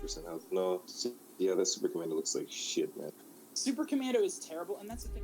30% health. No, yeah, that Super Commando looks like shit, man. Super Commando is terrible, and that's the thing.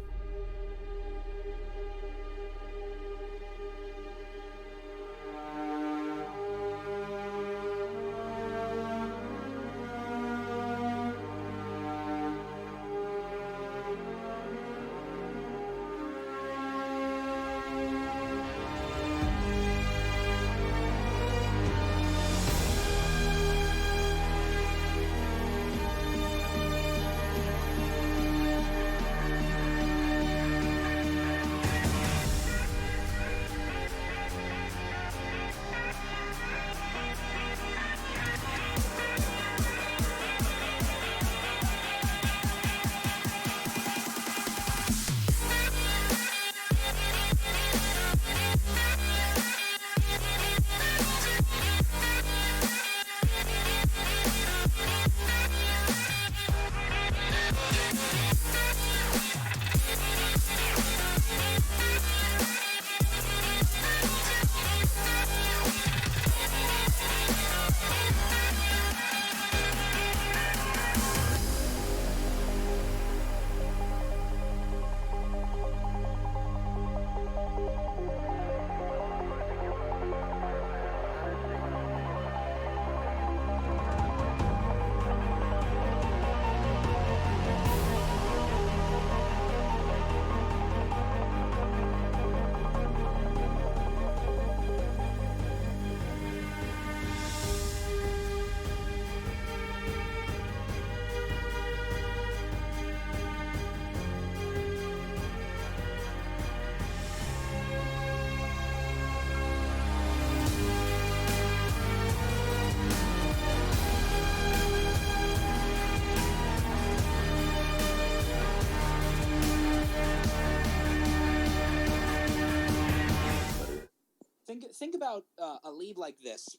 Think about a lead like this.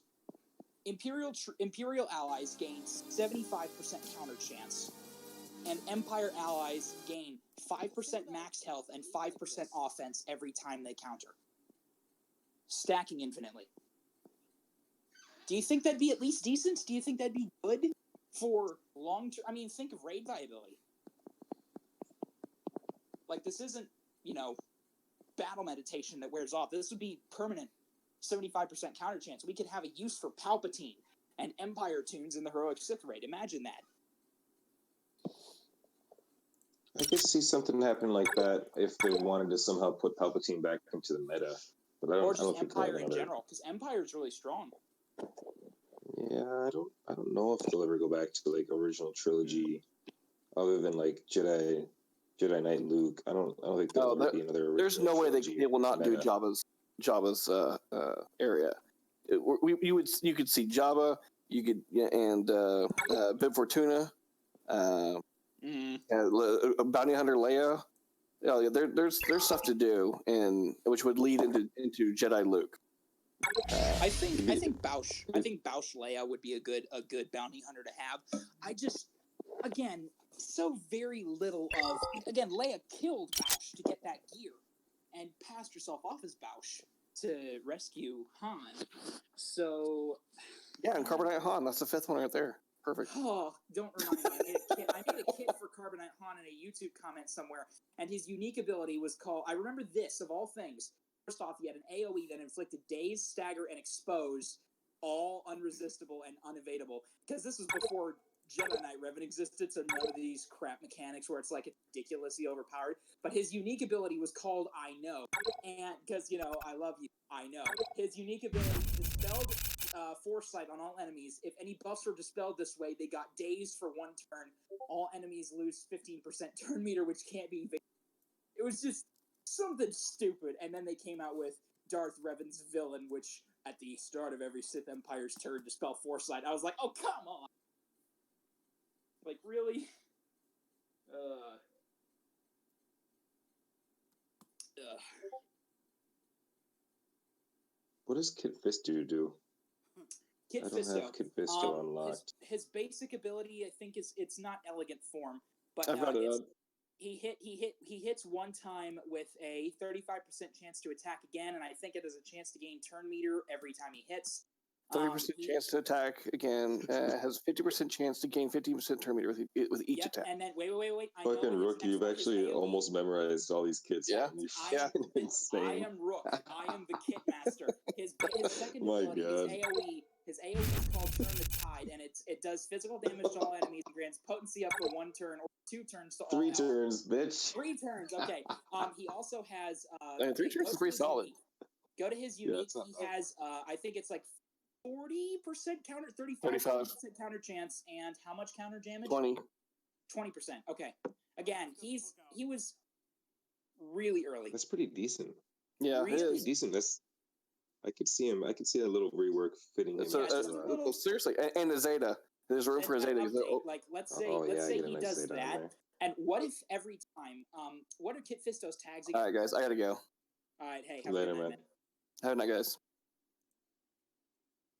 Imperial allies gain 75% counter chance, and Empire allies gain 5% max health and 5% offense every time they counter, stacking infinitely. Do you think that'd be at least decent? Do you think that'd be good for long-term? I mean, think of raid viability. Like, this isn't, battle meditation that wears off. This would be permanent 75% counter chance. We could have a use for Palpatine and Empire tunes in the Heroic Sith raid. Imagine that. I could see something happen like that if they wanted to somehow put Palpatine back into the meta. But I don't think Empire in general, because Empire is really strong. Yeah, I don't know if they'll ever go back to like original trilogy, other than like Jedi Knight Luke. I don't think there'll ever be another. There's no way they will not do Jabba's area. You could see Jabba. You could and Bib Fortuna, Bounty Hunter Leia. Yeah, there's stuff to do, and which would lead into Jedi Luke. I think Bausch Leia would be a good bounty hunter to have. I just, again, so very little of, Leia killed Bausch to get that gear and passed herself off as Bausch to rescue Han. So yeah, and Carbonite Han, that's the fifth one right there. Perfect. Oh, don't remind me. I made a kit for Carbonite Han in a YouTube comment somewhere, and his unique ability was called, I remember this, of all things. First off, he had an AoE that inflicted daze, stagger, and expose, all unresistible and unevadable. Because this was before Jedi Knight Revan existed, so none of these crap mechanics where it's like ridiculously overpowered. But his unique ability was called I Know. And because, I love you, I know. His unique ability dispelled foresight on all enemies. If any buffs were dispelled this way, they got dazed for one turn. All enemies lose 15% turn meter, which can't be evaded. It was just something stupid. And then they came out with Darth Revan's villain, which at the start of every Sith Empire's turn dispel foresight. I was like, oh, come on. Like, really? What does Kit Fisto do? Kit I don't Fisto. have Kit Fisto unlocked. His basic ability, I think, it's not elegant form, but I've got it up. He hits one time with a 35% chance to attack again, and I think it has a chance to gain turn meter every time he hits. 30% chance to attack again. Has 50% chance to gain 15% turn meter with each attack. And then wait. Fucking Rook, you've actually almost memorized all these kits. Yeah. Insane. I am Rook. I am the kit master. His second ability, his AoE is called Turn the Tide, and it does physical damage to all enemies and grants potency up for 1 turn or 2 turns to all. 3 turns, bitch. 3 turns. Okay. He also has 3 turns is pretty solid. Go to his unique. He has I think it's like 40% counter, 35% counter chance, and how much counter damage? 20%. Okay. Again, he was really early. That's pretty decent. Yeah, it is decent. I could see him. I could see a little rework fitting him. Seriously, and a Zeta. There's room for a Zeta. Like let's say he does that. And what if every time? What are Kit Fisto's tags again? All right, guys, I gotta go. All right, hey, later, man. Have a night, guys.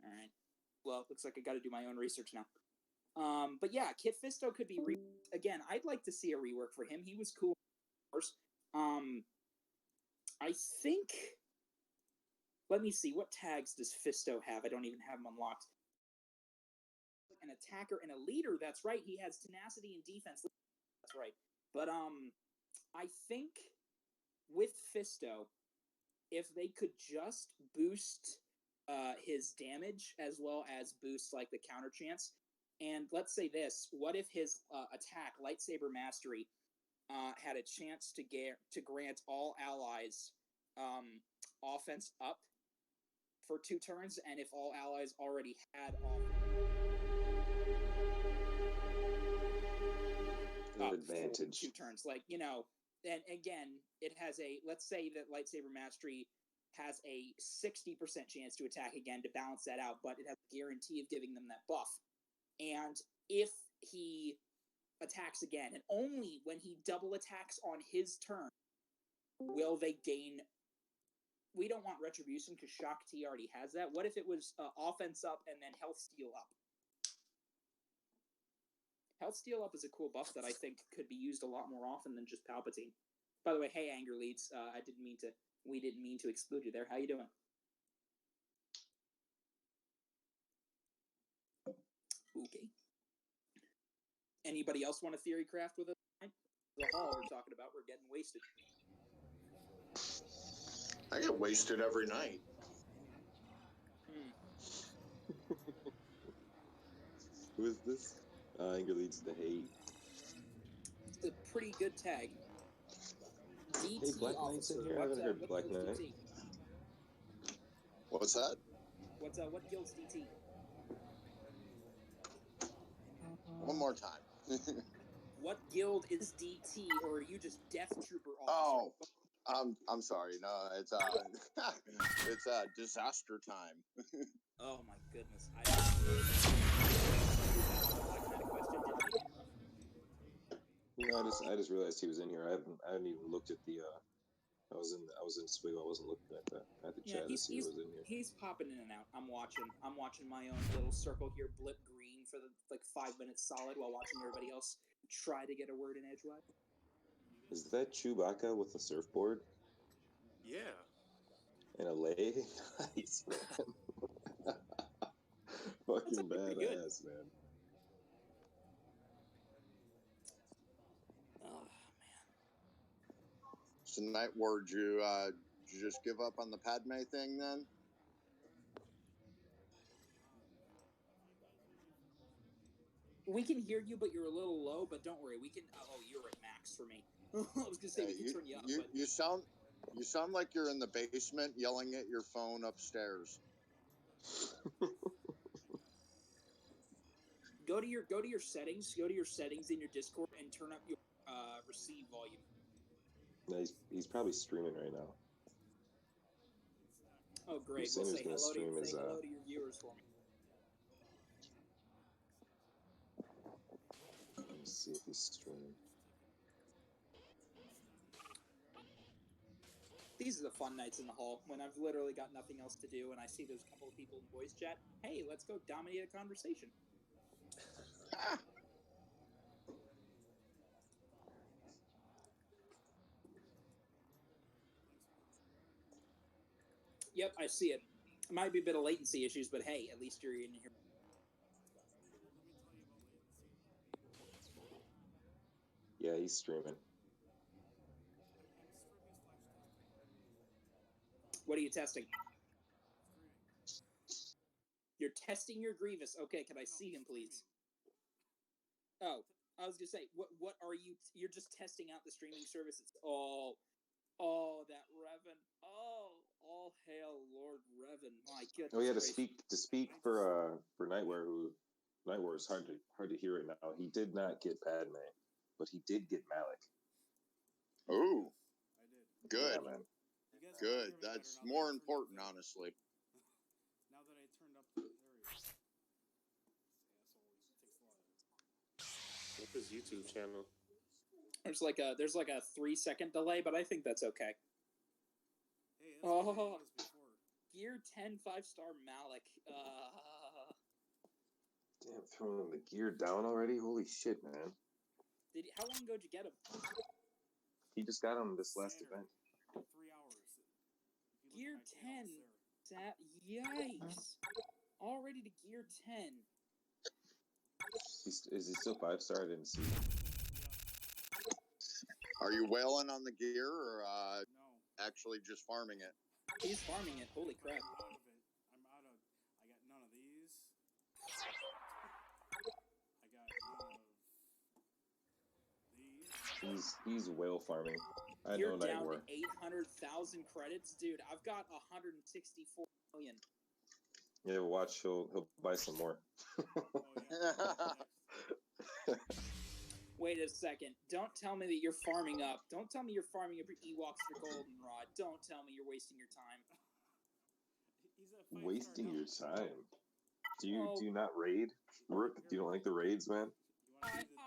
All right. Well, looks like I got to do my own research now. But yeah, Kit Fisto could be again. I'd like to see a rework for him. He was cool. Of course. I think. Let me see. What tags does Fisto have? I don't even have them unlocked. An attacker and a leader. That's right. He has tenacity and defense. That's right. But I think with Fisto, if they could just boost his damage as well as boost like the counter chance, and let's say this: what if his attack, Lightsaber Mastery, had a chance to grant all allies offense up for 2 turns, and if all allies already had advantage 2 turns, like and again, it has let's say that Lightsaber Mastery has a 60% chance to attack again to balance that out, but it has a guarantee of giving them that buff. And if he attacks again, and only when he double attacks on his turn, will they gain. We don't want Retribution because Shock T already has that. What if it was offense up and then health steal up? Health steal up is a cool buff that I think could be used a lot more often than just Palpatine. By the way, hey, Anger Leads, we didn't mean to exclude you there. How you doing? Okay. Anybody else want a theory craft with us? The hall we're talking about, we're getting wasted. I get wasted every night. Who is this? Anger Leads to Hate. It's a pretty good tag. DT hey, Black Knight's in here. I haven't heard Black Knight. DT? What's that? What guild's DT? One more time. What guild is DT, or are you just Death Trooper officer? Oh, I'm sorry. No, it's it's disaster time. Oh my goodness! I just realized he was in here. I haven't even looked at the. I was in Swig. I wasn't looking at the chat to see who was in here. He's popping in and out. I'm watching my own little circle here blip green for 5 minutes solid while watching everybody else try to get a word in edgewise. Is that Chewbacca with a surfboard? Yeah. And a leg? Nice, man. Fucking badass, man. Oh, man. So, nightwar, did you just give up on the Padme thing then? We can hear you, but you're a little low. But don't worry, we can. Oh, you're at max for me. I was gonna say we can turn you up. But you sound like you're in the basement yelling at your phone upstairs. Go to your settings. Go to your settings in your Discord and turn up your receive volume. No, he's probably streaming right now. Oh, great. We'll say hello to your viewers for me. Let me see if he's streaming. These are the fun nights in the hall when I've literally got nothing else to do and I see there's a couple of people in voice chat. Hey, let's go dominate a conversation. Yep, I see it. Might be a bit of latency issues, but hey, at least you're in here. Yeah, he's streaming. What are you testing? You're testing your Grievous. Okay, can I see him, please? Oh, I was gonna say, what are you? You're just testing out the streaming service. It's all, that Revan. All hail Lord Revan. My goodness. Oh yeah, gracious. to speak for Nightwar, who Nightwar is hard to hear it now. He did not get Padme, but he did get Malik. Ooh, I did. good, Yeah, man. good. That's more important, honestly. Now that I turned up the area, this asshole takes a lot. What's his YouTube channel? There's like a 3-second delay, but I think that's okay. Hey, that's what it was before. Gear 10 5-star Malik. Damn, throwing the gear down already? Holy shit, man. How long ago did you get him? He just got him this last event. 3 hours. Gear 10. Yikes. Already to Gear 10. Is he still 5-star? I didn't see. Are you wailing on the gear or No. actually just farming it? He's farming it. Holy crap. I'm out of. I got none of these. I got none of these. He's whale farming. I You're know down Nightwar. to 800,000 credits, dude. I've got 164 million. Yeah, watch. He'll buy some more. Oh, yeah. Wait a second. Don't tell me that you're farming up. Don't tell me you're farming up your Ewoks for Goldenrod. Don't tell me you're wasting your time. He's at 5-star Wasting now. your time. Do you Oh. do you not raid? Rook, do you don't like the raids, man? You wanna see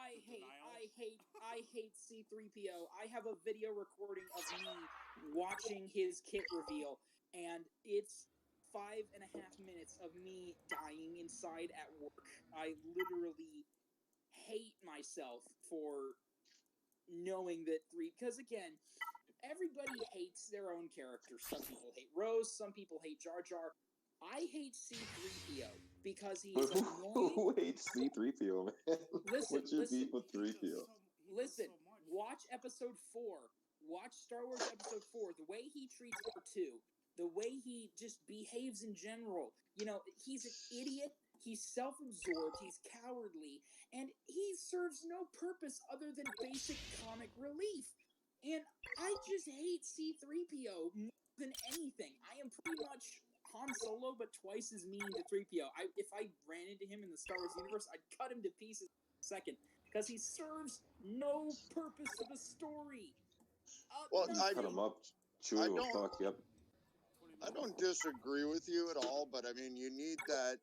I hate C3PO. I have a video recording of me watching his kit reveal, and it's 5.5 minutes of me dying inside at work. I literally hate myself for knowing that because again, everybody hates their own character. Some people hate Rose, some people hate Jar Jar. I hate C3PO because he is annoying. Who hates C3PO, man? What's your beef with 3PO? Listen, watch episode 4. Watch Star Wars episode 4. The way he treats R2, the way he just behaves in general. You know, he's an idiot. He's self-absorbed. He's cowardly, and he serves no purpose other than basic comic relief. And I just hate C3PO more than anything. I am pretty much Han Solo, but twice as mean to 3PO. If I ran into him in the Star Wars universe, I'd cut him to pieces in a second. Because he serves no purpose to the story. Well, Cut him up. Chewie will fuck you up. I don't disagree with you at all, but I mean, you need that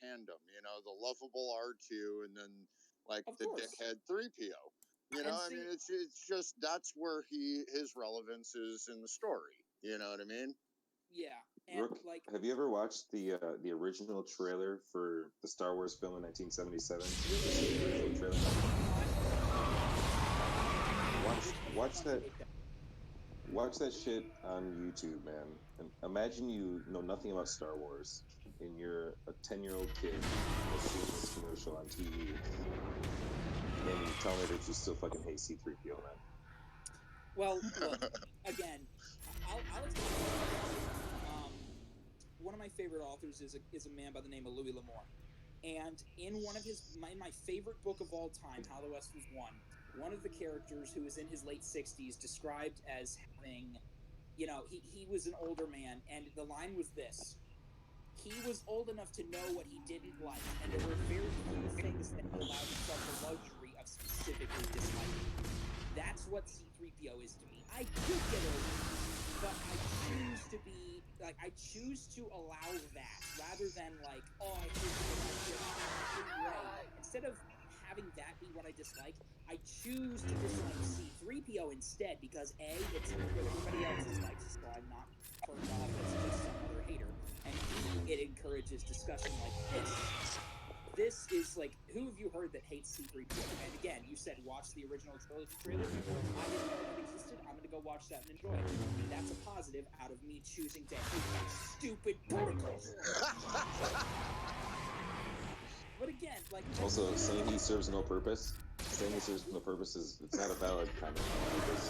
tandem, you know, the lovable R2 and then like Of the course. dickhead 3PO. You know, I mean, it's just that's where his relevance is in the story. You know what I mean? Yeah. And Rook, have you ever watched the original trailer for the Star Wars film in 1977? The original trailer. Watch that shit on YouTube, man. And imagine you know nothing about Star Wars, and you're a 10-year-old kid that's seeing this commercial on TV, and you tell me that you still fucking hate C-3PO, man. Well, look, again, I'll explain. One of my favorite authors is a man by the name of Louis L'Amour. And in one of my favorite book of all time, How the West Was Won, one of the characters who was in his late 60s described as having, you know, he was an older man, and the line was this: he was old enough to know what he didn't like, and there were very few things that he allowed himself the luxury of specifically disliking. That's what C-3PO is to me. I could get over it, but I choose to allow that rather than like, oh, I hate Rey. Instead of having that be what I dislike, I choose to dislike C-3PO instead because A, it's what everybody else dislikes, so I'm not turned off as just some other hater, and B, it encourages discussion like this. This is like, who have you heard that hates C-3PO? And again, you said watch the original trilogy trailer. I didn't know that existed. I'm gonna go watch that and enjoy it. That's a positive out of me choosing to hate that stupid protocol. But again, like Also, saying he serves no purpose, saying he serves no purpose is it's not a valid comment because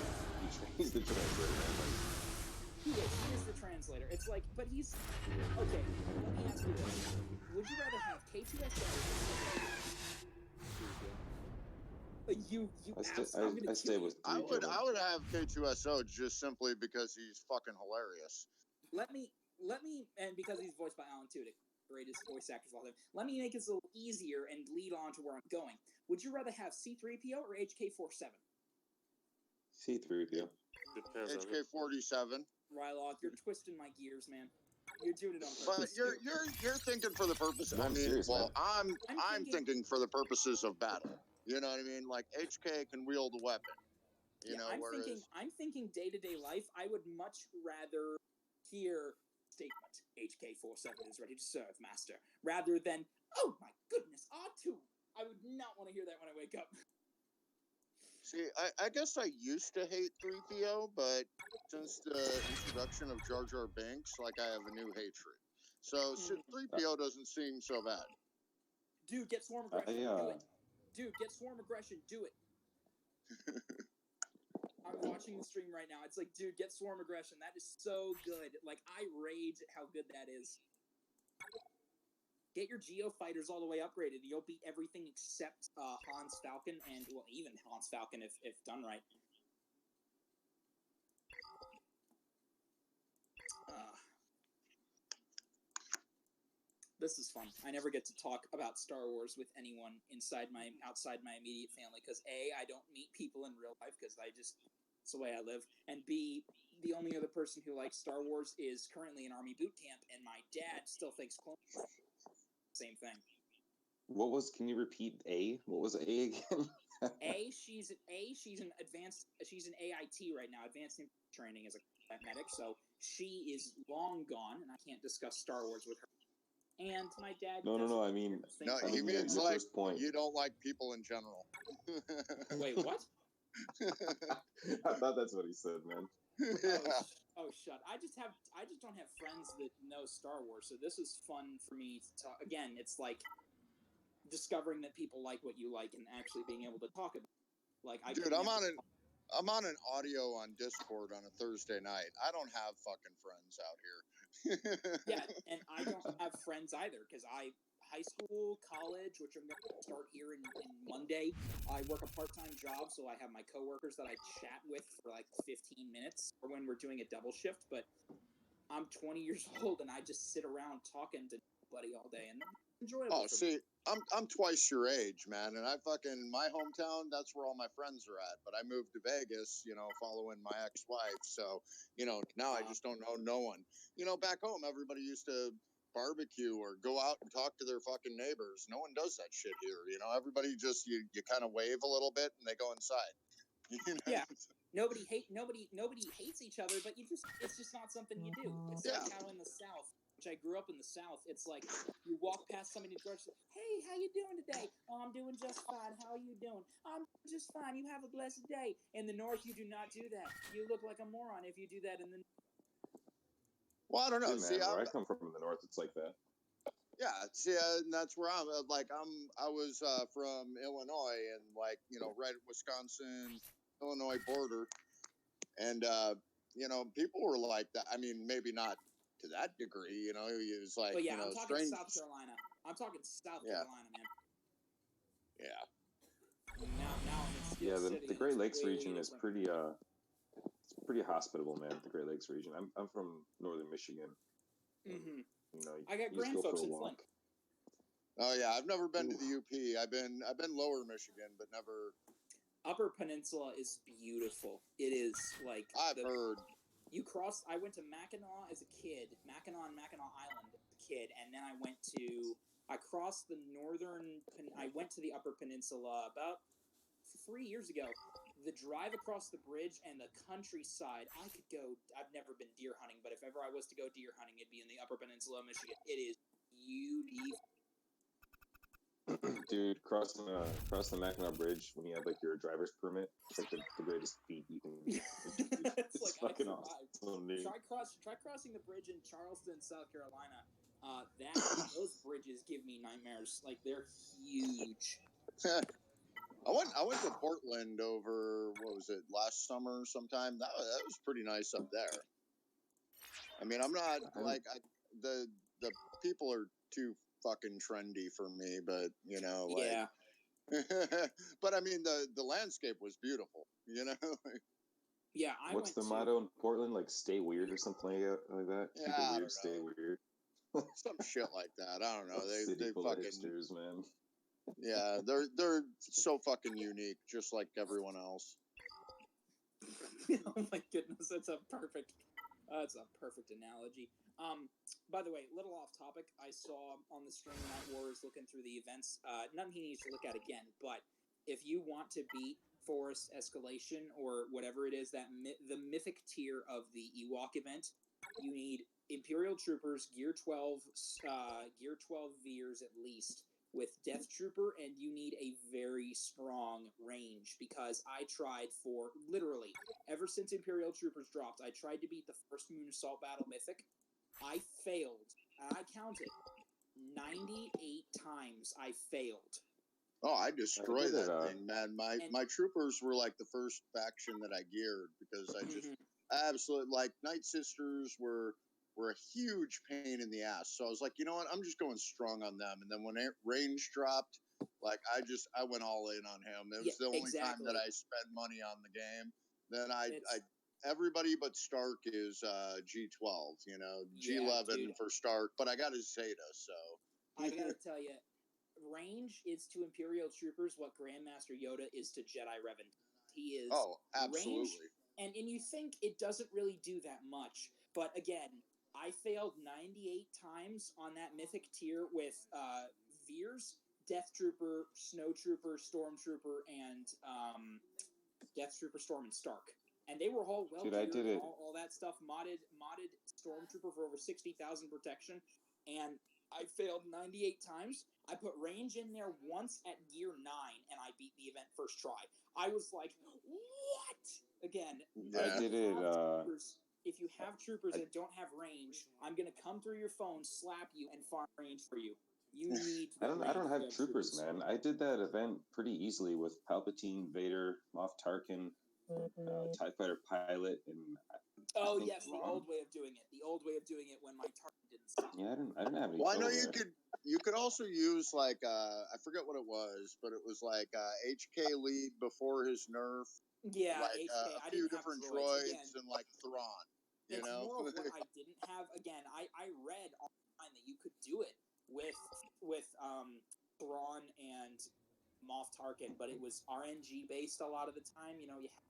he's the translator, man. Like, he is the translator. It's like, but he's okay. Let me ask you this: would you rather have K2SO? You I stay with I 3PO. would have K2SO just simply because he's fucking hilarious. Let me, and because he's voiced by Alan Tudyk, greatest voice actors of all time. Let me make this a little easier and lead on to where I'm going. Would you rather have C3PO or HK47? C3PO. HK47. Rylock, you're twisting my gears, man. You're doing it on But purpose. you're thinking for the purpose. No, I I'm mean, serious, well, man. I'm thinking for the purposes of battle. You know what I mean? Like HK can wield a weapon. You know, I'm thinking day-to-day life. I would much rather hear statement HK47 is ready to serve, master, rather than oh my goodness, R2. I would not want to hear that when I wake up. See, I guess I used to hate 3PO, but since the introduction of Jar Jar Binks, like I have a new hatred. So 3PO doesn't seem so bad. Dude, get swarm aggression. Do it. Dude, get swarm aggression. Do it. I'm watching the stream right now. It's like, dude, get swarm aggression. That is so good. Like, I rage at how good that is. Get your Geo fighters all the way upgraded. You'll beat everything except Hans Falcon and, well, even Hans Falcon if done right. This is fun. I never get to talk about Star Wars with anyone outside my immediate family because A, I don't meet people in real life because it's the way I live, and B, the only other person who likes Star Wars is currently in Army boot camp, and my dad still thinks Clone Wars. Same thing. Can you repeat A? What was A again? She's an AIT right now, advanced training as a medic, so she is long gone, and I can't discuss Star Wars with her. And my dad. No. I mean, he means your like first point. You don't like people in general. Wait, what? I thought that's what he said, man. Yeah. Oh, shut! I just don't have friends that know Star Wars, so this is fun for me to talk. Again, it's like discovering that people like what you like and actually being able to talk about it. Like, Dude, I'm on an audio on Discord on a Thursday night. I don't have fucking friends out here. Yeah, and I don't have friends either because high school, college, which I'm going to start here in Monday. I work a part-time job, so I have my coworkers that I chat with for like 15 minutes or when we're doing a double shift. But I'm 20 years old and I just sit around talking to nobody all day, and it's enjoyable. Oh, see, I'm twice your age, man, and my hometown. That's where all my friends are at. But I moved to Vegas, following my ex-wife. So, now I just don't know no one. Back home, everybody used to barbecue or go out and talk to their fucking neighbors. No one does that shit here. Everybody just you kind of wave a little bit and they go inside. Yeah. Nobody hates each other, but it's just not something you do. It's like how in the South, which I grew up in the South, it's like you walk past somebody in the grocery, hey, how you doing today? Oh, I'm doing just fine. How are you doing? I'm just fine. You have a blessed day. In the North, you do not do that. You look like a moron if you do that in the. Well, I don't know. See, where I come from in the North, it's like that. Yeah, see, and that's where I was from Illinois, and right at Wisconsin, Illinois border, and people were like that. I mean, maybe not to that degree, It was like, But yeah, I'm talking strange. South Carolina. I'm talking South Carolina, man. Yeah. Now I'm in Steel City. The Great Lakes region is pretty it's pretty hospitable, man. The Great Lakes region. I'm from northern Michigan. Mm-hmm. I got grand folks in Flint. Oh yeah, I've never been to the UP. I've been lower Michigan, but never. Upper Peninsula is beautiful. It is like I've heard. I went to Mackinac as a kid, Mackinac Island as a kid, and then I went to the Upper Peninsula about 3 years ago. The drive across the bridge and the countryside, I've never been deer hunting, but if ever I was to go deer hunting, it'd be in the Upper Peninsula of Michigan. It is beautiful. Dude, crossing the Mackinac Bridge when you have like your driver's permit, it's like the greatest feat you can. It's like I fucking survived. awesome, dude. Try crossing the bridge in Charleston, South Carolina. Those bridges give me nightmares. Like they're huge. I went to Portland over, what was it, last summer sometime. That was pretty nice up there. I mean, I'm not like the people are too fucking trendy for me, but you know, like, Yeah. but I mean, the landscape was beautiful, you know. Yeah, What's the motto in Portland? Like, stay weird or something like that. Yeah, Keep it I weird, don't stay know. weird. Some shit like that. I don't know. City They full fucking of hipsters, man. yeah. They're so fucking unique, just like everyone else. Oh my goodness, that's a perfect analogy. By the way, little off topic. I saw on the stream Night Wars looking through the events. Nothing he needs to look at again, but if you want to beat Forest Escalation or whatever it is that the mythic tier of the Ewok event, you need Imperial Troopers, Gear 12 Veers at least, with Death Trooper, and you need a very strong range, because I tried for literally ever since Imperial Troopers dropped, I tried to beat the first Moon Assault Battle Mythic. I failed, and I counted 98 times I failed. Oh, I destroyed that thing, man. and My troopers were like the first faction that I geared, because I just absolutely, like, Night Sisters were a huge pain in the ass. So I was like, you know what? I'm just going strong on them. And then when range dropped, like I went all in on him. It was the only time that I spent money on the game. Then I everybody but Stark is G12, you know, G11 for Stark, but I got his Zeta, so I gotta tell you, range is to Imperial Troopers what Grandmaster Yoda is to Jedi Revan. He is absolutely. Range, and you think it doesn't really do that much, but again, I failed 98 times on that mythic tier with Veers, Death Trooper, Snow Trooper, Stormtrooper, and Death Trooper, Storm, and Stark. And they were all well geared, and all that stuff, modded Stormtrooper for over 60,000 protection, and I failed 98 times. I put range in there once at gear 9, and I beat the event first try. I was like, what? Again, I did it. If you have troopers that don't have range, I'm going to come through your phone, slap you, and farm range for you. You need I don't have troopers, man. I did that event pretty easily with Palpatine, Vader, Moff Tarkin, TIE Fighter pilot, and yes, the old way of doing it. The old way of doing it when my Tarkin didn't stop. Yeah, I didn't have any. Well, I know you could also use like I forget what it was, but it was like HK lead before his nerf. Yeah, like HK. a few different droids and like Thrawn. You it's know, more of what I didn't have. Again, I read online that you could do it with Thrawn and Moff Tarkin, but it was RNG based a lot of the time. You know, you had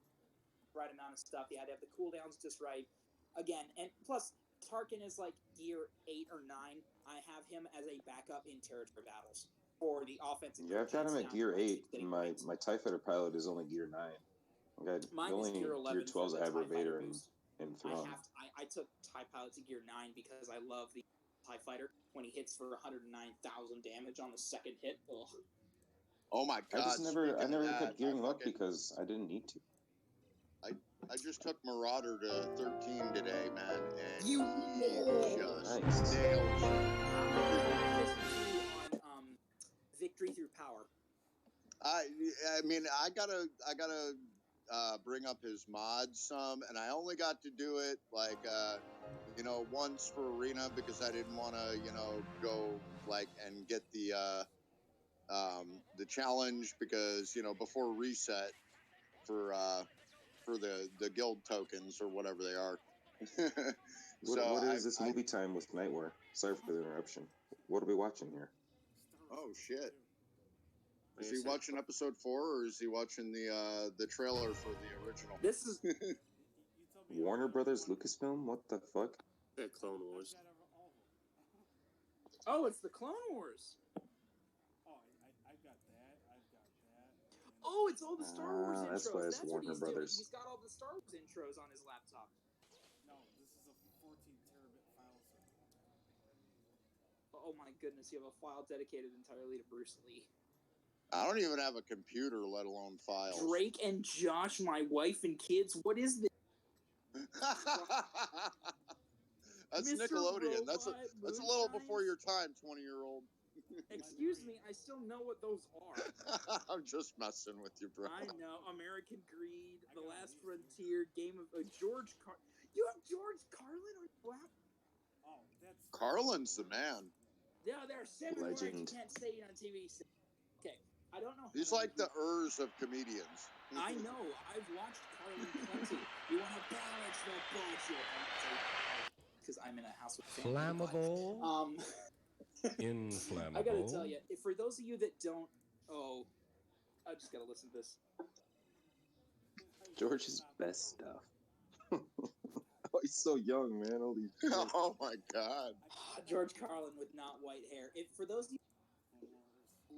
the right amount of stuff. You had to have the cooldowns just right. Again, and plus Tarkin is like gear 8 or 9. I have him as a backup in territory battles for the offensive. Yeah, I've got him at gear 8, and my TIE Fighter pilot is only gear 9. Mine is gear 11 gear 12s I have are Vader and Thrawn. I took TIE pilot to gear 9 because I love the TIE Fighter when he hits for 109,000 damage on the second hit. Ugh. Oh my god! I never kept gearing him up because I didn't need to. I just took Marauder to 13 today, man, and you just nails on victory through power. I mean, I gotta bring up his mods some, and I only got to do it like once for arena because I didn't want to go like and get the challenge because before reset for the guild tokens or whatever they are. What is this movie time with Nightwar? Sorry for the interruption. What are we watching here? Oh shit. Is he watching episode 4 or is he watching the trailer for the original? This is Warner Brothers Lucasfilm? What the fuck? Yeah, Clone Wars. Oh, it's the Clone Wars. Oh, I've got that. I've got that. Oh, it's all the Star Wars intros. That's why it's Warner what he's Brothers. Doing. He's got all the Star Wars intros on his laptop. No, this is a 14 terabit file system. Oh my goodness, you have a file dedicated entirely to Bruce Lee. I don't even have a computer, let alone files. Drake and Josh, my wife and kids. What is this? That's Mr. Nickelodeon. That's a Robot little Moonshines? before your time, 20-year-old. Excuse me, I still know what those are. I'm just messing with you, bro. I know. American Greed, The Last Frontier, Game of George You have George Carlin on your lap? Oh, that's Carlin's the man. Yeah, there are 7 words you Legend. can't say on TV. Okay, I don't know. He's like the of comedians. I know. I've watched Carlin plenty. You want to balance the budget. Because I'm in a house with family. Flammable. Inflammable. I gotta tell you, for those of you that don't, I just gotta listen to this. George's best stuff. Oh, he's so young, man. Holy shit. Oh my god. George Carlin with not white hair. For those of you,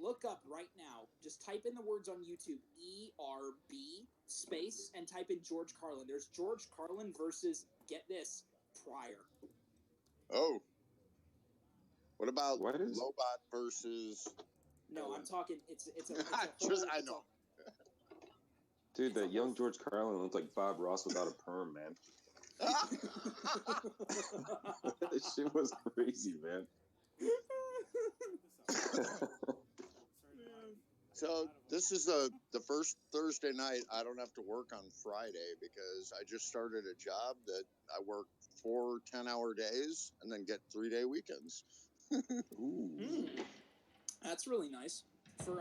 look up right now. Just type in the words on YouTube, ERB space, and type in George Carlin. There's George Carlin versus, get this, Pryor. Oh. What about What is- Lobot versus? No, I'm talking. It's a I know. Dude, that young George Carlin looked like Bob Ross without a perm, man. That shit was crazy, man. So this is the first Thursday night I don't have to work on Friday because I just started a job that I work 4 10-hour days and then get 3-day weekends. Ooh. That's really nice.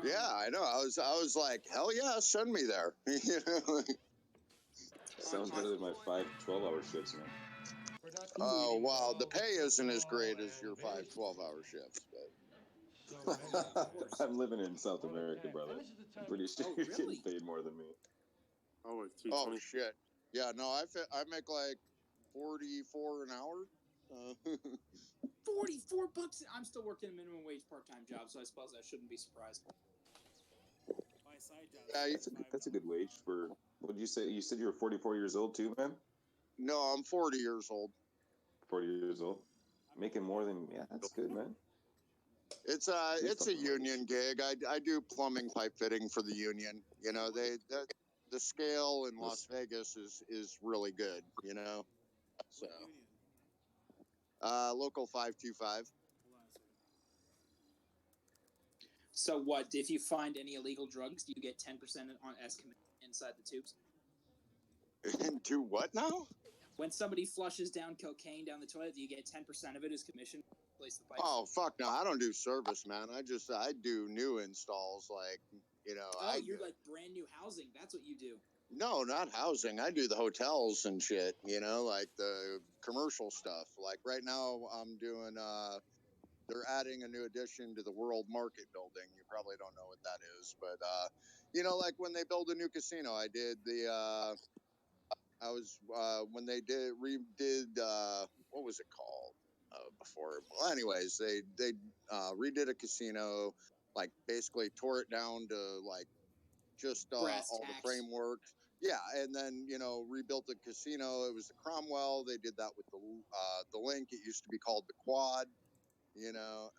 Yeah, I know. I was like, hell yeah, send me there. You know? Sounds better than my 5 12-hour shifts, man. Oh, wow. The pay isn't as great as your 5 12-hour shifts, but I'm living in South America, brother. I'm pretty sure you're getting paid more than me. Oh, it's oh 320. shit. Yeah, no, I make like 44 an hour. 44 bucks. I'm still working a minimum wage part-time job, so I suppose I shouldn't be surprised. My side job. Yeah, That's a good wage for. What did you say? You said you were 44 years old too, man. No, I'm 40 years old. 40 years old, making more than that's good, man. It's a union gig. I do plumbing pipe fitting for the union. You know, the scale in Las Vegas is really good, you know. So What union? local 525. Hold on a second. So what, if you find any illegal drugs, do you get 10% on as commission inside the tubes? Do what now? When somebody flushes down cocaine down the toilet, do you get 10% of it as commission? Place the pipes? Oh fuck no, I don't do service, man. I do new installs, like, you know. Oh, you're like brand new housing. That's what you do. No, not housing. I do the hotels and shit, you know, like the commercial stuff. Like right now I'm doing they're adding a new addition to the World Market building. You probably don't know what that is, but you know, like when they build a new casino, I did the I was when they redid what was it called before? Well, anyways, they redid a casino, like basically tore it down to like just all the framework. Yeah, and then you know rebuilt the casino. It was the Cromwell. They did that with the Link. It used to be called the Quad. You know,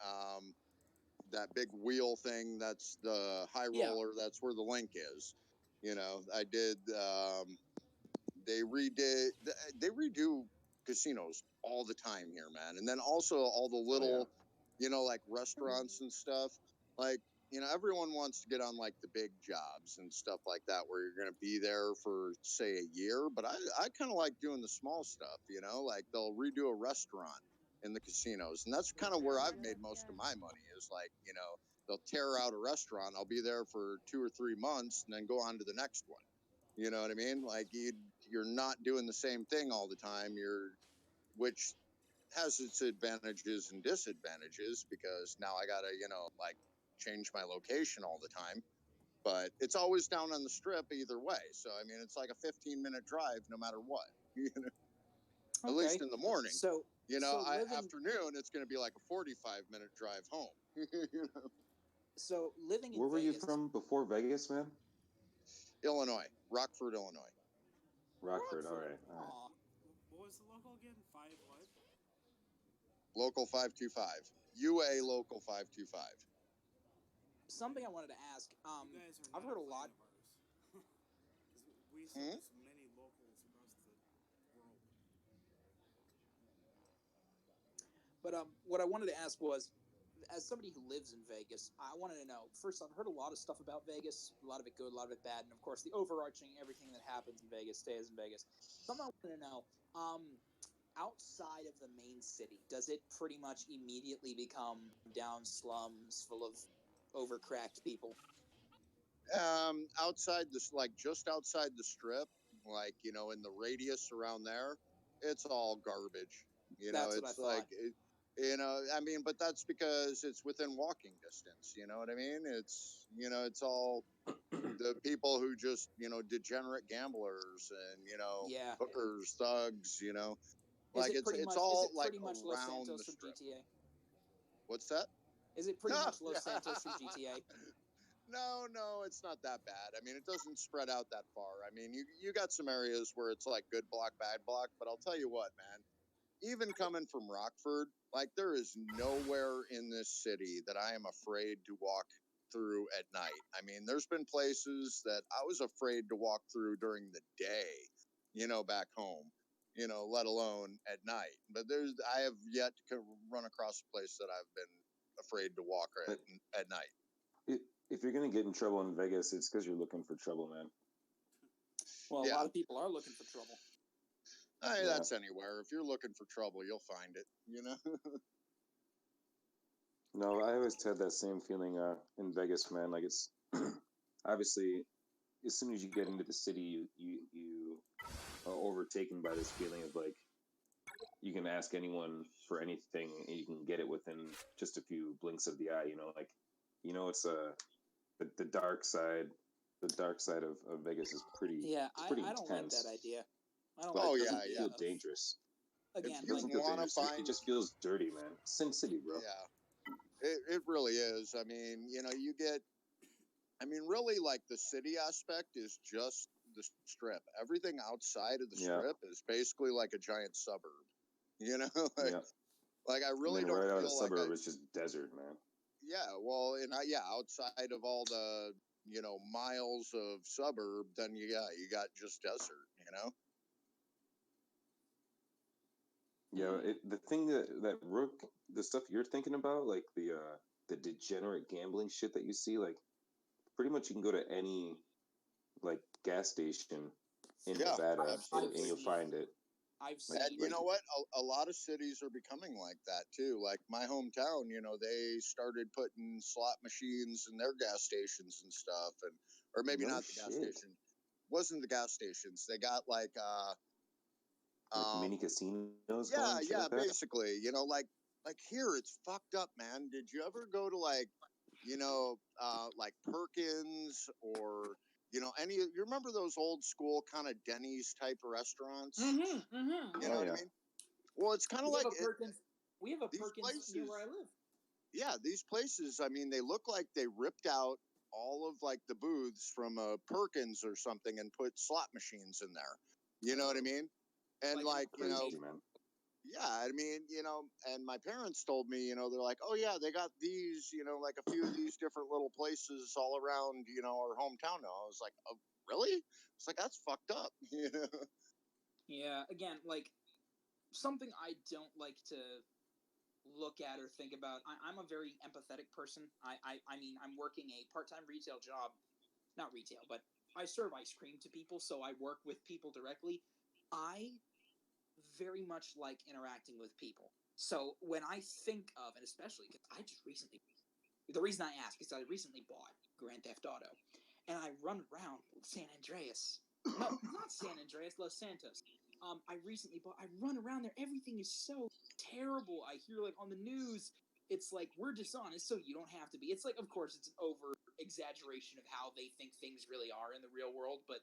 that big wheel thing. That's the high roller. Yeah. That's where the Link is. You know, I did. They redo casinos all the time here, man. And then also all the little, you know, like restaurants and stuff. Like, you know, everyone wants to get on like the big jobs and stuff like that where you're going to be there for say a year. But I kind of like doing the small stuff, you know, like they'll redo a restaurant in the casinos. And that's kind of where I've made most of my money is like, you know, they'll tear out a restaurant. I'll be there for 2 or 3 months and then go on to the next one. You know what I mean? Like you're not doing the same thing all the time. Which has its advantages and disadvantages because now I gotta, you know, like change my location all the time. But it's always down on the strip either way. So I mean, it's like a 15-minute drive no matter what. You know, at least in the morning. So you know, afternoon it's going to be like a 45-minute drive home. You know? So living in Where were you Vegas, from before Vegas, man? Illinois, Rockford, Illinois. Rockford, all right. What was the local again? 5 what? Local 525. UA local 525. something I wanted to ask. You guys are I've not heard a a lot. client of ours. Because we service many locals across the world. But what I wanted to ask was, as somebody who lives in Vegas, I wanted to know. First, I've heard a lot of stuff about Vegas, a lot of it good, a lot of it bad, and of course, the overarching everything that happens in Vegas stays in Vegas. Something I wanted to know. Outside of the main city, does it pretty much immediately become down slums full of overcracked people? Outside this, like just outside the strip, like in the radius around there, it's all garbage. That's what I It's like thought. I mean, but that's because it's within walking distance. You know what I mean? It's all the people who just degenerate gamblers and Yeah. hookers, thugs. Is Like it pretty it's much? Is all it like pretty much Los around Santos the from strip. GTA? What's that? Is it pretty No, much Los Santos from GTA? no, it's not that bad. I mean, it doesn't spread out that far. I mean, you got some areas where it's like good block, bad block, but I'll tell you what, man. Even coming from Rockford, like there is nowhere in this city that I am afraid to walk through at night. I mean, there's been places that I was afraid to walk through during the day, back home, let alone at night. But I have yet to run across a place that I've been afraid to walk But at night. if you're gonna get in trouble in Vegas, it's because you're looking for trouble, man. Well, a Yeah. lot of people are looking for trouble. Hey, Yeah. that's anywhere. If you're looking for trouble, you'll find it. No, I always had that same feeling in Vegas, man. Like it's obviously as soon as you get into the city, you are overtaken by this feeling of like you can ask anyone for anything and you can get it within just a few blinks of the eye. Like it's the dark side. The dark side of Vegas is pretty. Yeah, It's pretty I don't like intense, that idea. I don't but like Oh it the doesn't idea feel of dangerous. if again It you like doesn't feel want to dangerous. It find, just feels dirty, man. Sin City, bro. yeah, it really is. I mean, you get. I mean, really, like the city aspect is just the strip. Everything outside of the Yeah, strip is basically like a giant suburb. You know, like yeah. like I And really then don't right out of the feel like I. suburb, it's just desert, man. Yeah, well, yeah, outside of all the miles of suburb, then you got just desert. Yeah, the thing that Rook, the stuff you're thinking about, like the degenerate gambling shit that you see, like pretty much you can go to any like gas station in Yeah, Nevada absolutely. and you'll find it. I've Like And seen. you like know what? A lot of cities are becoming like that too. Like my hometown, they started putting slot machines in their gas stations and stuff, or maybe no not the gas shit. station. Wasn't the gas stations? They got like Like um mini casinos yeah, going, shit yeah, like that. basically, like here it's fucked up, man. Did you ever go to like like Perkins or any you remember those old school kind of Denny's type of restaurants? You know Oh what I yeah. mean? Well, it's kind of We have like a Perkins. We have a these Perkins near places. where I live. Yeah, these places. I mean, they look like they ripped out all of like the booths from a Perkins or something and put slot machines in there. You know what I mean? And Like an like Crazy, man. yeah, I mean, and my parents told me, they're like, oh yeah, they got these, like a few of these different little places all around, our hometown now. I was like, oh, really? It's like that's fucked up. Yeah, again, like something I don't like to look at or think about. I'm a very empathetic person. I mean, I'm working a part-time retail job, not retail, but I serve ice cream to people, so I work with people directly. I very much like interacting with people. So when I think of, and especially because I just recently, the reason I ask is I recently bought Grand Theft Auto, and I run around San Andreas. No, not San Andreas, Los Santos. I recently bought. I run around there. Everything is so terrible. I hear like on the news, it's like we're dishonest, so you don't have to be. It's like, of course, it's an over exaggeration of how they think things really are in the real world, but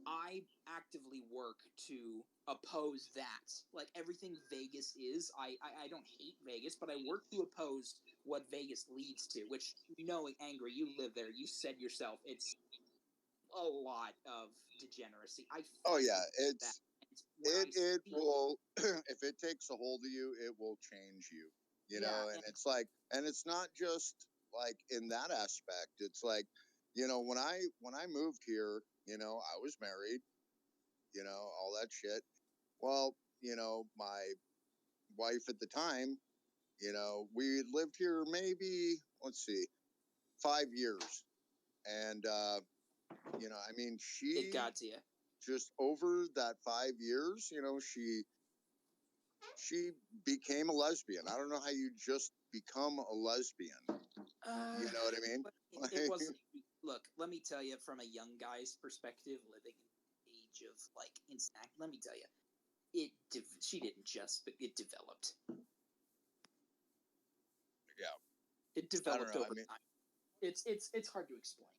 I actively work to oppose that. Like everything Vegas is, I don't hate Vegas, but I work to oppose what Vegas leads to, which Angry, you live there. You said yourself, it's a lot of degeneracy. I Oh fight yeah, that. it's And when I it see, will if it takes a hold of you, it will change you. yeah, And it's like, and it's not just like in that aspect, it's like, you know, when I moved here, you know, I was married, you know, all that shit. Well, you know, my wife at the time, you know, we lived here maybe, let's see, 5 years. And, you know, I mean, It she got to you. just over that 5 years, you know, she became a lesbian. I don't know how you just become a lesbian. You know what I mean? It wasn't. Look, let me tell you, from a young guy's perspective, living in the age of like instant. Let me tell you, she didn't just, but it developed. Yeah. It developed know, over I mean, time. It's hard to explain.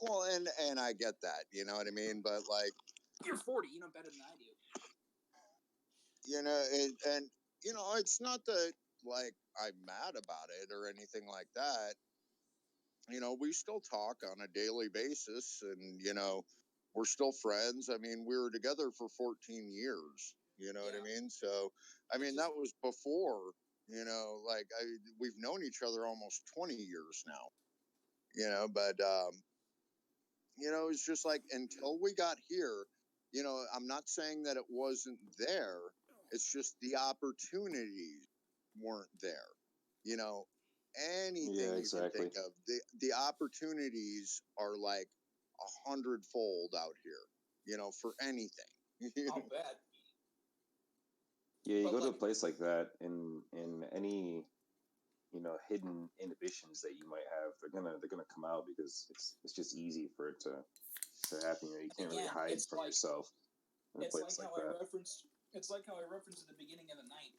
Well, and I get that, you know what I mean, but like, You're 40, you know better than I do. you know, and you know, it's not that like I'm mad about it or anything like that. You know, we still talk on a daily basis, and you know, we're still friends. I mean, we were together for 14 years. You know what I mean? So, I mean, that was before. You know, like we've known each other almost 20 years now. You know, but you know, it's just like until we got here, you know, I'm not saying that it wasn't there. It's just the opportunities weren't there. You know, anything Yeah, you can exactly. think of, the opportunities are like 100-fold out here. You know, for anything. I'll bet. Yeah, you But go to a like, place like that, in any, you know, hidden inhibitions that you might have, they're gonna come out because it's just easy for it to happen. You know, you can't really again, hide from yourself in a it's place like how like that. I referenced. It's like how I referenced at the beginning of the night.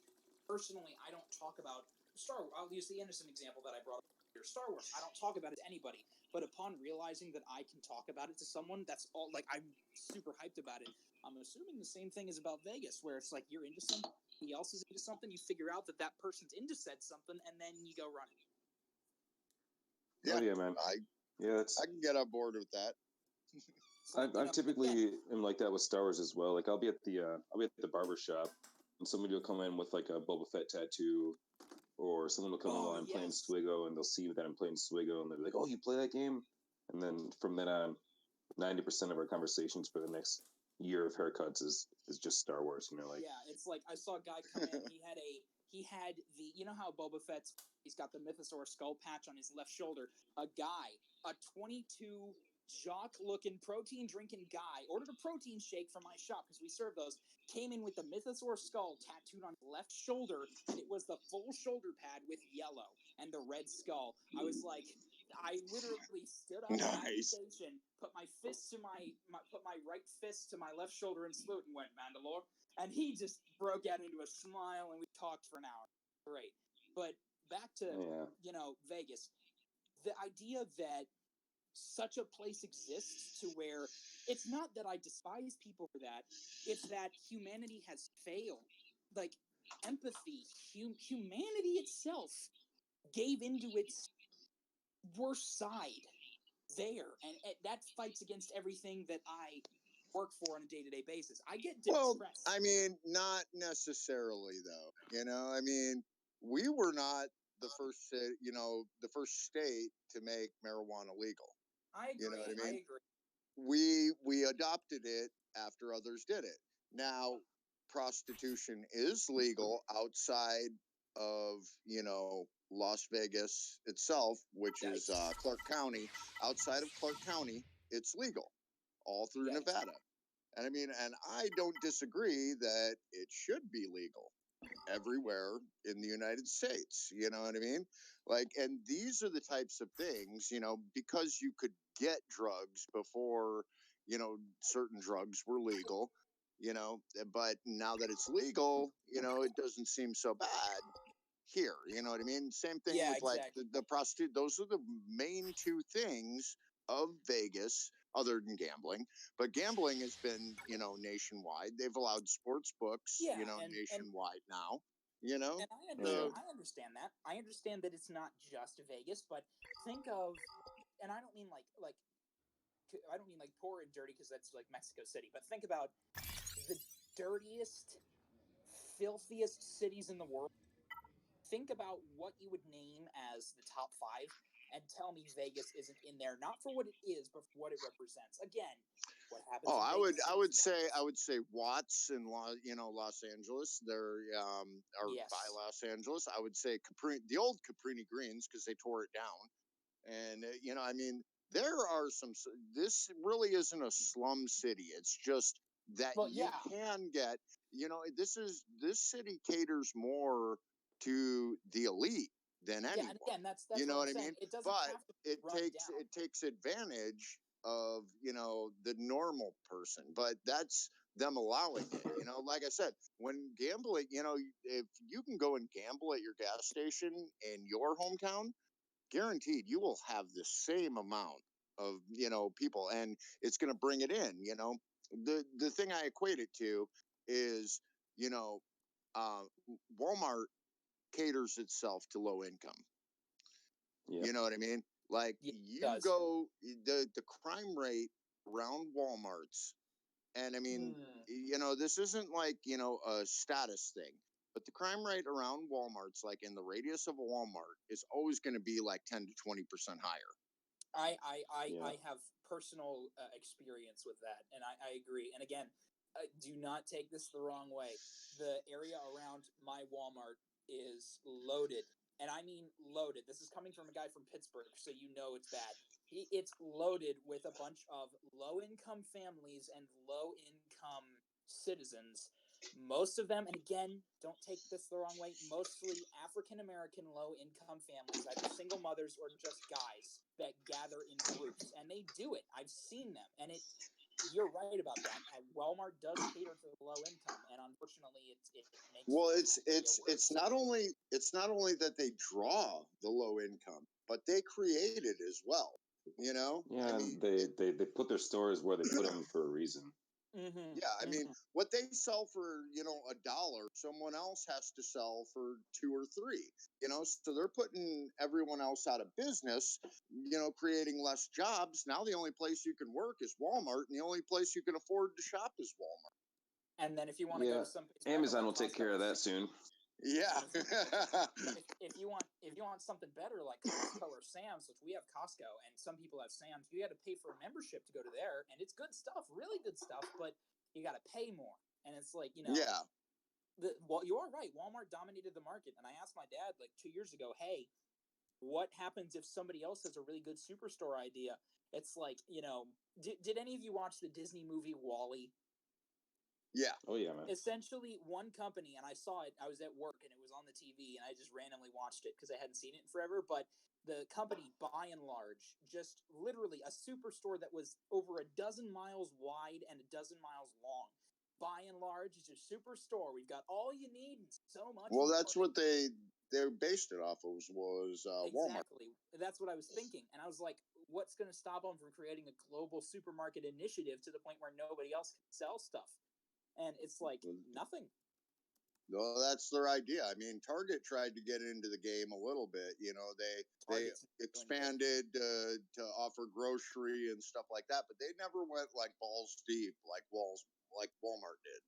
Personally, I don't talk about Star Wars. I'll use the innocent example that I brought up here. Star Wars. I don't talk about it to anybody. But upon realizing that I can talk about it to someone, that's all. Like, I'm super hyped about it. I'm assuming the same thing is about Vegas, where it's like you're into something, somebody else is into something. You figure out that that person's into said something, and then you go running. Oh Yeah, yeah, man. Yeah, it's I can get on board with that. Like, I've typically am like that with Star Wars as well. Like I'll be at the barber shop, and somebody will come in with like a Boba Fett tattoo, or someone will come in while I'm playing Swigo, and they'll see that I'm playing Swigo, and they'll be like, "Oh, you play that game?" And then from then on, 90% of our conversations for the next year of haircuts is just Star Wars. You know, like yeah, it's like I saw a guy come in. He had the, you know how Boba Fett's, he's got the Mythosaur skull patch on his left shoulder. A 22 jock looking protein drinking guy ordered a protein shake from my shop because we serve those. Came in with the Mythosaur skull tattooed on his left shoulder, and it was the full shoulder pad with yellow and the red skull. I was like, I literally stood up in agitation, put my fist to put my right fist to my left shoulder and salute, and went, "Mandalore." And he just broke out into a smile, and we talked for an hour. Great. But back to, you know, Vegas. The idea that such a place exists to where it's not that I despise people for that, it's that humanity has failed. Like, empathy, humanity itself gave into its worst side there, and that fights against everything that I work for on a day-to-day basis. I get depressed. Well, I mean, not necessarily though. You know, I mean, we were not the first, you know, the first state to make marijuana legal. I agree. You know what I mean? I agree. We adopted it after others did it. Now, prostitution is legal outside of, you know, Las Vegas itself, which is Clark County. Outside of Clark County, it's legal all through Nevada. And I mean, and I don't disagree that it should be legal everywhere in the United States. You know what I mean? Like, and these are the types of things, you know, because you could get drugs before, you know, certain drugs were legal, you know, but now that it's legal, you know, it doesn't seem so bad here. You know what I mean? Same thing with like the prostitute. Those are the main two things of Vegas, other than gambling. But gambling has been, you know, nationwide. They've allowed sports books, you know, nationwide now. You know, and I understand that. I understand that it's not just Vegas, but think of, and I don't mean like poor and dirty because that's like Mexico City, but think about the dirtiest, filthiest cities in the world think about what you would name as the top 5 and tell me Vegas isn't in there, not for what it is, but for what it represents. Again, what happens Oh, in Vegas I would say Watts in Los Angeles. They're or Yes. by Los Angeles. I would say the old Caprini Greens, because they tore it down. And I mean, there are some. This really isn't a slum city. It's just that Well, you yeah. can get. This city caters more to the elite than Yeah, anyone. and again, that's You know what what I'm I saying. mean? It doesn't But have to be run down. it takes advantage of the normal person, but that's them allowing it. Like I said, when gambling, if you can go and gamble at your gas station in your hometown, guaranteed you will have the same amount of people, and it's going to bring it in. The thing I equate it to is uh, Walmart caters itself to low income. Yeah. You know what I mean? Like Yeah, it you does. go the crime rate around Walmart's, and I mean, this isn't like, a status thing, but the crime rate around Walmart's, like in the radius of a Walmart, is always going to be like 10 to 20% higher. I have personal experience with that, and I agree. And again, do not take this the wrong way. The area around my Walmart is loaded, and I mean loaded. This is coming from a guy from Pittsburgh, so you know it's bad. It's loaded with a bunch of low-income families and low-income citizens. Most of them, and again, don't take this the wrong way, mostly African-American low-income families, either single mothers or just guys that gather in groups, and they do it. I've seen them, and you're right about that. Walmart does cater to the low income, and unfortunately, it makes. Well, it's not only that they draw the low income, but they create it as well. Yeah, I mean, they put their stores where they put them for a reason. Mm-hmm, yeah, I mean, what they sell for, $1, someone else has to sell for 2 or 3, so they're putting everyone else out of business, creating less jobs. Now the only place you can work is Walmart, and the only place you can afford to shop is Walmart. And then if you want to go to some Amazon will take care of that soon. Yeah. if you want something better like Costco or Sam's, which we have Costco, and some people have Sam's, you got to pay for a membership to go to there, and it's good stuff, really good stuff, but you got to pay more, and it's like Yeah. Well, you are right. Walmart dominated the market, and I asked my dad like 2 years ago, hey, what happens if somebody else has a really good superstore idea? It's like, did any of you watch the Disney movie WALL-E? Yeah. Oh yeah, man. Essentially, one company, and I saw it. I was at work, and it was on the TV, and I just randomly watched it because I hadn't seen it in forever. But the company, by and large, just literally a superstore that was over a dozen miles wide and a dozen miles long. By and large, it's a superstore. We've got all you need and so much. Well, more. that's what they based it off of was Walmart. Exactly. That's what I was thinking, and I was like, "What's going to stop them from creating a global supermarket initiative to the point where nobody else can sell stuff?" And it's like nothing. No, that's their idea. I mean, Target tried to get into the game a little bit. They expanded to offer grocery and stuff like that, but they never went like balls deep like Walmart did.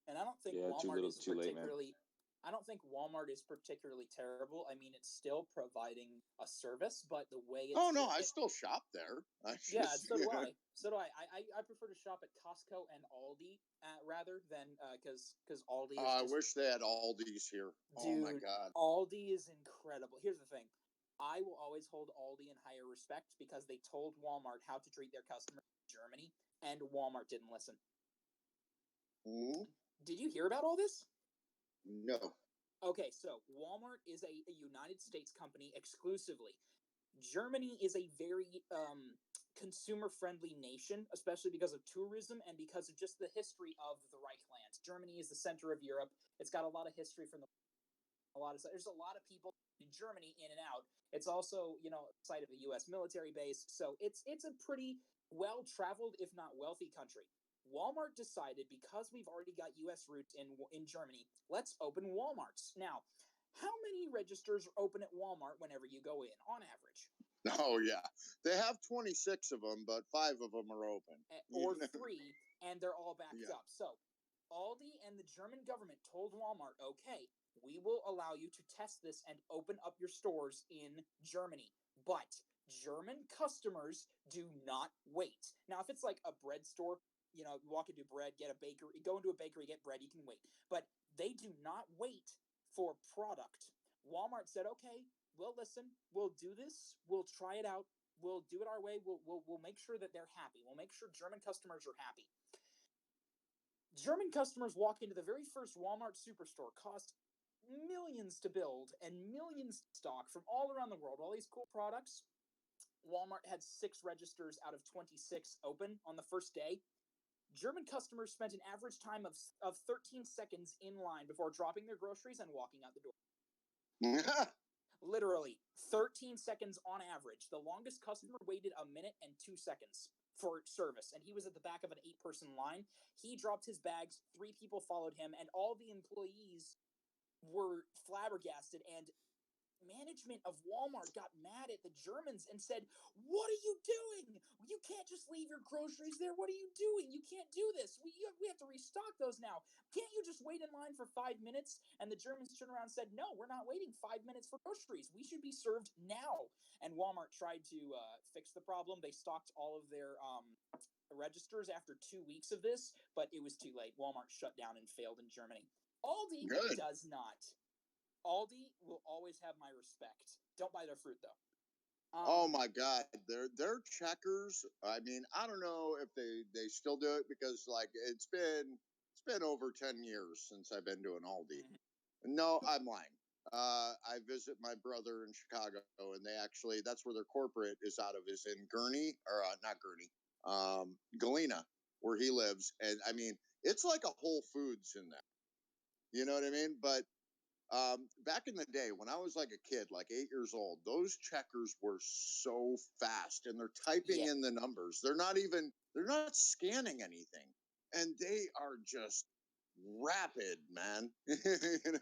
And I don't think Walmart is particularly. I don't think Walmart is particularly terrible. I mean, it's still providing a service, but the way it's. Oh no, I still shop there. So do I. So do I. I prefer to shop at Costco and Aldi rather than because Aldi. I wish they had Aldi's here. Dude, oh my god, Aldi is incredible. Here's the thing. I will always hold Aldi in higher respect because they told Walmart how to treat their customers in Germany, and Walmart didn't listen. Mm-hmm. Did you hear about all this? No. Okay, so Walmart is a United States company exclusively. Germany is a very consumer-friendly nation, especially because of tourism and because of just the history of the Reichland. Germany is the center of Europe. It's got a lot of history from there's a lot of people in Germany in and out. It's also, site of a U.S. military base, so it's a pretty well-traveled, if not wealthy country. Walmart decided, because we've already got U.S. roots in Germany, let's open Walmarts. Now, how many registers are open at Walmart whenever you go in, on average? Oh, yeah. They have 26 of them, but 5 of them are open. Or 3, and they're all backed up. So, Aldi and the German government told Walmart, okay, we will allow you to test this and open up your stores in Germany. But German customers do not wait. Now, if it's like a bread store, you know, you walk into bread, get a bakery, go into a bakery, get bread, you can wait. But they do not wait for product. Walmart said, okay, we'll listen, we'll do this, we'll try it out, we'll do it our way, we'll make sure that they're happy, we'll make sure German customers are happy. German customers walk into the very first Walmart superstore, cost millions to build and millions to stock from all around the world, all these cool products. Walmart had 6 registers out of 26 open on the first day. German customers spent an average time of 13 seconds in line before dropping their groceries and walking out the door. Literally 13 seconds on average. The longest customer waited 1 minute and 2 seconds for service, and he was at the back of an 8-person line. He dropped his bags, 3 people followed him, and all the employees were flabbergasted. And management of Walmart got mad at the Germans and said, what are you doing? You can't just leave your groceries there. What are you doing? You can't do this. We have to restock those now. Can't you just wait in line for 5 minutes? And the Germans turned around and said, no, we're not waiting 5 minutes for groceries. We should be served now. And Walmart tried to fix the problem. They stocked all of their registers after 2 weeks of this, but it was too late. Walmart shut down and failed in Germany. Aldi does not. Aldi will always have my respect. Don't buy their fruit though. Oh my God, their checkers. I mean, I don't know if they still do it because like it's been over 10 years since I've been to an Aldi. Mm-hmm. No, I'm lying. I visit my brother in Chicago, and they actually that's where their corporate is out of is in Gurney or not Gurney, Galena, where he lives, and I mean it's like a Whole Foods in there. You know what I mean? But back in the day when I was like a kid, like 8 years old, those checkers were so fast and they're typing in the numbers. They're not scanning anything. And they are just rapid, man. You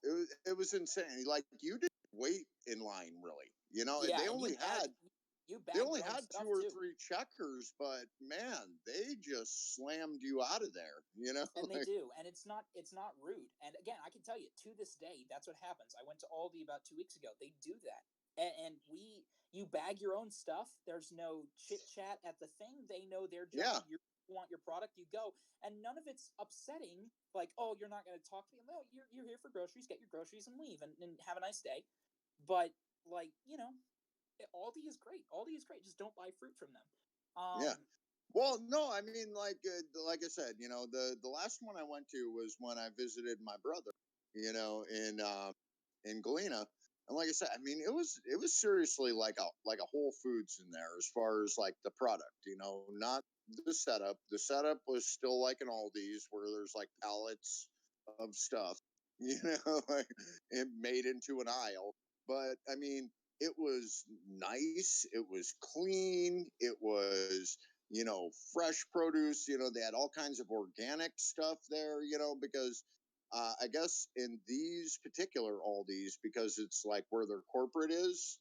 know? It was insane. Like you didn't wait in line really. You know, they only had 2 or 3 checkers, but man, they just slammed you out of there, you know? And they do. And it's not rude. And again, I can tell you to this day, that's what happens. I went to Aldi about 2 weeks ago. They do that. And you bag your own stuff. There's no chit chat at the thing. They know their job. You want your product, you go. And none of it's upsetting. Like, oh, you're not going to talk to me. No, you're here for groceries. Get your groceries and leave and have a nice day. But like, you know, Aldi is great. Aldi is great. Just don't buy fruit from them. Yeah. Well, no, I mean, like I said, you know, the last one I went to was when I visited my brother, you know, in Galena, and like I said, I mean, it was seriously like a Whole Foods in there as far as like the product, you know, not the setup. The setup was still like an Aldi's where there's like pallets of stuff, you know, like it made into an aisle. But I mean, it was nice. It was clean. It was, you know, fresh produce. You know, they had all kinds of organic stuff there, you know, because I guess in these particular Aldi's, because it's like where their corporate is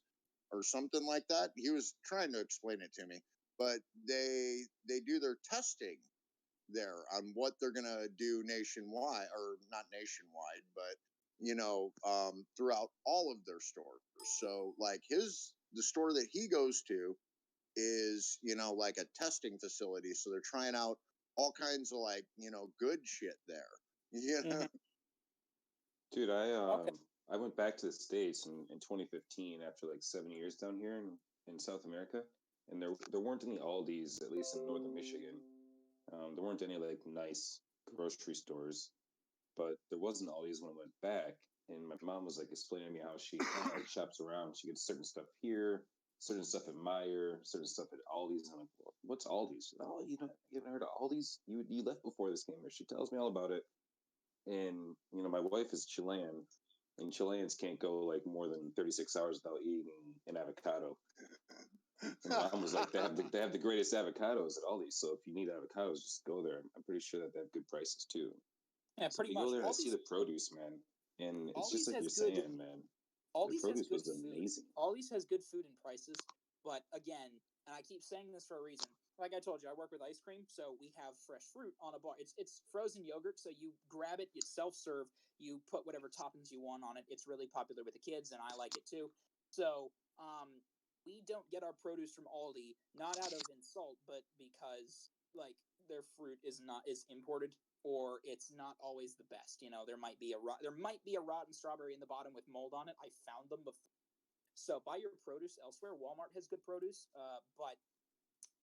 or something like that. He was trying to explain it to me, but they do their testing there on what they're going to do nationwide, or not nationwide, but you know, throughout all of their stores. So like the store that he goes to is, you know, like a testing facility. So they're trying out all kinds of like, you know, good shit there. You know? Dude, I went back to the States in 2015 after like 7 years down here in South America, and there weren't any Aldi's, at least in northern Michigan. There weren't any like nice grocery stores, but there was an Aldi's when I went back, and my mom was like explaining to me how she like shops around. She gets certain stuff here, certain stuff at Meijer, certain stuff at Aldi's. And I'm like, well, what's Aldi's? Oh, you haven't heard of Aldi's? You left before this came here. She tells me all about it. And you know, my wife is Chilean, and Chileans can't go like more than 36 hours without eating an avocado. And mom was like, they have the greatest avocados at Aldi. So if you need avocados, just go there. I'm pretty sure that they have good prices too. Yeah, so pretty you much. go there and I see the produce, man, and it's Aldi's just like you're saying, man. Aldi's the produce has good was amazing. Aldi's has good food and prices, but again, and I keep saying this for a reason, like I told you, I work with ice cream, so we have fresh fruit on a bar. It's frozen yogurt, so you grab it, it's self-serve, you put whatever toppings you want on it. It's really popular with the kids, and I like it too. So we don't get our produce from Aldi, not out of insult, but because like their fruit is imported, or it's not always the best. There might be a rotten strawberry in the bottom with mold on it. I found them before. So buy your produce elsewhere. Walmart has good produce, but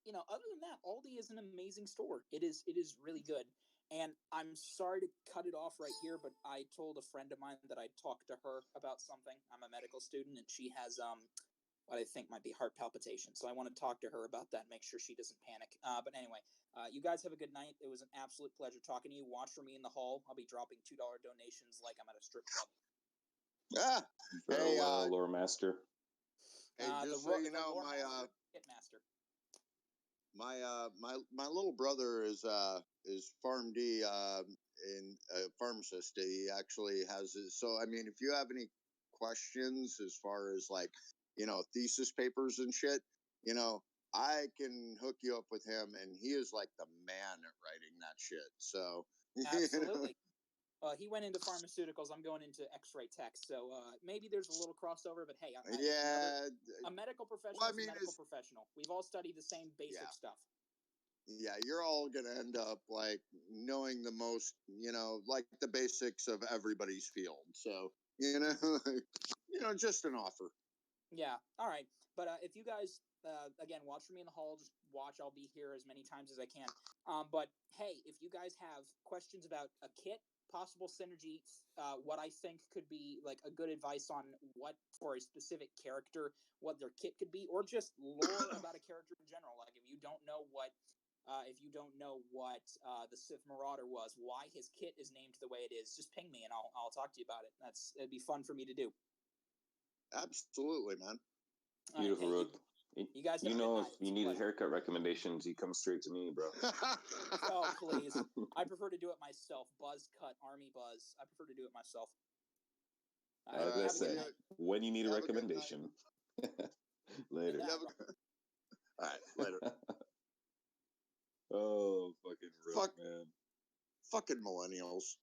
other than that, Aldi is an amazing store. It is really good. And I'm sorry to cut it off right here, but I told a friend of mine that I'd talk to her about something. I'm a medical student, and she has what I think might be heart palpitations. So I want to talk to her about that, make sure she doesn't panic. But anyway, you guys have a good night. It was an absolute pleasure talking to you. Watch for me in the hall. I'll be dropping $2 donations like I'm at a strip club. Ah, Hey, Lore Master. Hey, just so you know, Master. My little brother is PharmD in a pharmacist. He actually has his. So I mean, if you have any questions as far as like thesis papers and shit, I can hook you up with him, and he is like the man at writing that shit. So absolutely. He went into pharmaceuticals. I'm going into X-ray tech. So maybe there's a little crossover, but hey, a medical professional is a medical professional. We've all studied the same basic stuff. Yeah, you're all going to end up like knowing the most, like the basics of everybody's field. So, just an offer. Yeah. All right. But if you guys, again, watch for me in the hall, just watch. I'll be here as many times as I can. But hey, if you guys have questions about a kit, possible synergy, what I think could be like a good advice on what for a specific character, what their kit could be, or just lore about a character in general. Like if you don't know what the Sith Marauder was, why his kit is named the way it is, just ping me and I'll talk to you about it. It'd be fun for me to do. Absolutely, man. Beautiful, Rook. You guys, if you need haircut recommendations, you come straight to me, bro. Oh, please. I prefer to do it myself. Buzz cut, army buzz. I prefer to do it myself. Like I said, when you need a recommendation. Later. All right, later. Oh, fucking Rook, man. Fucking millennials.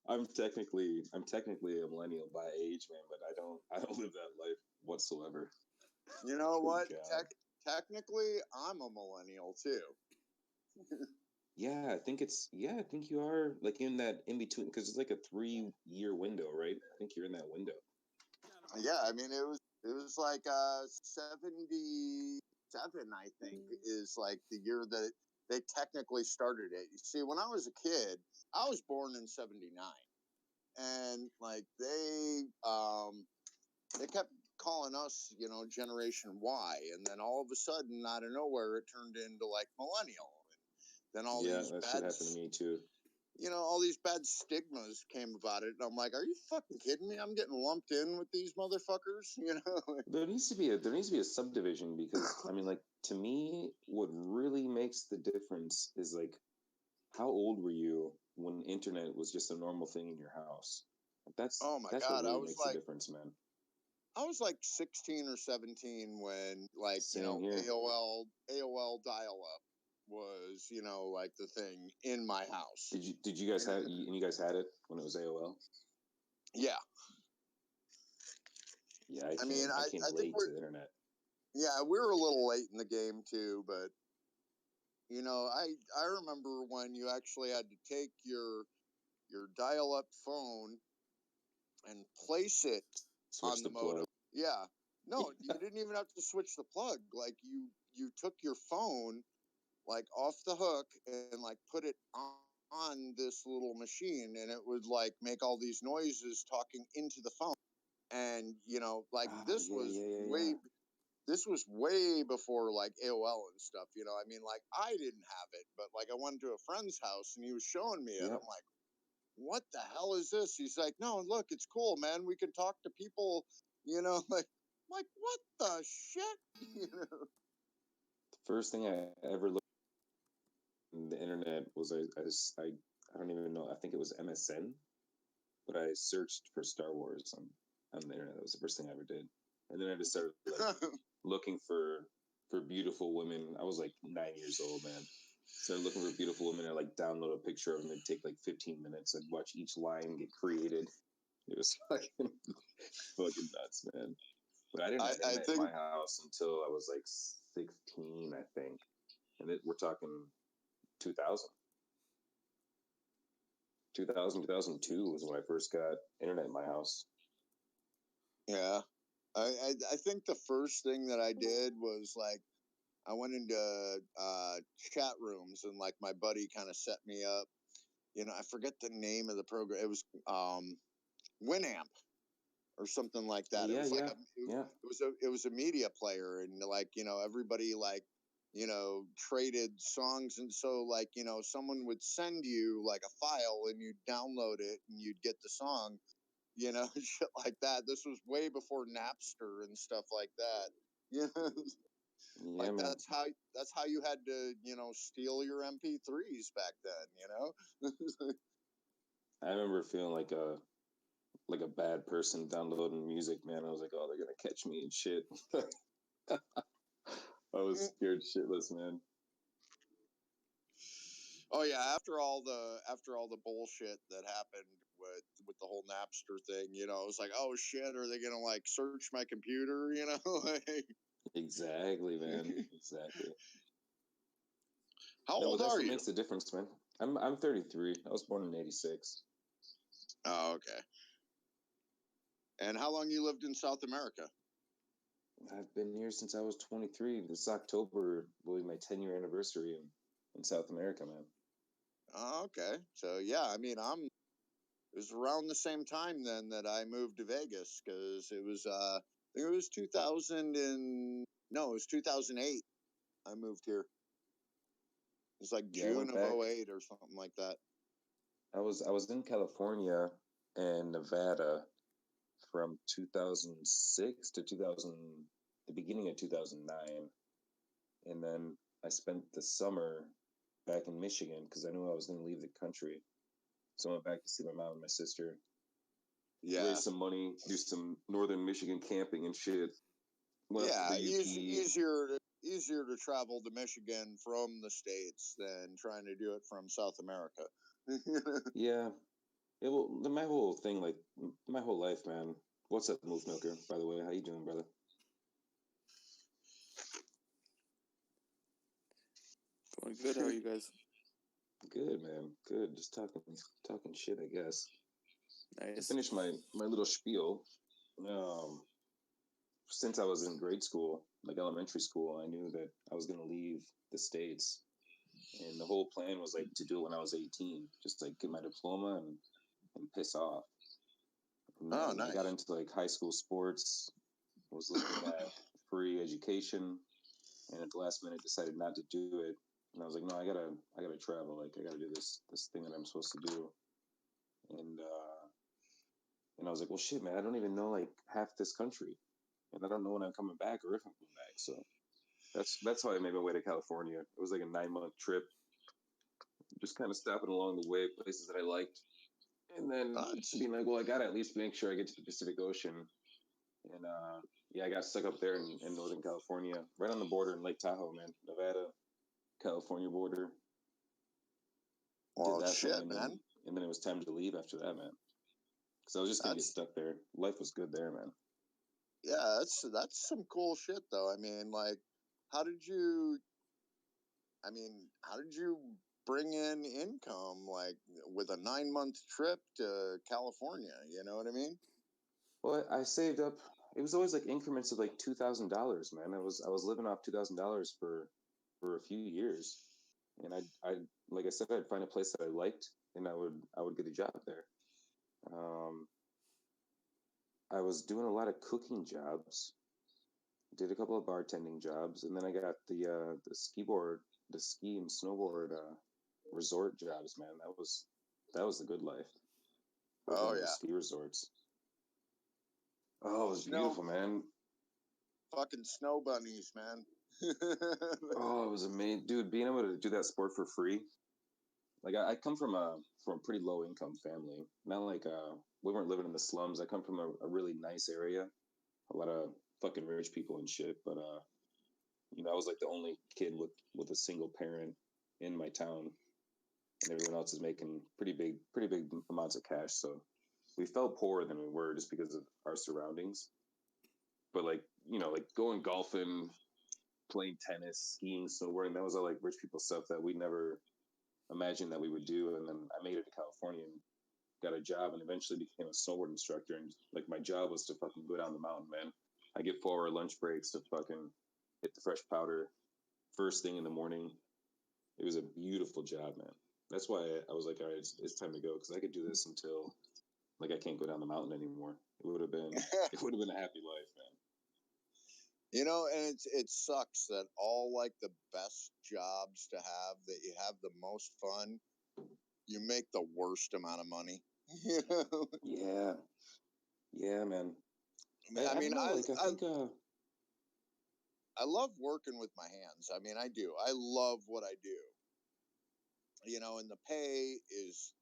I'm technically a millennial by age, man, but I don't live that life whatsoever. You know what? Technically, I'm a millennial too. I think you are like in that in between, because it's like a 3-year window, right? I think you're in that window. Yeah, I mean it was like 77, I think, is like the year that they technically started it. You see, when I was a kid, I was born in 79, and like they kept calling us, Generation Y, and then all of a sudden, out of nowhere, it turned into like millennial, and then all these that shit happened to me too. All these bad stigmas came about it, and I'm like, are you fucking kidding me? I'm getting lumped in with these motherfuckers, There needs to be a subdivision, because I mean, like, to me, what really makes the difference is like, how old were you when internet was just a normal thing in your house? That's oh my that's God, what really makes the difference, man. I was like 16 or 17 when, like, Same here. AOL dial-up was, like the thing in my house. Did you guys have? And you guys had it when it was AOL? Yeah. Yeah, I came late to the internet. Yeah, we were a little late in the game too, but I remember when you actually had to take your dial-up phone and place it on the modem. Yeah. No, you didn't even have to switch the plug. Like you took your phone like off the hook and like put it on this little machine, and it would like make all these noises talking into the phone. And this was way before like AOL and stuff. I mean, like I didn't have it, but like I went to a friend's house and he was showing me it. I'm like, what the hell is this? He's like, no, look, it's cool, man. We can talk to people, like what the shit? The first thing I ever looked on the internet was I don't even know. I think it was MSN, but I searched for Star Wars on the internet. That was the first thing I ever did, and then I just started like looking for for beautiful women. I was like 9 years old, man. Started looking for beautiful women. I like download a picture of them. It'd take like 15 minutes. I'd watch each line get created. It was fucking nuts, man. But I didn't have I internet in think my house until I was like 16, I think. And we're talking 2000. 2002 was when I first got internet in my house. yeah. I think the first thing that I did was like I went into chat rooms and like my buddy kind of set me up. You know, I forget the name of the program. It was Winamp or something like that. It Yeah, was like yeah, yeah. it was a media player, and like everybody like traded songs, and so like someone would send you like a file and you'd download it and you'd get the song, shit like that. This was way before Napster and stuff like that. Yeah. Yeah, Like man. that's how you had to steal your MP3s back then. I remember feeling like a bad person downloading music, man. I was like, oh, they're gonna catch me and shit. I was scared shitless, man. Oh yeah, after all the bullshit that happened with the whole Napster thing, it was like, oh shit, are they gonna like search my computer? Exactly, man. Exactly. How No, old that's are what you? makes the difference, man. I'm 33. I was born in '86. Oh, okay. And how long you lived in South America? I've been here since I was 23. This October will be my 10-year anniversary in South America, man. Oh, okay. So yeah, I mean, it was around the same time then that I moved to Vegas because it was I think it was 2000 and no, it was 2008. I moved here. It was like Yeah, I June went of back. '08 or something like that. I was in California and Nevada from 2006 to 2000, the beginning of 2009, and then I spent the summer back in Michigan because I knew I was going to leave the country. So I went back to see my mom and my sister, Yeah. raise some money, do some northern Michigan camping and shit. Went up to Yeah, the UP. easier to travel to Michigan from the States than trying to do it from South America. Yeah, my whole thing, like my whole life, man. What's up, Move Milker? By the way, how you doing, brother? Going good. How are you guys? Good, man. Good. Just talking shit, I guess. To Nice. finish my little spiel, since I was in grade school, like elementary school, I knew that I was going to leave the States. And the whole plan was like to do it when I was 18, just like get my diploma and piss off. And Oh, then I got nice. into like high school sports, was looking at free education, and at the last minute decided not to do it. And I was like, no, I gotta travel. Like I gotta do this thing that I'm supposed to do. And I was like, well, shit, man, I don't even know like half this country, and I don't know when I'm coming back or if I'm coming back. So that's how I made my way to California. It was like a 9-month trip, just kind of stopping along the way, places that I liked, and then Nice. being like, well, I gotta at least make sure I get to the Pacific Ocean. And yeah, I got stuck up there in Northern California, right on the border in Lake Tahoe, man, Nevada, California border. Well, Did that shit, thing, man. and then it was time to leave after that, man, because I was just gonna get That's stuck there. Life was good there, man. yeah, that's some cool shit though. I mean, like, how did you? I mean, how did you bring in income like with a 9-month trip to California? You know what I mean? Well, I saved up. It was always like increments of like $2,000, man. I was living off $2,000 for a few years, and I like I said, I'd find a place that I liked, and I would get a job there. Um, I was doing a lot of cooking jobs, did a couple of bartending jobs, and then I got the ski and snowboard resort jobs, man. That was the good life. Working Oh at the yeah, ski resorts. Oh, it was snow beautiful, man. fucking snow bunnies, man. Oh, it was amazing, dude. Being able to do that sport for free. Like I come from a pretty low income family. Not like we weren't living in the slums. I come from a really nice area. A lot of fucking rich people and shit. But I was like the only kid with a single parent in my town, and everyone else is making pretty big amounts of cash. So we felt poorer than we were just because of our surroundings. But like like going golfing, playing tennis, skiing, snowboarding, that was all like rich people stuff that we never imagined that we would do. And then I made it to California and got a job and eventually became a snowboard instructor. And like my job was to fucking go down the mountain, man. I get 4-hour lunch breaks to fucking hit the fresh powder first thing in the morning. It was a beautiful job, man. That's why I was like, all right, it's time to go, because I could do this until like I can't go down the mountain anymore. It would have been a happy life, man. And it sucks that all like the best jobs to have, that you have the most fun, you make the worst amount of money. Yeah, man. I mean, I think I love working with my hands. I mean, I do. I love what I do. And the pay is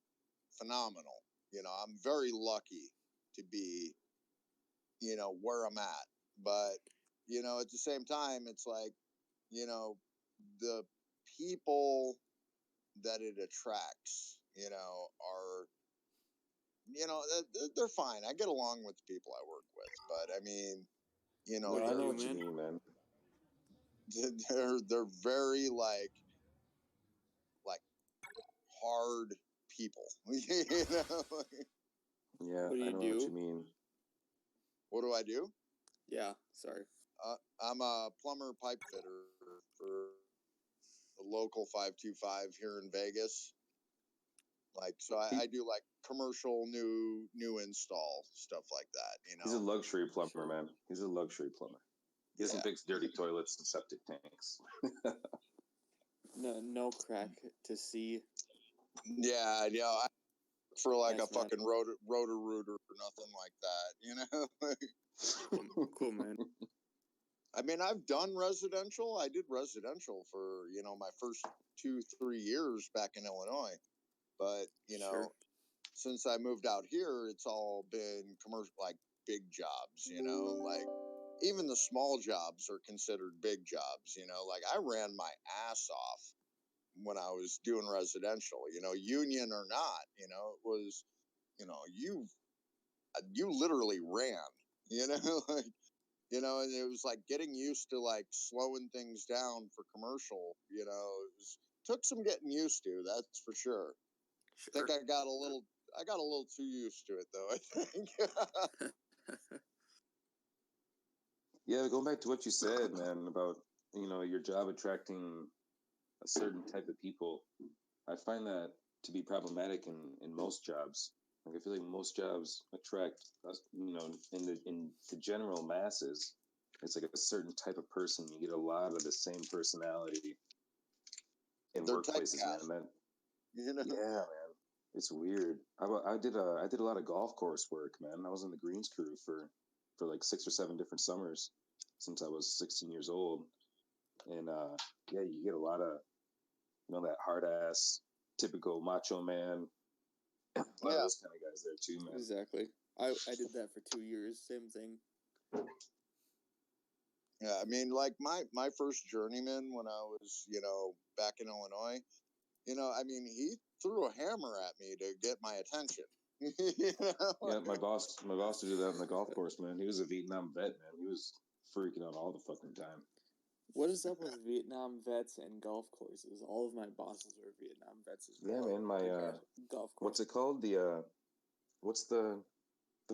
phenomenal. I'm very lucky to be, where I'm at. But, at the same time, it's like, the people that it attracts, are, they're fine. I get along with the people I work with. But, I mean, What I do know you what do, you man? mean, man. they're very like hard people. Yeah, What do I you know what do? you mean. What do I do? Yeah, sorry. I'm a plumber pipe fitter for the local 525 here in Vegas. Like, so I do like commercial new install stuff like that. He's a luxury plumber, Sure. man. He's a luxury plumber. He doesn't fix dirty toilets and septic tanks. No crack to see. Yeah. For like Nice, a man. fucking rotor-rooter or nothing like that. Cool, man. I mean, I've done residential. I did residential for, my first 2-3 years back in Illinois. But, Sure. since I moved out here, it's all been commercial, like big jobs, like even the small jobs are considered big jobs, like I ran my ass off when I was doing residential, union or not, it was, you literally ran, like, and it was like getting used to like slowing things down for commercial, took some getting used to, that's for sure. Sure. I think I got a little too used to it though, I think. Yeah, going back to what you said, man, about your job attracting a certain type of people, I find that to be problematic in most jobs. Like I feel like most jobs attract us, in the general masses. It's like a certain type of person. You get a lot of the same personality in They're workplaces, typecast. man. Yeah, man. It's weird. I did a lot of golf course work, man. I was in the greens crew for like 6 or 7 different summers since I was 16 years old, and yeah, you get a lot of that hard ass, typical macho man. A lot of those kind of guys there too, man. Exactly. I did that for 2 years. Same thing. Yeah, I mean, like my first journeyman when I was, back in Illinois, I mean, he threw a hammer at me to get my attention. Yeah, my boss to do that on the golf course, man. He was a Vietnam vet, man. He was freaking out all the fucking time. What is up with Vietnam vets and golf courses? All of my bosses are Vietnam vets as well. Yeah, man. My golf course. what's it called? What's the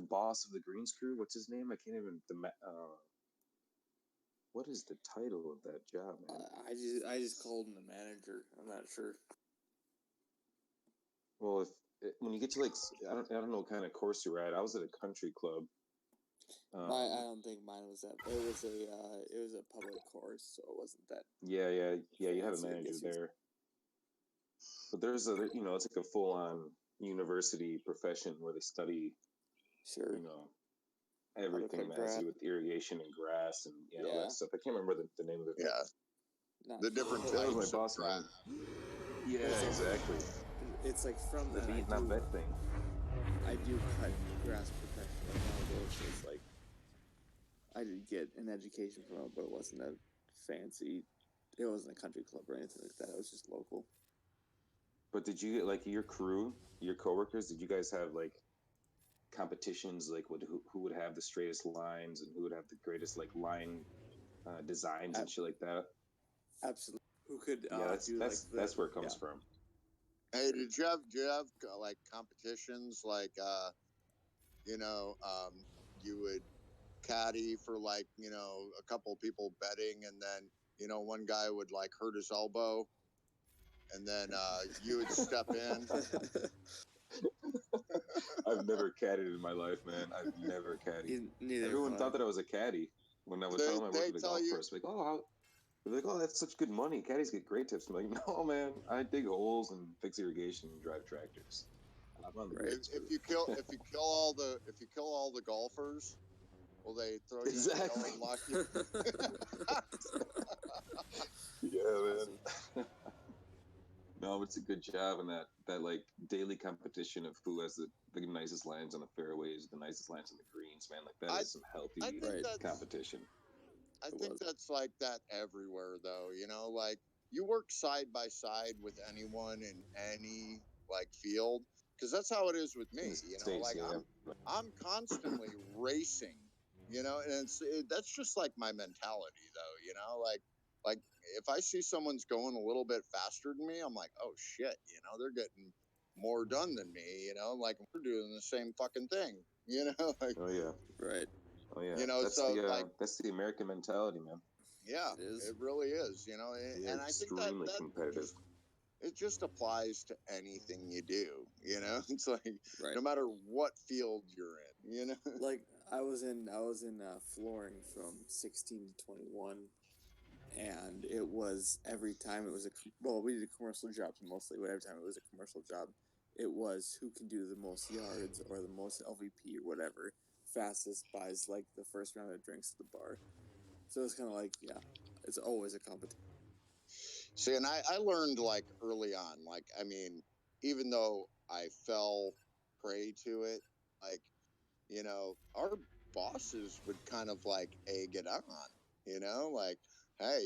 boss of the greens crew? What's his name? I can't even what is the title of that job, man? I just called him the manager. I'm not sure. Well, when you get to like, I don't know what kind of course you ride. I was at a country club. I don't think mine was that. It was a public course, so it wasn't that. Yeah. You had a fancy, I manager guess there, but there's it's like a full on university profession where they study, Sure. everything that has to do with irrigation and grass and all that stuff. I can't remember the name of it. Yeah. The different That types was my boss, of man. Yeah, exactly. It's like from The that Vietnam vet thing. I do cut grass professionally nowadays, so it's like I did get an education from it, but it wasn't a fancy. It wasn't a country club or anything like that. It was just local. But did you like your crew, your coworkers? Did you guys have like competitions, like who would have the straightest lines and who would have the greatest like line designs and shit like that? Absolutely. Who could Yeah, that's do that's like that's where it comes from. Hey, did you have like competitions like you would caddy for like a couple people betting, and then one guy would like hurt his elbow, and then you would step in. I've never caddied in my life, man. I've never caddied. Neither Everyone have thought I. that I was a caddy when I would tell them I worked They at the tell golf you course. Like, they're like, oh, that's such good money. Caddies get great tips. I'm like, no, man. I dig holes and fix irrigation and drive tractors. I'm on the Right. greats. if you kill all the golfers, will they throw you in jail Exactly. and lock you? Yeah, man. No, but it's a good job, and that like daily competition of who has the nicest lines on the fairways, the nicest lines on the greens, man. Like that is some I healthy think Right. that's competition. I It think was. that's like that everywhere, though. Like you work side by side with anyone in any like field, because that's how it is with In me. the States, Like yeah. I'm constantly racing. And that's just like my mentality, though. Like if I see someone's going a little bit faster than me, I'm like, oh shit, they're getting more done than me. Like we're doing the same fucking thing. Like Oh yeah, Right. oh yeah. so like That's the American mentality, man. yeah, It is. it really is. We are And I think that extremely competitive. it just applies to anything you do. It's like Right. no matter what field you're in. Like I was in flooring from 16 to 21, and it was every time it was we did commercial jobs mostly, but every time it was a commercial job, it was who can do the most yards or the most LVP or whatever fastest buys like the first round of drinks at the bar. So it's kind of like it's always a competition. See, and I learned like early on, like I mean, even though I fell prey to it, like our bosses would kind of like egg it on. Like hey,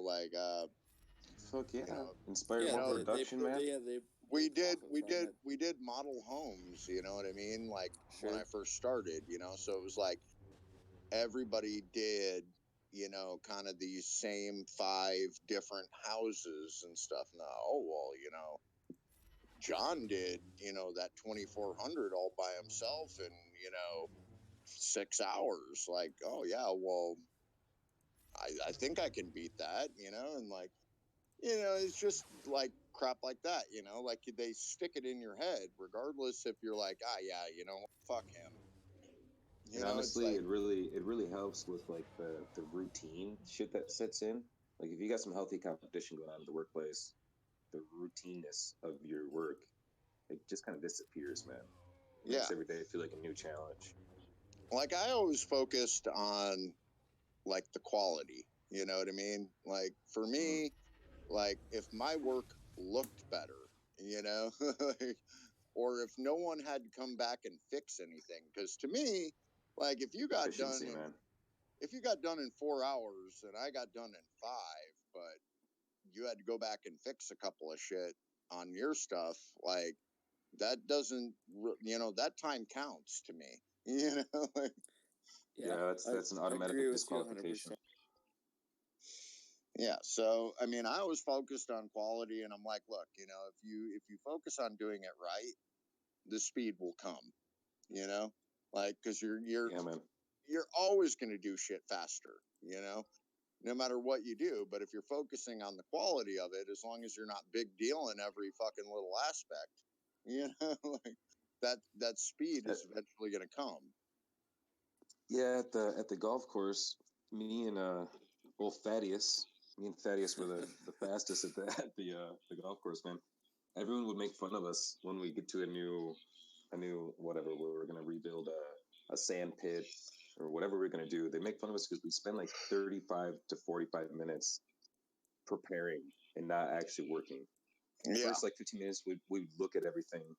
like Fuck yeah, you know inspired you more know production, man. They we did profit we from did it. we did model homes, you know what I mean, like when Sure. I first started, so it was like everybody did kind of these same 5 different houses and stuff. Now, oh well, John did that 2400 all by himself in 6 hours. Like, oh yeah, well I think I can beat that, and like it's just like crap like that, like they stick it in your head, regardless if you're like, yeah, fuck him. And It's honestly, like, it really helps with like the routine shit that sets in. Like if you got some healthy competition going on in the workplace, the routineness of your work, it just kind of disappears, man. It yeah, makes every day feel like a new challenge. like I always focused on like the quality, you know what I mean? Like for Mm-hmm. me, like if my work looked better, like, or if no one had to come back and fix anything, because to me, like Efficiency, man. if you got done in 4 hours and I got done in 5, but you had to go back and fix a couple of shit on your stuff, like that doesn't, that time counts to me, like, Yeah, Yeah, that's an I automatic agree with you disqualification. 100%. yeah. So I mean, I was focused on quality, and I'm like, look, if you focus on doing it right, the speed will come, like because Yeah, man. you're always going to do shit faster, no matter what you do. But if you're focusing on the quality of it, as long as you're not big deal in every fucking little aspect, like that speed Uh, is eventually going to come. yeah, at the golf course, me and old Thaddeus, were the fastest at the golf course, man. Everyone would make fun of us when we get to a new whatever where we're gonna rebuild a sand pit or whatever we're gonna do. They make fun of us because we spend like 35 to 45 minutes preparing and not actually working. The Yeah, first like 15 minutes, we look at everything.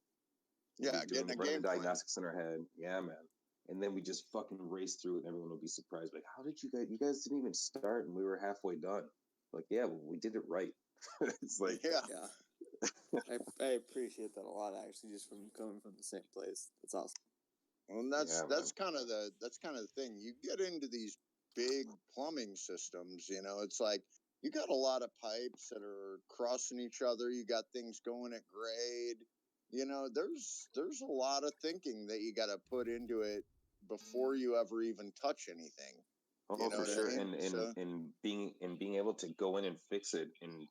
yeah, We'd be getting a running the game plan. diagnostics in our head. Yeah, man. and then we just fucking race through it, and everyone will be surprised. Like, how did you guys? You guys didn't even start, and we were halfway done. Like, yeah, well, we did it right. It's like, Yeah. I appreciate that a lot, actually, just from coming from the same place. That's awesome. Well, and that's kind of the thing. You get into these big plumbing systems, it's like you got a lot of pipes that are crossing each other. You got things going at grade. There's a lot of thinking that you got to put into it before you ever even touch anything. Oh, for sure, I mean? and being able to go in and fix it in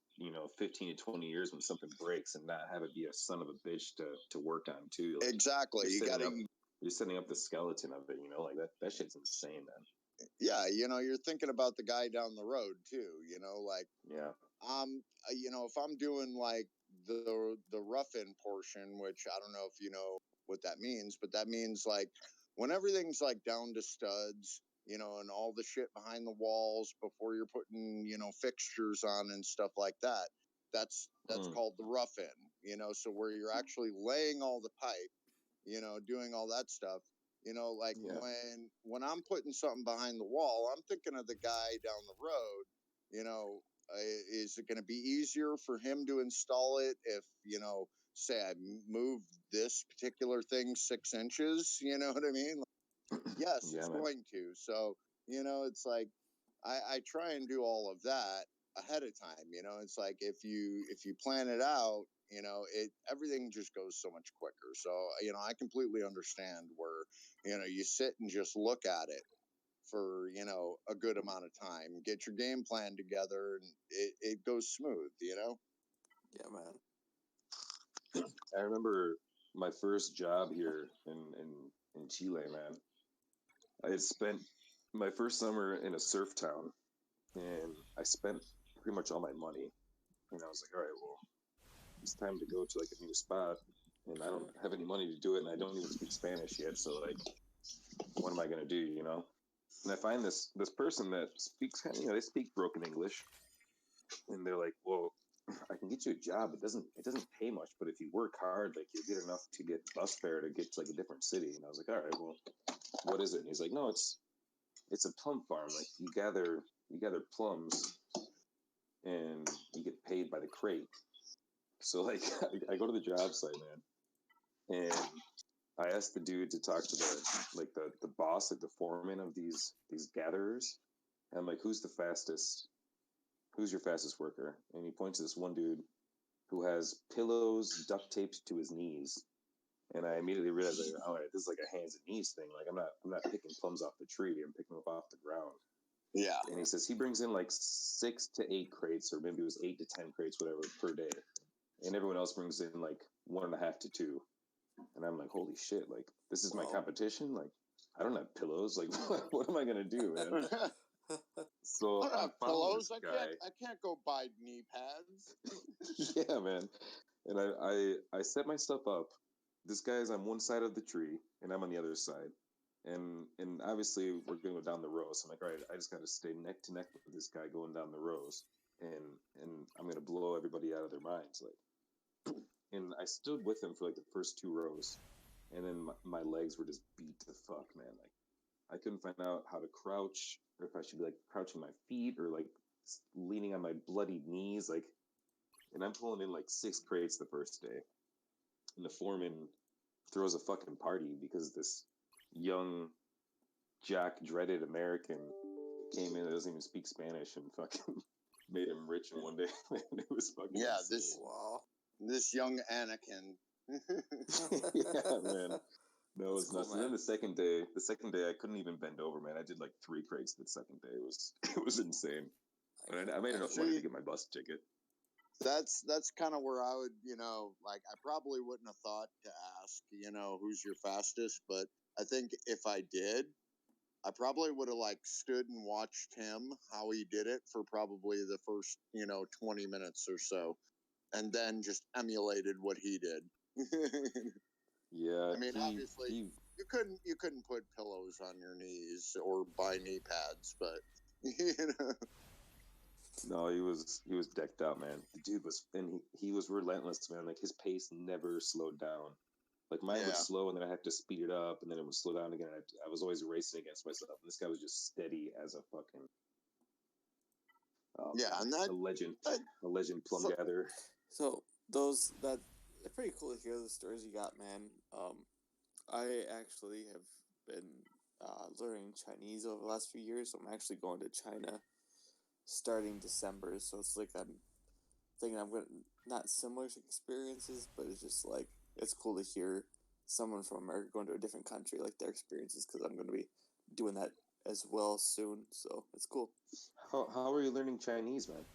15 to 20 years when something breaks, and not have it be a son of a bitch to work on too. Like, Exactly. you're setting up the skeleton of it. Like that shit's insane, man. Yeah, you're thinking about the guy down the road too. Like, yeah. If I'm doing like the rough in portion, which I don't know if you know what that means, but that means like when everything's like down to studs, and all the shit behind the walls before you're putting, fixtures on and stuff like that. That's called the rough in, so where you're actually laying all the pipe, doing all that stuff. Like when I'm putting something behind the wall, I'm thinking of the guy down the road. Is it going to be easier for him to install it if say I move this particular thing 6 inches? You know what I mean? Yes, it's going to. So it's like I try and do all of that ahead of time. It's like if you plan it out, everything just goes so much quicker. So I completely understand where you sit and just look at it for a good amount of time, get your game plan together, and it goes smooth. Yeah, man. I remember my first job here in Chile, man. I had spent my first summer in a surf town, and I spent pretty much all my money. And I was like, all right, well, it's time to go to like a new spot, and I don't have any money to do it, and I don't even speak Spanish yet. So like, what am I gonna do? And I find this person that speaks kind of, they speak broken English, and they're like, well, I can get you a job. It doesn't pay much, but if you work hard, like you'll get enough to get bus fare to get to like a different city. And I was like, all right, well, what is it? And he's like, no, it's a plum farm. Like you gather plums, and you get paid by the crate. So like, I go to the job site, man, and I asked the dude to talk to the boss, like the foreman of these gatherers. And I'm like, who's your fastest worker? And he points to this one dude who has pillows duct taped to his knees. And I immediately realized, like, all right, this is like a hands and knees thing. Like I'm not picking plums off the tree. I'm picking them off the ground. Yeah. And he says he brings in like 6 to 8 crates, or maybe it was 8 to 10 crates, whatever, per day. And everyone else brings in like 1.5 to 2. And I'm like, holy shit, like this is my competition. Like I don't have pillows. Like what am I gonna do, man? So I don't have pillows. I can't go buy knee pads. Yeah, man. And I set my stuff up. This guy's on one side of the tree, and I'm on the other side. And obviously we're gonna go down the row. So I'm like, all right, I just gotta stay neck to neck with this guy going down the rows, and I'm gonna blow everybody out of their minds, like. And I stood with him for like the first 2 rows, and then my legs were just beat to fuck, man. Like I couldn't find out how to crouch, or if I should be like crouching my feet, or like leaning on my bloodied knees, like. And I'm pulling in like 6 crates the first day, and the foreman throws a fucking party because this young Jack dreaded American came in that doesn't even speak Spanish and fucking made him rich in one day. It was fucking insane. This young Anakin. Yeah, man. No, it's nuts. And then the second day, I couldn't even bend over, man. I did like 3 crates the second day. It was insane. But I made enough money to get my bus ticket. That's kind of where I would, like I probably wouldn't have thought to ask, who's your fastest, but I think if I did, I probably would have like stood and watched him how he did it for probably the first, 20 minutes or so, and then just emulated what he did. Yeah, I mean, obviously you couldn't put pillows on your knees or buy knee pads, but No, he was decked out, man. The dude was, and he was relentless, man. Like his pace never slowed down. Like mine would Yeah. slow, and then I have to speed it up, and then it would slow down again. I was always racing against myself. And this guy was just steady as a fucking Yeah, and that, a legend plum So- gatherer. So they're pretty cool to hear the stories you got, man. I actually have been learning Chinese over the last few years. So I'm actually going to China starting December. So it's like I'm thinking I'm going to not similar experiences, but it's just like it's cool to hear someone from America going to a different country, like their experiences, because I'm going to be doing that as well soon. So it's cool. How are you learning Chinese, man?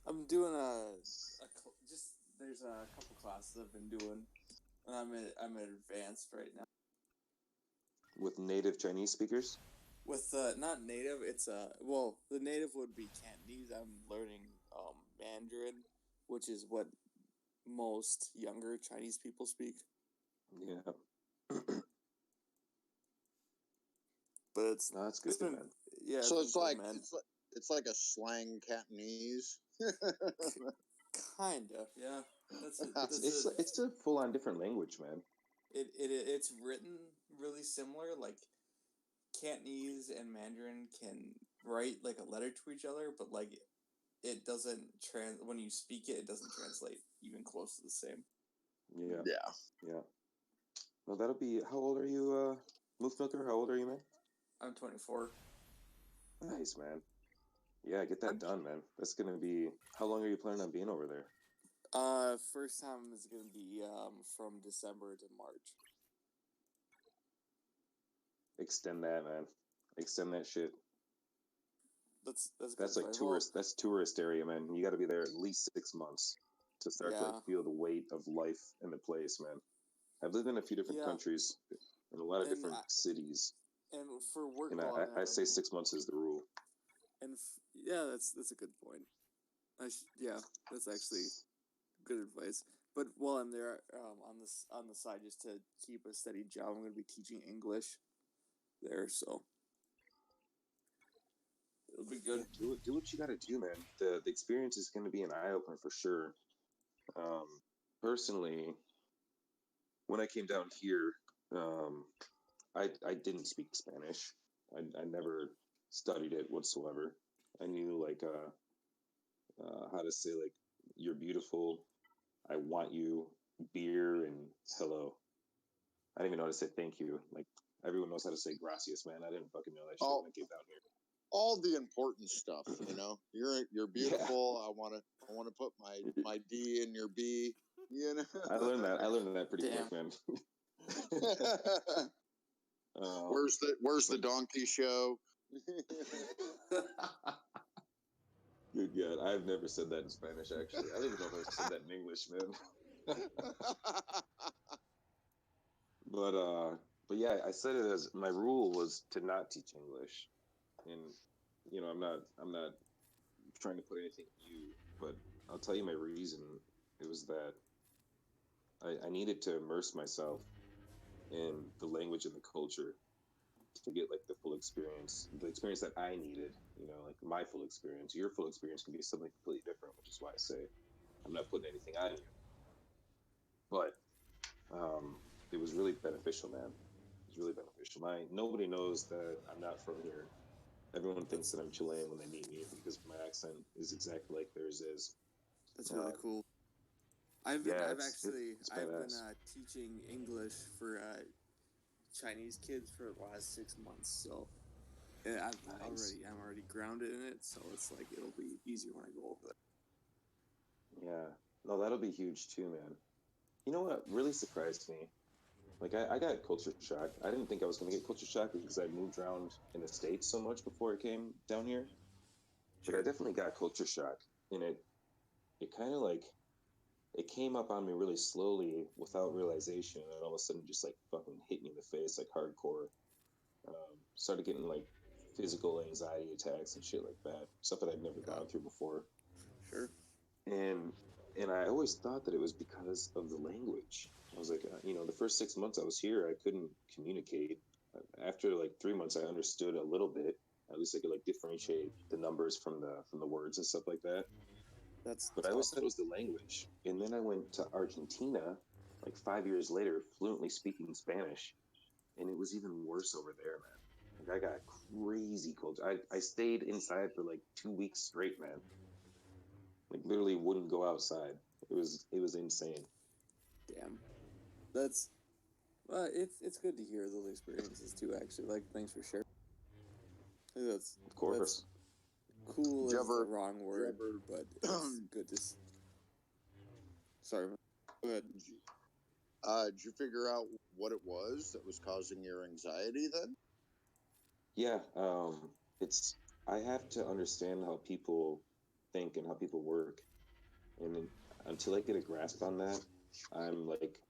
I'm doing just there's a couple classes I've been doing, and I'm at advanced right now. With native Chinese speakers? With not native, it's well the native would be Cantonese. I'm learning Mandarin, which is what most younger Chinese people speak. Yeah. But it's No, that's good, it's been man. yeah. so It's it's been cool, like man. it's like a slang Cantonese. Kinda, yeah. It's a full on different language, man. It's written really similar. Like Cantonese and Mandarin can write like a letter to each other, but like it doesn't when you speak it, it doesn't translate even close to the same. Yeah. Yeah. Yeah. Well, that'll be. How old are you, Moof Milker? How old are you, man? I'm 24. Nice, man. Yeah, get that done, man. That's gonna be. How long are you planning on being over there? First time is gonna be from December to March. Extend that, man. Extend that shit. That's That's like tourist. That's tourist area, man. You got to be there at least 6 months to start to Yeah. like feel the weight of life in the place, man. I've lived in a few different countries, in a lot of different cities, and for work. and I say 6 months is the rule. And yeah, that's a good point. Yeah, that's actually good advice. But while I'm there, on the side, just to keep a steady job, I'm going to be teaching English there. So it'll be good. Yeah, do what you got to do, man. The experience is going to be an eye opener for sure. Personally, when I came down here, I didn't speak Spanish. I never studied it whatsoever. I knew like how to say like you're beautiful, I want you, beer, and hello. I didn't even know how to say thank you. Like everyone knows how to say gracias, man. I didn't fucking know that shit when I came down here. All the important stuff, you know. You're beautiful. Yeah. I wanna put my D in your B. You know. I learned that pretty quick, man. Where's the donkey show? Good God, I've never said that in Spanish. Actually, I don't even know if I said that in English, man. But yeah, I said it as my rule was to not teach English, and you know, I'm not trying to put anything in you, but I'll tell you my reason. It was that I needed to immerse myself in the language and the culture to get like the full experience, the experience that I needed, you know, like my full experience. Your full experience can be something completely different, which is why I say I'm not putting anything on you. But it was really beneficial, man. It was really beneficial. Nobody knows that I'm not from here. Everyone thinks that I'm Chilean when they meet me because my accent is exactly like theirs is. That's really cool. I've been teaching English for Chinese kids for the last 6 months, so I'm already grounded in it. So it's like it'll be easier when I go over there. Yeah, no, that'll be huge too, man. You know what really surprised me? Like I got culture shock. I didn't think I was going to get culture shock because I moved around in the States so much before I came down here. But I definitely got culture shock, and it kind of like it came up on me really slowly without realization, and all of a sudden just like fucking hit me in the face like hardcore. Started getting like physical anxiety attacks and shit like that, stuff that I'd never gone through before. Sure. And I always thought that it was because of the language. I was like, you know, the first 6 months I was here, I couldn't communicate. After like 3 months, I understood a little bit. At least I could like differentiate the numbers from the words and stuff like that. But I always thought it was the language. And then I went to Argentina like 5 years later, fluently speaking Spanish, and it was even worse over there, man. Like I got crazy cold. I stayed inside for like 2 weeks straight, man. Like literally wouldn't go outside. It was insane. Damn. That's it's good to hear those experiences too. Actually, like, thanks for sharing. I think Of course. cool Did you is the ever- wrong word, but it's good to. Sorry, go ahead. Did you figure out what it was that was causing your anxiety then? Yeah, it's I have to understand how people think and how people work, and until I get a grasp on that, I'm like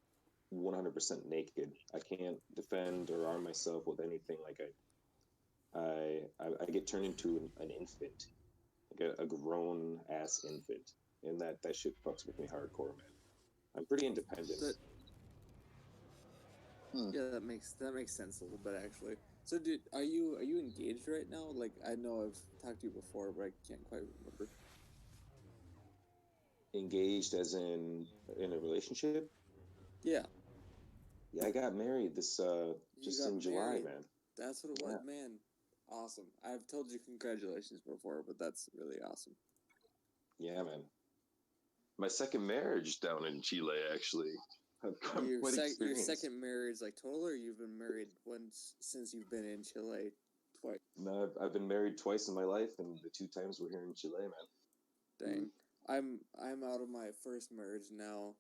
100% naked. I can't defend or arm myself with anything. Like I get turned into an infant, like a grown ass infant, and that shit fucks with me hardcore, man. I'm pretty independent. Yeah, that makes sense a little bit actually. So, dude, are you engaged right now? Like, I know I've talked to you before, but I can't quite remember. Engaged as in a relationship. Yeah, Yeah, I got married this you just got in July, married. man. That's what it Yeah. was, man. Awesome. I've told you congratulations before, but that's really awesome. Yeah, man. My second marriage down in Chile, actually. I've got Your quite your experience. second marriage, like, total, or you've been married once since you've been in Chile twice? No, I've been married twice in my life, and the 2 times we're here in Chile, man. Dang. I'm out of my first marriage now.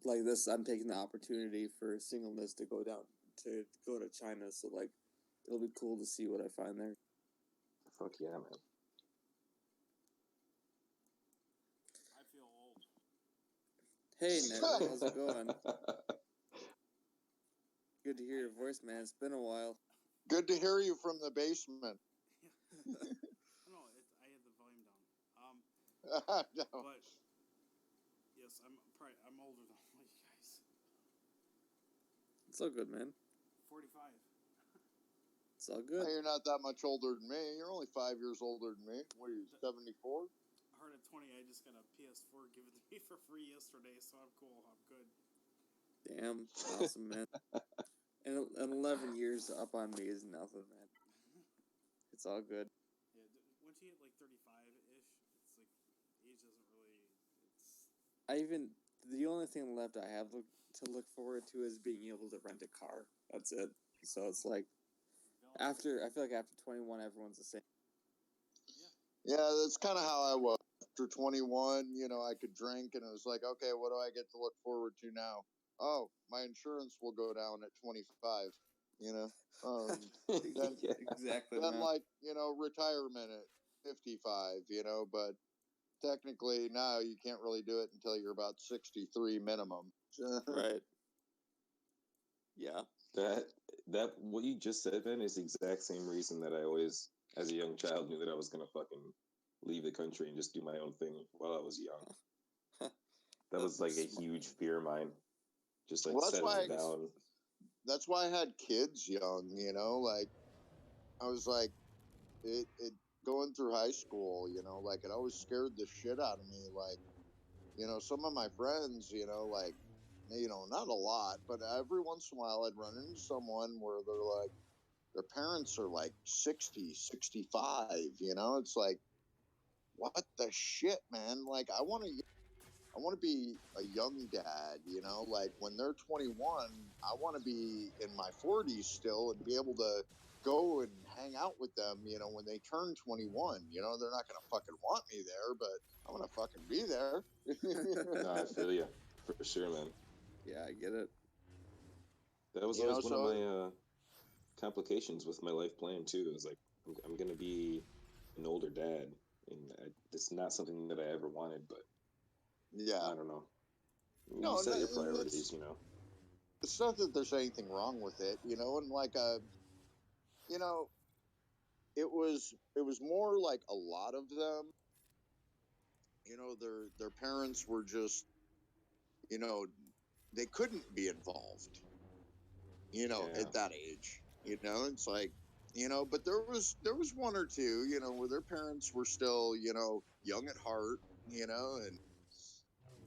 Like this, I'm taking the opportunity for singleness to go to China. So, like, it'll be cool to see what I find there. Fuck yeah, man. I feel old. Hey, Ned, how's it going? Good to hear your voice, man. It's been a while. Good to hear you from the basement. No, I had the volume down. No. But yes, I'm older than all you guys. It's all good, man. 45. It's all good. You're not that much older than me. You're only 5 years older than me. What are you, 74? Hard at 20. I just got a PS4 given to me for free yesterday, so I'm cool. I'm good. Damn, awesome, man. And 11 years up on me is nothing, man. It's all good. Yeah, once you hit like 35-ish, it's like age doesn't really. The only thing left I have to look forward to is being able to rent a car. That's it. So it's like, I feel like after 21, everyone's the same. Yeah, that's kind of how I was. After 21, I could drink, and it was like, okay, what do I get to look forward to now? Oh, my insurance will go down at 25, Then, Yeah. Exactly, then man. like, retirement at 55, but technically now you can't really do it until you're about 63 minimum. Right. Yeah. That what you just said, man, is the exact same reason that I always, as a young child, knew that I was gonna fucking leave the country and just do my own thing while I was young. That was like a huge fear of mine. Just like Well, that's settling why- down. That's why I had kids young, like I was like, it going through high school, like it always scared the shit out of me. Like, some of my friends, like, not a lot, but every once in a while I'd run into someone where they're like, their parents are like 60, 65, it's like, what the shit, man? Like, I want to be a young dad, like when they're 21, I want to be in my 40s still and be able to go and hang out with them, when they turn 21. They're not going to fucking want me there, but I want to fucking be there. No, I feel you for sure, man. Yeah, I get it. That was always one of my complications with my life plan too. It was like I'm gonna be an older dad, and it's not something that I ever wanted, but Yeah. I don't know. No, You set your and priorities, it's not that there's anything wrong with it, and like it was more like a lot of them, their parents were just, they couldn't be involved, Yeah. at that age. It's like, but there was one or two, where their parents were still, young at heart, and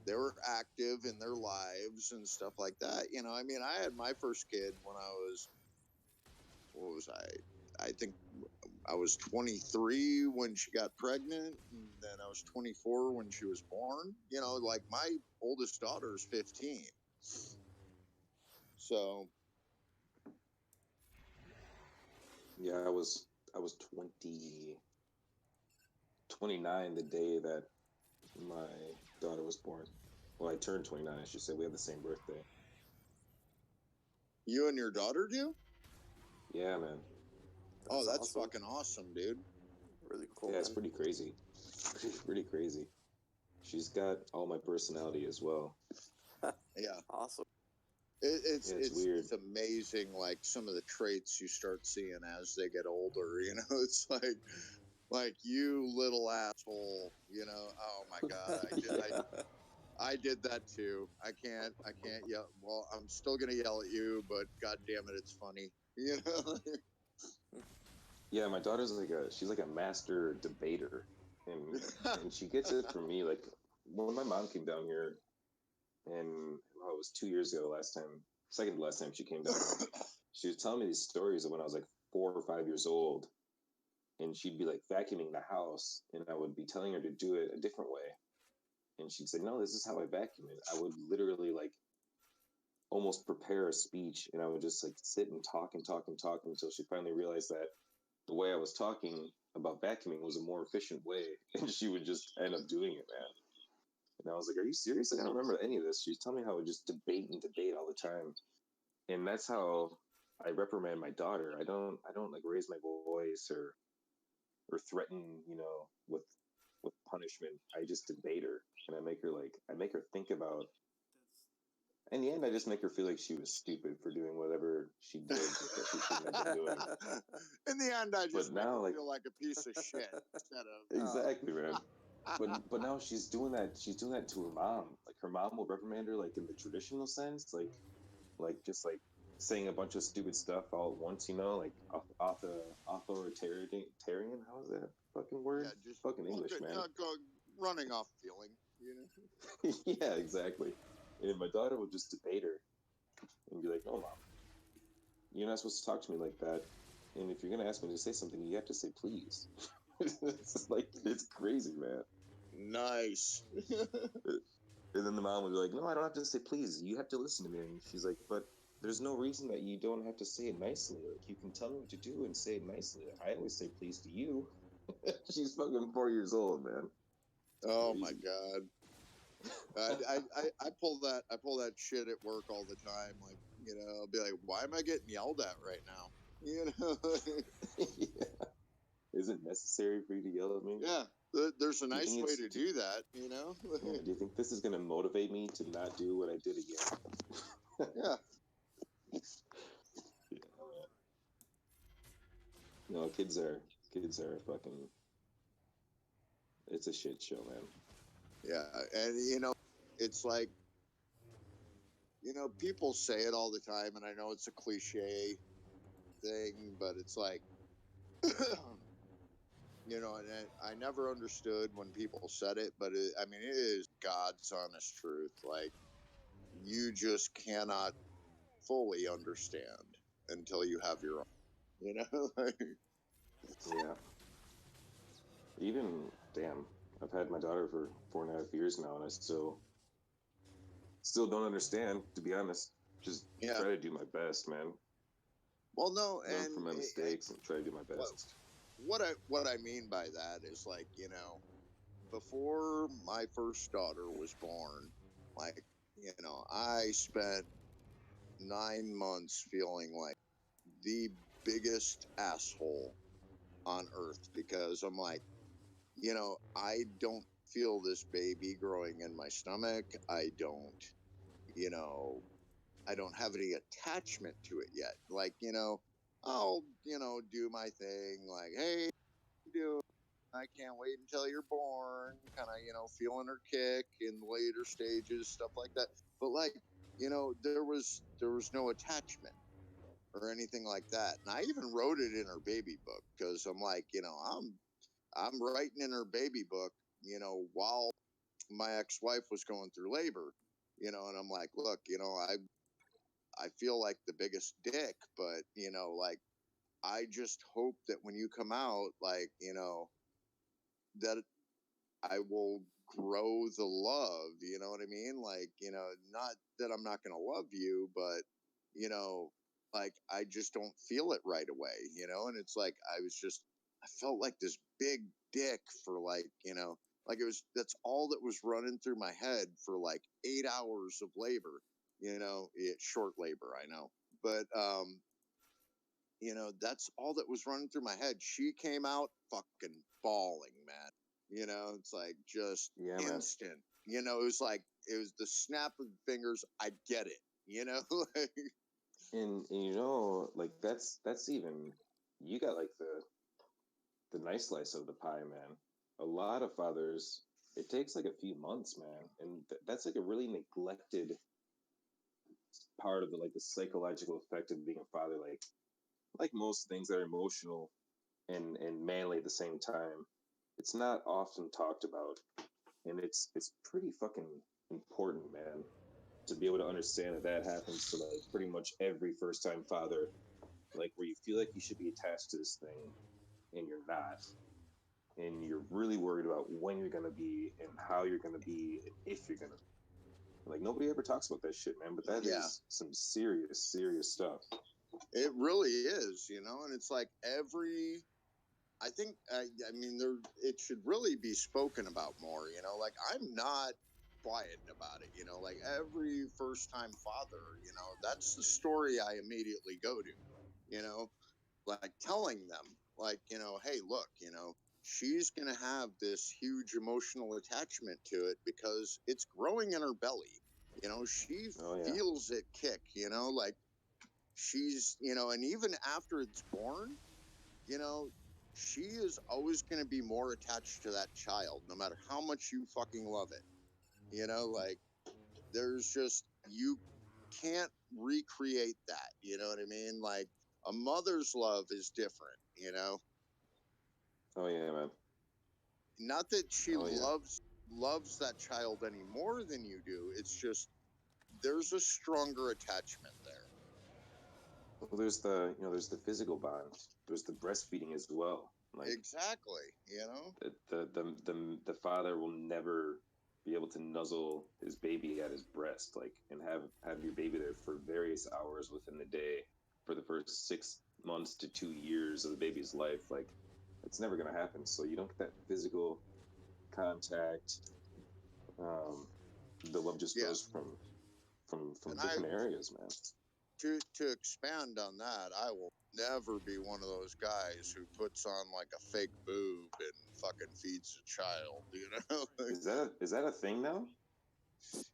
they were active in their lives and stuff like that. You know, I mean, I had my first kid when I was, what was I? I think I was 23 when she got pregnant, and then I was 24 when she was born. You know, like my oldest daughter is 15. So, Yeah, I was 29 the day that my daughter was born. Well, I turned 29, I should say. We have the same birthday. you and your daughter do? Yeah, man. Oh, that's awesome. fucking awesome, dude. Really cool. Yeah, it's man. pretty crazy. Pretty crazy. She's got all my personality as well. Yeah. Awesome. It's Yeah, it's weird. it's amazing, like some of the traits you start seeing as they get older. You know, it's like you little asshole. You know, oh my god, I did that too. I can't yell. Well, I'm still gonna yell at you, but god damn it, it's funny. You know. Yeah, my daughter's she's like a master debater, and she gets it from me. Like when my mom came down here, and it was 2 years ago, second to last time she came down here. She was telling me these stories of when I was like 4 or 5 years old, and she'd be like vacuuming the house, and I would be telling her to do it a different way, and she'd say, "No, this is how I vacuum it." I would literally like almost prepare a speech, and I would just like sit and talk and talk and talk until she finally realized that the way I was talking about vacuuming was a more efficient way, and she would just end up doing it, man. And I was like, "Are you serious? Like, I don't remember any of this." She was telling me how I would just debate and debate all the time, and that's how I reprimand my daughter. I don't like raise my voice or threaten, with punishment. I just debate her, and I make her think about. In the end, I just make her feel like she was stupid for doing whatever she did that she shouldn't have been doing. In the end, I just But make now, her like, feel like a piece of shit instead of exactly, man. But now she's doing that. She's doing that to her mom. Like her mom will reprimand her, like in the traditional sense, like just like saying a bunch of stupid stuff all at once. Like authoritarian. How is that fucking word? yeah, just Fucking English, man. running off feeling. You know. Yeah, exactly. And my daughter will just debate her and be like, "No, mom, you're not supposed to talk to me like that. And if you're gonna ask me to say something, you have to say please." It's like it's crazy, man. Nice. And then the mom would be like, "No, I don't have to say please. You have to listen to me." And she's like, "But there's no reason that you don't have to say it nicely. Like you can tell me what to do and say it nicely. I always say please to you." She's fucking 4 years old, man. Oh my Crazy. god. I pull that shit at work all the time. Like, you know, I'll be like, why am I getting yelled at right now? You know. Yeah. Is it necessary for you to yell at me? Yeah. There's a Do you nice think way to do that. You know. yeah, do you think this is gonna motivate me to not do what I did again? Yeah. Yeah. No, kids are fucking. It's a shit show, man. Yeah. And you know, it's like, you know, people say it all the time, and I know it's a cliche thing, but it's like, you know, and I never understood when people said it, but I mean, it is God's honest truth. Like, you just cannot fully understand until you have your own. You know, Yeah. Even damn, I've had my daughter for 4.5 years now, and I still don't understand. To be honest, just yeah. try to do my best, man. Well, no, Learn and from my mistakes and try to do my best. what I mean by that is like, you know, before my first daughter was born, like, you know, I spent 9 months feeling like the biggest asshole on earth because I'm like, you know, I don't feel this baby growing in my stomach. You know, I don't have any attachment to it yet. Like, you know, I'll, you know, do my thing. Like, hey, do I can't wait until you're born. Kind of, you know, feeling her kick in later stages, stuff like that. But like, you know, there was no attachment or anything like that. And I even wrote it in her baby book because I'm like, you know, I'm writing in her baby book, you know, while my ex-wife was going through labor, and I'm like, look, I feel like the biggest dick, but like, I just hope that when you come out, like, that I will grow the love, you know what I mean? Like, not that I'm not going to love you, but, like, I just don't feel it right away, and it's like, I felt like this big dick for like, like that's all that was running through my head for like 8 hours of labor, short labor, I know, but, that's all that was running through my head. She came out fucking bawling, man. It's like just Yeah, man. instant. It was like it was the snap of the fingers. I get it. Like, And like that's even, you got like the nice slice of the pie, man. A lot of fathers, it takes like a few months, man, and that's like a really neglected part of the psychological effect of being a father. Like most things that are emotional and manly at the same time, it's not often talked about, and it's pretty fucking important, man, to be able to understand that happens to like pretty much every first time father, like where you feel like you should be attached to this thing and you're not, and you're really worried about when you're gonna be and how you're gonna be and if you're gonna, like, nobody ever talks about that shit, man, but that Yeah. is some serious stuff. it really is, and it's like I think, I mean, it should really be spoken about more, like I'm not quiet about it, like every first time father, that's the story I immediately go to, like telling them, like, hey, look, she's going to have this huge emotional attachment to it because it's growing in her belly. She Oh yeah. feels it kick, like she's, and even after it's born, you know, she is always going to be more attached to that child, no matter how much you fucking love it. Like there's just, you can't recreate that. You know what I mean? Like a mother's love is different, Oh yeah, man. Not that she Oh yeah. loves that child any more than you do. It's just there's a stronger attachment there. Well, there's the physical bond. There's the breastfeeding as well. Like Exactly, the father will never be able to nuzzle his baby at his breast, like, and have your baby there for various hours within the day for the first 6 months to 2 years of the baby's life. Like, it's never gonna happen. So you don't get that physical contact. Um, the love just yeah. goes from And different areas, man. to expand on that, I will never be one of those guys who puts on like a fake boob and fucking feeds a child. Is that a thing now?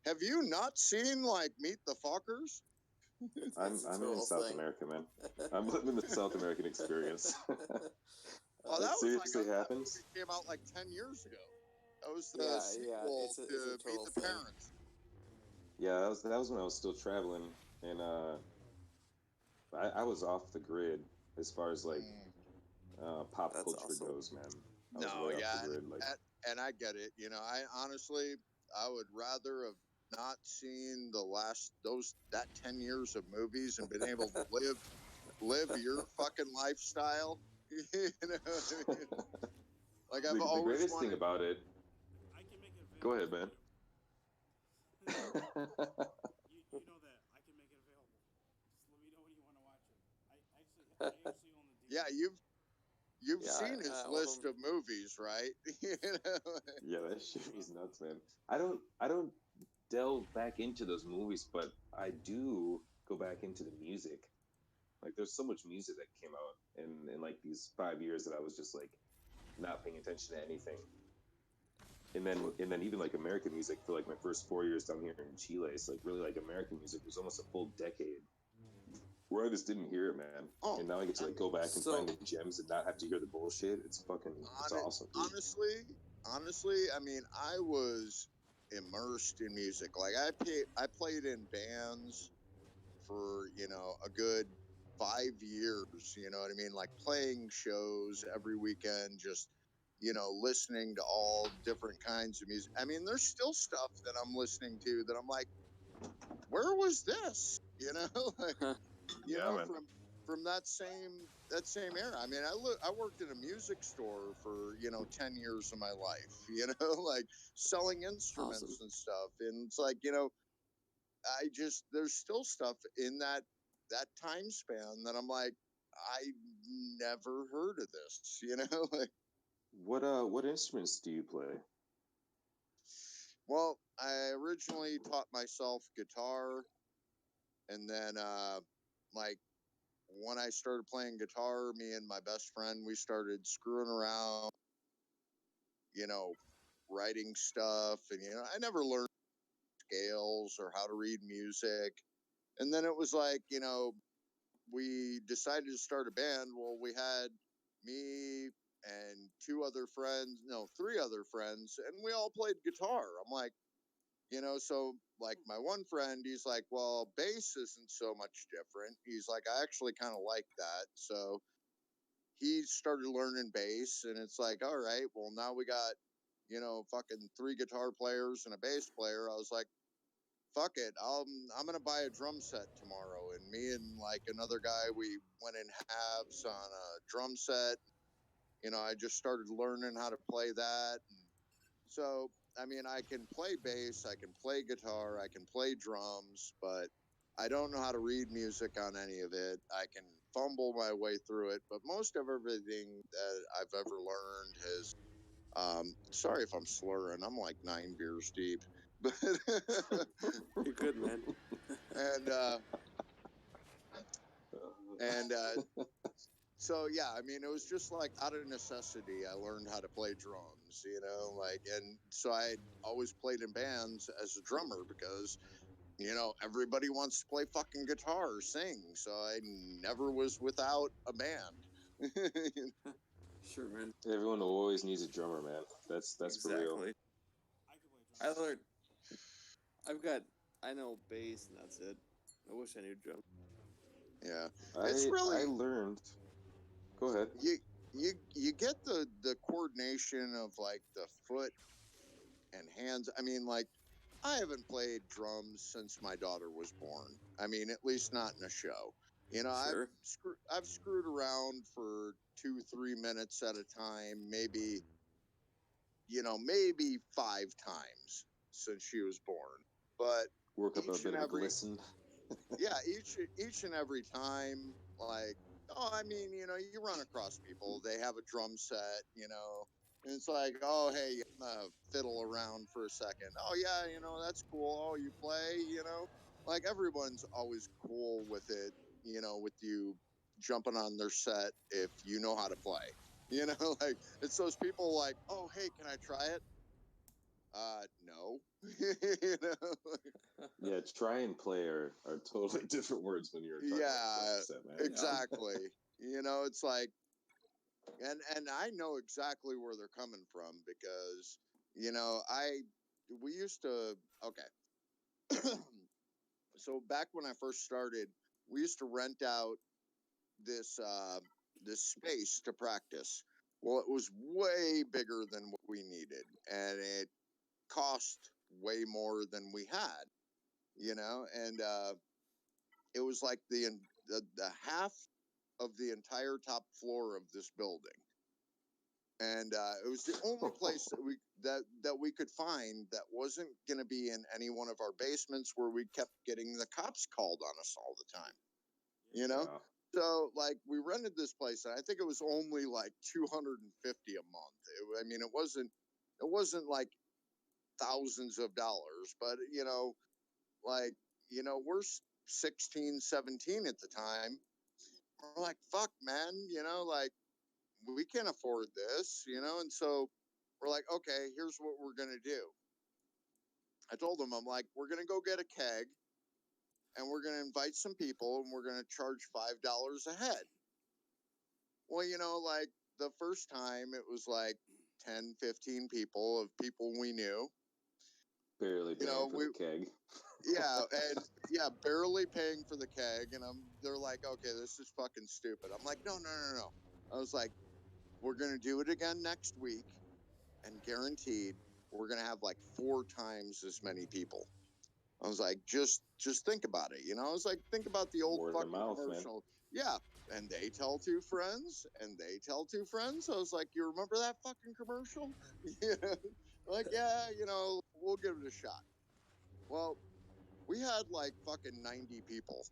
Have you not seen like Meet the Fuckers? I'm That's a I'm in total South thing. America, man. I'm living the South American experience. Oh, That that was like seriously that happens. movie came out like 10 years ago. That was the Yeah, sequel it's a to Meet total the thing. Parents. Yeah, that was when I was still traveling, and I was off the grid as far as like Mm. pop That's culture awesome. goes, man. I was No, way off yeah, the grid. Like, and I get it. I honestly, I would rather have not seen that 10 years of movies and been able to live your fucking lifestyle. You know what I mean? Like I've the always greatest thing wanted. about it. I can make it available. Go ahead, man. You know that I can make it available. Just let me know when you want to watch it. I actually own the DVD. Yeah, you've Yeah, seen his list of movies, right? Yeah, that shit was nuts, man. I don't delve back into those movies, but I do go back into the music. Like, there's so much music that came out in like these 5 years that I was just like not paying attention to anything. And then even like American music for like my first 4 years down here in Chile. It's like really like American music was almost a full decade where I just didn't hear it, man. Oh, And now I get to like go back and So- find the gems and not have to hear the bullshit. It's awesome, dude. honestly, I mean, I was immersed in music. Like I played in bands for a good 5 years. You know what I mean? Like playing shows every weekend, just listening to all different kinds of music. I mean, there's still stuff that I'm listening to that I'm like, where was this? Like, Yeah, man. from that same era. I mean, I worked in a music store for 10 years of my life. Like selling instruments Awesome. and stuff, and it's like there's still stuff in that time span that I'm like, I never heard of this. Like, What instruments do you play? well, I originally taught myself guitar, and then like when I started playing guitar, me and my best friend, we started screwing around, you know, writing stuff, and I never learned scales or how to read music. And then it was like, we decided to start a band. Well, we had me and three other friends, and we all played guitar. I'm like, so like my one friend, he's like, well, bass isn't so much different. He's like, I actually kind of like that. So he started learning bass, and it's like, all right, well, now we got, fucking three guitar players and a bass player. I was like, fuck it, I'm gonna buy a drum set tomorrow. And me and like another guy, we went in halves on a drum set. I just started learning how to play that. And so, I mean, I can play bass, I can play guitar, I can play drums, but I don't know how to read music on any of it. I can fumble my way through it, but most of everything that I've ever learned has. Sorry if I'm slurring. I'm like 9 beers deep, but You're good, man. and and so yeah, I mean, it was just like out of necessity. I learned how to play drums, like, and so I always played in bands as a drummer because everybody wants to play fucking guitar or sing. So I never was without a band. Sure, man. Everyone always needs a drummer, man. That's for real. Exactly. I could play I drums. learned. I know bass, and that's it. I wish I knew drums. Yeah, I it's really learned. Go ahead. you get the coordination of like the foot and hands. I mean, like, I haven't played drums since my daughter was born. I mean, at least not in a show. Sure. I've screwed around for 2-3 minutes at a time, maybe 5 times since she was born. But Work up a each bit and of a every glisten. yeah, each and every time, like, oh, I mean, you run across people, they have a drum set, and it's like, oh, hey, fiddle around for a second. Oh yeah, that's cool. Oh, you play, like everyone's always cool with it, with you jumping on their set if you know how to play. Like, it's those people like, oh, hey, can I try it? No. Yeah, try and play are totally different words when you're talking about Yeah, drum set, man. exactly. It's like, and I know exactly where they're coming from because, we used to, okay. So back when I first started, we used to rent out this space to practice. Well, it was way bigger than what we needed, and it cost way more than we had, and it was like the half of the entire top floor of this building, and it was the only place that we could find that wasn't going to be in any one of our basements where we kept getting the cops called on us all the time. Wow. So like we rented this place, and I think it was only like $250 a month. I mean, it wasn't like thousands of dollars, but like we're 16, 17 at the time. We're like, fuck, man, like, we can't afford this, and so we're like, okay, here's what we're gonna do. I told them, I'm like, we're gonna go get a keg, and we're gonna invite some people, and we're gonna charge $5 a head. Well, like the first time it was like 10, 15 people of people we knew. Barely paying for We the keg. yeah, and yeah, barely paying for the keg, and they're like, okay, this is fucking stupid. I'm like, no. I was like, we're gonna do it again next week, and guaranteed we're gonna have like 4 times as many people. I was like, just think about it, you know. I was like, think about the old Word of fucking mouth, man. commercial. Yeah. And they tell 2 friends, and they tell 2 friends. I was like, you remember that fucking commercial? Yeah. Like, yeah, you know, we'll give it a shot. Well, we had like fucking 90 people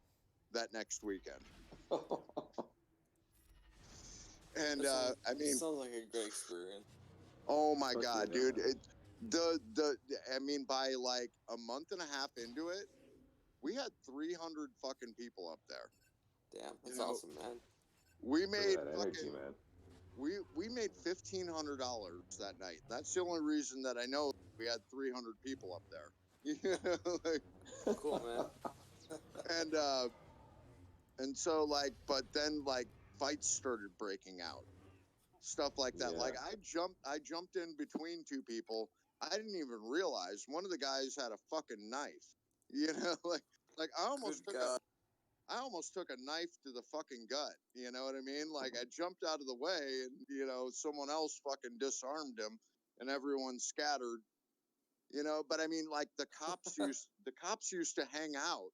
that next weekend. And I mean, sounds like a great experience. oh my Fuck god, yeah, dude! man. I mean, by like a month and a half into it, we had 300 fucking people up there. Damn, You that's know, awesome, man. we Look made at that energy, fucking man. we made $1,500 that night. That's the only reason that I know we had 300 people up there. You know, like, Cool, man. and so like, but then like fights started breaking out, stuff like that. Yeah. Like I jumped in between 2 people. I didn't even realize one of the guys had a fucking knife. You know, like I almost Good took God. I almost took a knife to the fucking gut. You know what I mean? Like I jumped out of the way, and you know someone else fucking disarmed him, and everyone scattered. You know, but I mean, like the cops used to hang out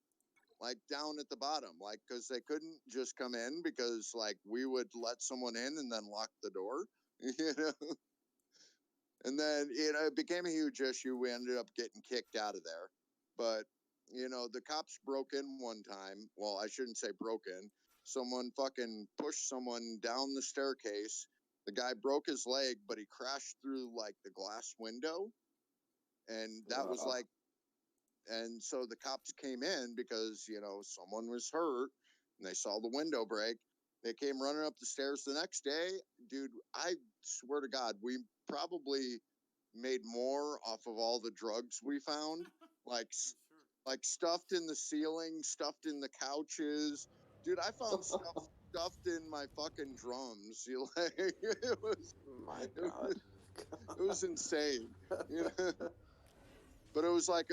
like down at the bottom, like because they couldn't just come in because like we would let someone in and then lock the door. You know. And then, you know, it became a huge issue. We ended up getting kicked out of there. But, you know, the cops broke in one time. Well, I shouldn't say broke in. Someone fucking pushed someone down the staircase. The guy broke his leg, but he crashed through like the glass window. And that was like, and so the cops came in because, you know, someone was hurt and they saw the window break. They came running up the stairs the next day. Dude, I swear to God, we probably made more off of all the drugs we found. Like, I'm sure. like stuffed in the ceiling, stuffed in the couches. Dude, I found stuff stuffed in my fucking drums. You like, My it God. was, it was insane. You know? But it was like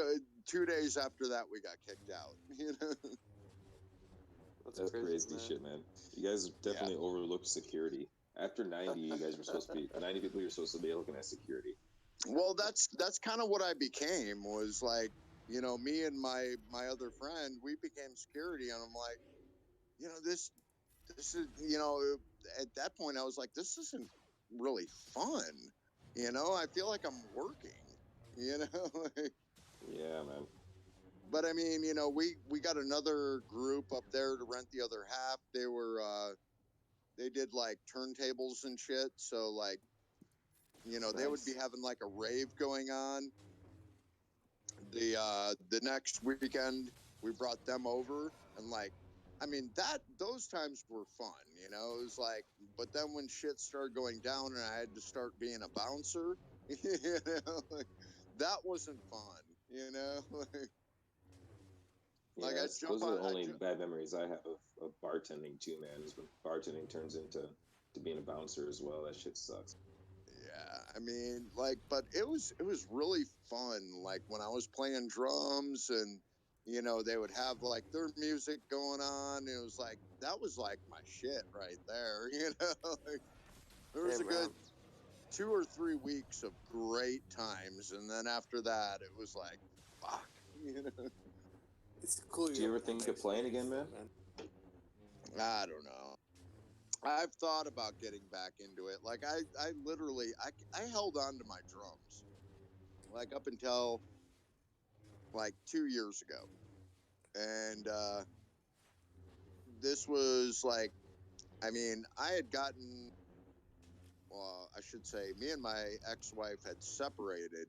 2 days after that we got kicked out. You know? That's crazy man. shit, man. You guys definitely overlooked security. After 90, you guys were supposed to be 90 people. You're supposed to be looking at security. Well, that's kind of what I became. Was like, you know, me and my other friend, we became security, and I'm like, you know, this is, you know, at that point I was like, this isn't really fun. You know, I feel like I'm working. You know, like, Yeah, man. but I mean, you know, we got another group up there to rent the other half. They did like turntables and shit. So like, you know, they would be Nice. having like a rave going on. The next weekend we brought them over, and like, I mean, that those times were fun, you know. It was like, but then when shit started going down and I had to start being a bouncer, you know, like, that wasn't fun, you know. Like I Yes, jump those are on the only bad memories I have of bartending too, man. Is when bartending turns into being a bouncer as well. That shit sucks. Yeah, I mean, like, but it was really fun. Like when I was playing drums, and you know they would have like their music going on. It was like that was like my shit right there. You know, like, there was Hey, a good man. 2 or 3 weeks of great times, and then after that, it was like, fuck. You know, It's cool Do you you have ever that think of playing again, experience, man? though, man. I don't know. I've thought about getting back into it. Like I literally, I held on to my drums like up until like 2 years ago. And this was like, I mean, I had gotten, well, I should say, me and my ex-wife had separated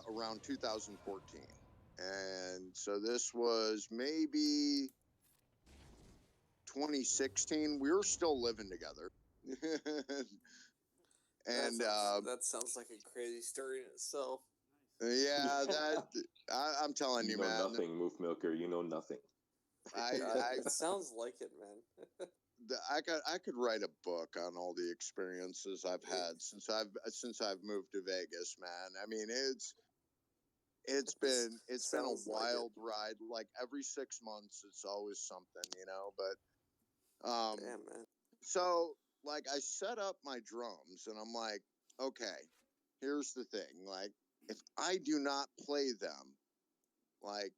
around 2014, and so this was maybe 2016. We were still living together. And That sounds like a crazy story in itself. yeah, I'm telling You you, know man. nothing, Moof Milker. You know nothing. It sounds like it, man. I could write a book on all the experiences I've had since I've moved to Vegas, man. I mean, it's been a Sounds like it. wild ride. Like every 6 months, it's always something, you know. But Damn, man. so like I set up my drums and I'm like, okay, here's the thing. Like, if I do not play them, like,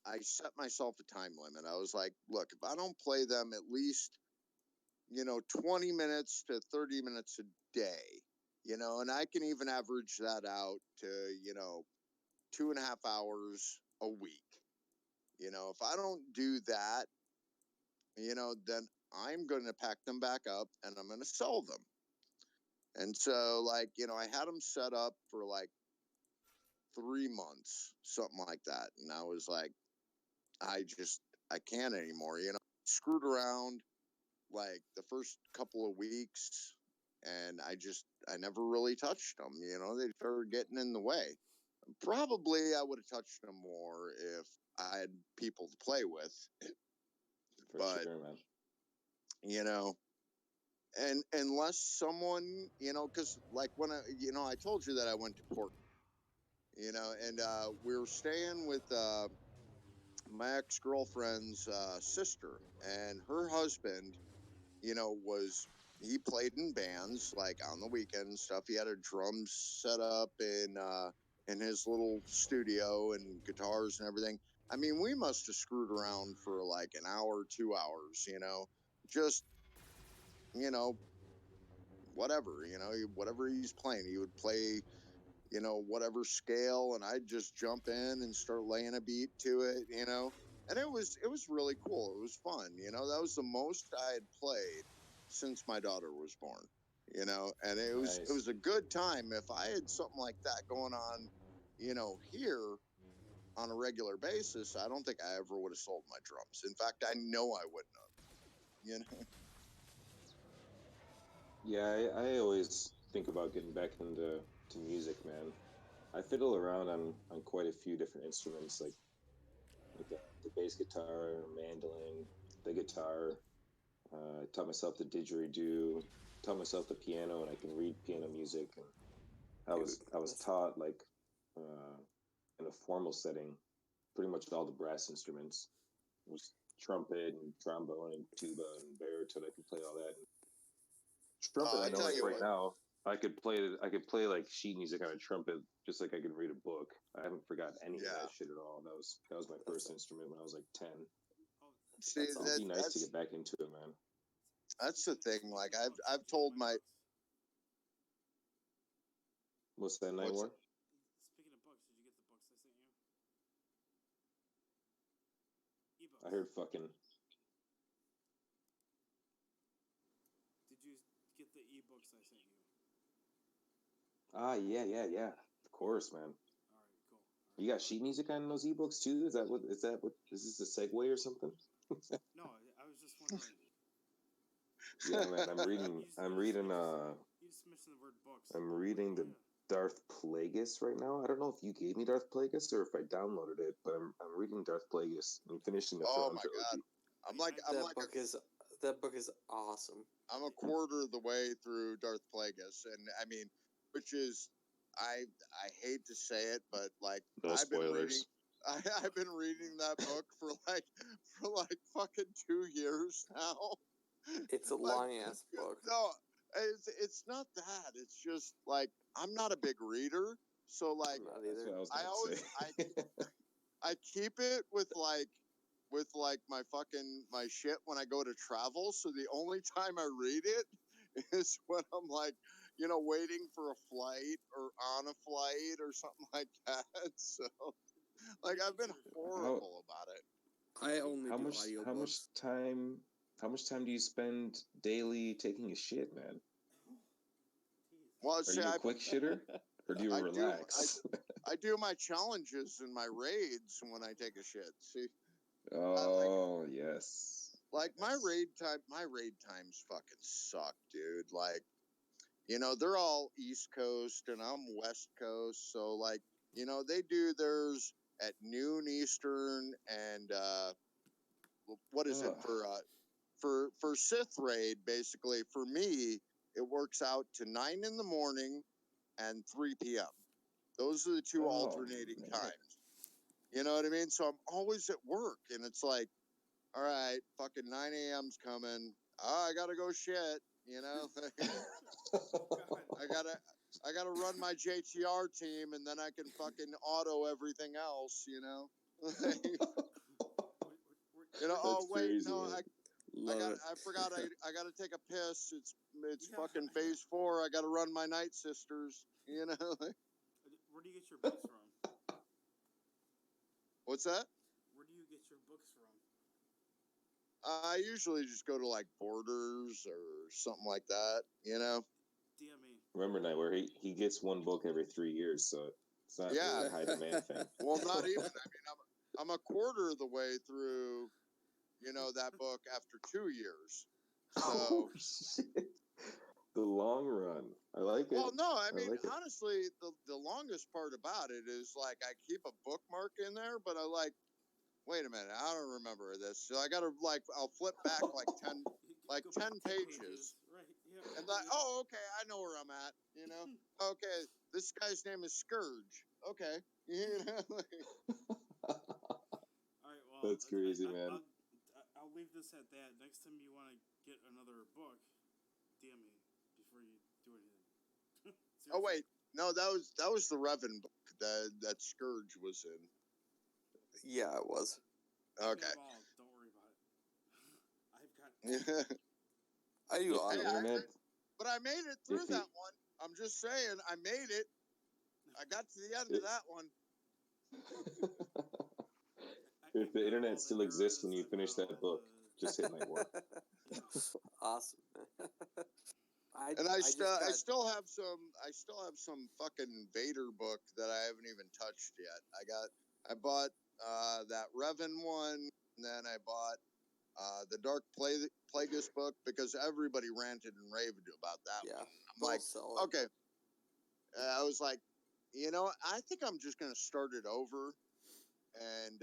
I set myself a time limit. I was like, look, if I don't play them at least, 20 minutes to 30 minutes a day, and I can even average that out to, 2.5 hours a week. If I don't do that, then I'm going to pack them back up and I'm going to sell them. And so, like, I had them set up for like 3 months, something like that. And I was like, I can't anymore. Screwed around like the first couple of weeks and I never really touched them. They started getting in the way. Probably I would have touched them more if I had people to play with. For But, sure, man. And unless someone, because like when I told you that I went to court, and we were staying with my ex-girlfriend's sister, and her husband, he played in bands like on the weekend and stuff. He had a drum set up in his little studio and guitars and everything. I mean, we must have screwed around for like an hour, 2 hours, just you know whatever, whatever he's playing. He would play, whatever scale, and I'd just jump in and start laying a beat to it. And it was really cool. It was fun. That was the most I had played since my daughter was born. And it Nice. was a good time. If I had something like that going on, here on a regular basis, I don't think I ever would have sold my drums. In fact, I know I wouldn't have. Yeah, I always think about getting back to music, man. I fiddle around on quite a few different instruments, like the bass guitar, mandolin, the guitar. I taught myself the didgeridoo, taught myself the piano, and I can read piano music. And Dude, I was taught like uh, in a formal setting, pretty much all the brass instruments. It was trumpet and trombone and tuba and baritone. I can play all that. And trumpet, I I know, tell like you right what. now, I could play like sheet music on a trumpet, just like I could read a book. I haven't forgotten any of Yeah. that shit at all. That was my first instrument when I was like 10. Oh, See, That's It'd be awesome. nice to get back into it, man. that's the thing. speaking Like of books, I've did you told get my my books? What's that, Night what's War? Speaking of books, did you get the books I sent you? I Ebooks. heard fucking. Did you get the ebooks I sent you? Ah, yeah. Of course, man. All right, cool. All You right. got sheet music on those ebooks too? Is this a segue or something? No, I was just wondering. Yeah, man. I'm reading You just mentioned the word books. I'm I'm like, reading oh, the yeah. Darth Plagueis right now. I don't know if you gave me Darth Plagueis or if I downloaded it, but I'm reading Darth Plagueis. I'm finishing the Oh Thrawn my God. trilogy. That book is awesome. I'm a quarter of the way through Darth Plagueis, and I mean, which is, I hate to say it, but like No I've been reading, spoilers. I've been reading that book for like fucking 2 years now. It's a Like, long ass book. no, it's not that. It's just like I'm not a big reader, so like I'm not That's either. what I was I gonna always say. I keep it with my shit when I go to travel. So the only time I read it is when I'm like, waiting for a flight or on a flight or something like that. So like I've been how horrible about it. I only how do much audiobooks. how much time do you spend daily taking a shit, man? Well, Are see, you a quick shitter or do you I do relax? I do my challenges and my raids when I take a shit. See, like Oh yes. my raid times fucking suck, dude. Like, they're all East Coast and I'm West Coast. So like, they do theirs at noon Eastern and what is it Ugh. for Sith raid, basically for me, it works out to 9 in the morning and 3 p.m. Those are the two Oh alternating man. times. You know what I mean? So I'm always at work and it's like, all right, fucking 9 a.m.'s coming. Oh, I gotta go shit. You know, God. I gotta run my JTR team, and then I can fucking auto everything else. You know. You know. Oh That's wait, crazy, no, man. Love it. I forgot. I gotta take a piss. It's Yeah, fucking yeah. phase 4. I gotta run my Night Sisters. You know. Where do you get your books from? What's that? Where do you get your books from? I usually just go to like Borders or something like that. You know. DME. Remember, Nightwar, he gets one book every 3 years, so it's not Yeah. really a high demand thing. Well, not even. I mean, I'm a quarter of the way through, you know, that book after 2 years. Oh, So, shit. The long run. I like it. well, no, I mean, like it. honestly, the longest part about it is like I keep a bookmark in there, but I like, wait a minute, I don't remember this. So I gotta like, I'll flip back like 10, like Go back 10 10 pages, Right. Yeah. and like, oh, okay, I know where I'm at. You know, okay, this guy's name is Scourge. Okay, you know. All right. Well, That's crazy, man. I'll leave this at that. Next time you want to get another book, DM me before you do anything. Oh Seriously. wait, no, that was the Revan book that Scourge was in. Yeah, it was. I Okay. have all. Don't worry about it. I've got. I do If all. the Hey, internet, but I made it through if the, that one. I'm just saying, I made it. I got to the end of that one. if the I've got internet all the still exists when eras, you I've finish got that all book, the. just hit Nightwar. Yeah. Awesome. And I just got, still have some fucking Vader book that I haven't even touched yet. I bought that Revan one, and then I bought the Dark Plagueis book because everybody ranted and raved about that yeah. one. I'm They'll like, sell it. okay. I was like, you know, I think I'm just gonna start it over and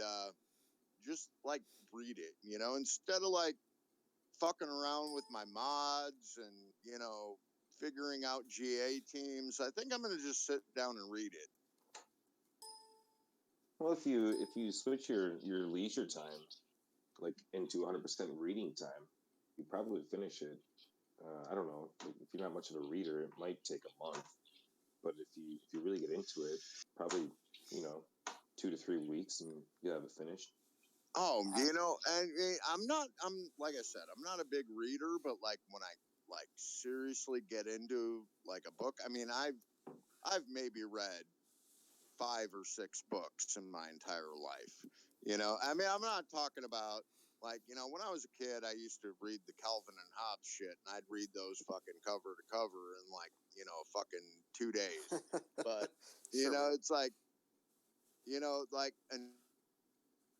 just like read it, you know, instead of like fucking around with my mods and, you know, figuring out GA teams. I think I'm gonna just sit down and read it. Well, if you switch your leisure time like into 100% reading time, you probably finish it. I don't know. If you're not much of a reader, it might take a month. But if you really get into it, probably, you know, 2 to 3 weeks, and you have it finished. Oh, you know, and I'm like I said, I'm not a big reader, but like when I like seriously get into like a book, I mean, I've maybe read 5 or 6 books in my entire life. You know, I mean, I'm not talking about like, you know, when I was a kid, I used to read the Calvin and Hobbes shit, and I'd read those fucking cover to cover in like, you know, fucking 2 days. But you Sure, know, man. it's like, you know, like, and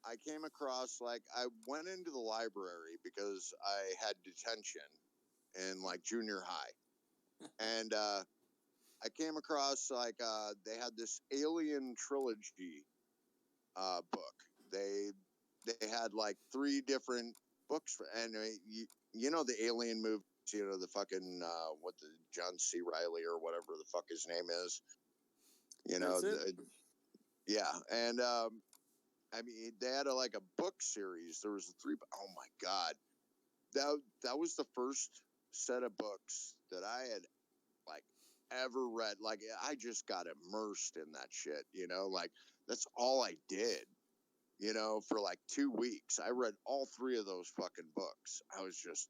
I came across like I went into the library because I had detention in like junior high, and I came across like they had this Alien trilogy book. They had like 3 different books, and you know the Alien movies, you know the fucking what the John C. Riley or whatever the fuck his name is, you know That's it? yeah, and I mean they had like a book series. There was 3. Oh my god, that was the first set of books that I had like ever read. Like I just got immersed in that shit, you know, like that's all I did, you know, for like 2 weeks. I read all 3 of those fucking books. I was just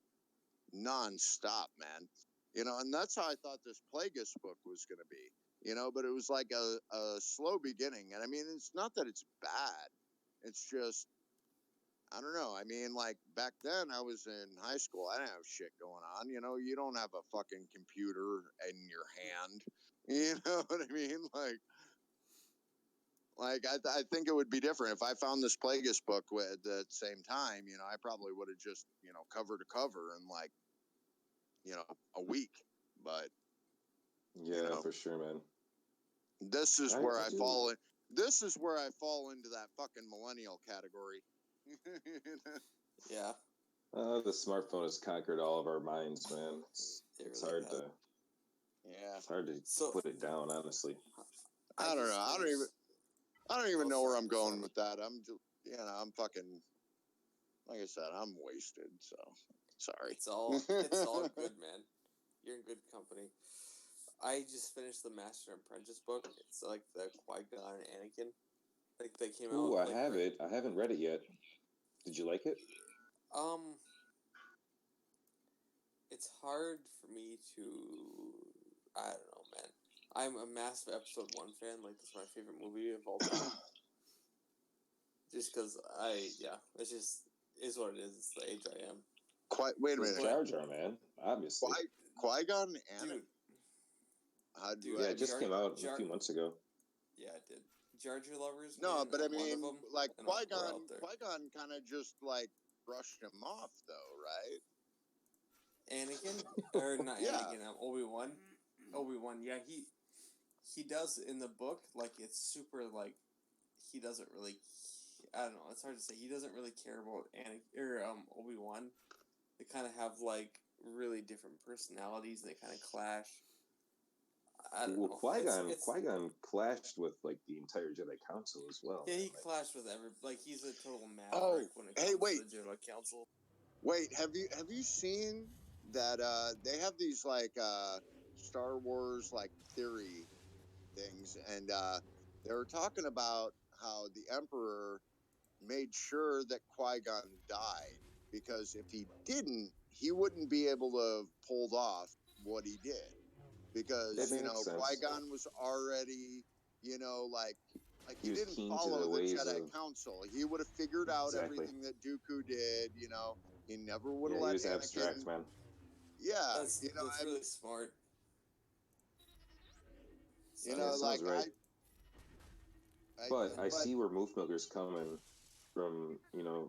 nonstop, man. You know, and that's how I thought this Plagueis book was going to be, you know, but it was like a slow beginning. And I mean, it's not that it's bad. It's just, I don't know. I mean, like back then I was in high school. I didn't have shit going on. You know, you don't have a fucking computer in your hand. You know what I mean? Like I think it would be different if I found this Plagueis book at the same time. You know, I probably would have just, you know, cover to cover in like, you know, a week. But Yeah, you know, for sure, man. this is where I I do. fall in. This is where I fall into that fucking millennial category. Yeah. The smartphone has conquered all of our minds, man. It's really hard has. to Yeah. it's hard to So put it down, honestly. I don't know. I don't even Oh, know where sorry, I'm going sorry. with that. I'm just, you know, I'm fucking, like I said, I'm wasted. So sorry. It's all good, man. You're in good company. I just finished the Master and Apprentice book. It's like the Qui-Gon and Anakin. Like they came Ooh, out. I have it. I haven't read it yet. Did you like it? It's hard for me to. I don't know, man. I'm a massive Episode 1 fan. Like, that's my favorite movie of all time. Just because it's just is what it is. It's the age I am. Wait a With minute. Jar Jar, man. Obviously. Qui-Gon and Dude. Yeah, it just came out a few months ago. Yeah, it did. Jar Jar lovers. No, man, but I I'm one of mean, them, like and we're out Qui-Gon, there. Qui-Gon kind of just like brushed him off, though, right? Anakin or not Yeah. Anakin? Obi-Wan. Obi-Wan. Yeah, he does in the book. Like it's super like he doesn't really. I don't know. It's hard to say. He doesn't really care about Anakin or Obi-Wan. They kind of have like really different personalities, and they kind of clash. I don't know. Qui-Gon clashed with like the entire Jedi Council as well. Yeah, man. he clashed with like he's a total maverick Oh, when it hey, comes wait. to the Jedi Council. Wait, have you seen that? They have these like Star Wars like theory things, and they were talking about how the Emperor made sure that Qui-Gon died because if he didn't, he wouldn't be able to have pulled off what he did. Because That makes sense. Qui-Gon was already like He he was didn't keen to follow the the ways Jedi of Council. He would have figured out Exactly. everything that Dooku did. He never would have Yeah, he let was Anakin. abstract, man. Yeah, That's really smart. That sounds right. But I but see where Moof Milker's coming from.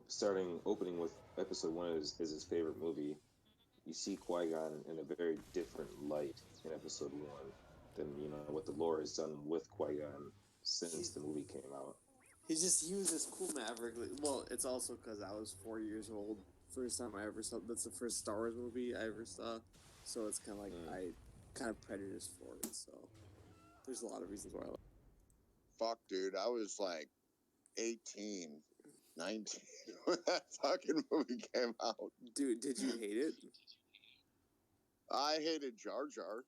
Starting opening with Episode 1 is his favorite movie. You see Qui-Gon in a very different light in Episode 1 than what the lore has done with Qui-Gon since the movie came out. He was this cool maverick. Well, it's also because I was 4 years old. First time I ever saw. That's the first Star Wars movie I ever saw. So it's kind of like I kind of prejudiced for it. So there's a lot of reasons why I like it. Fuck, dude, I was like 18, 19 when that fucking movie came out. Dude, did you hate it? I hated Jar Jar.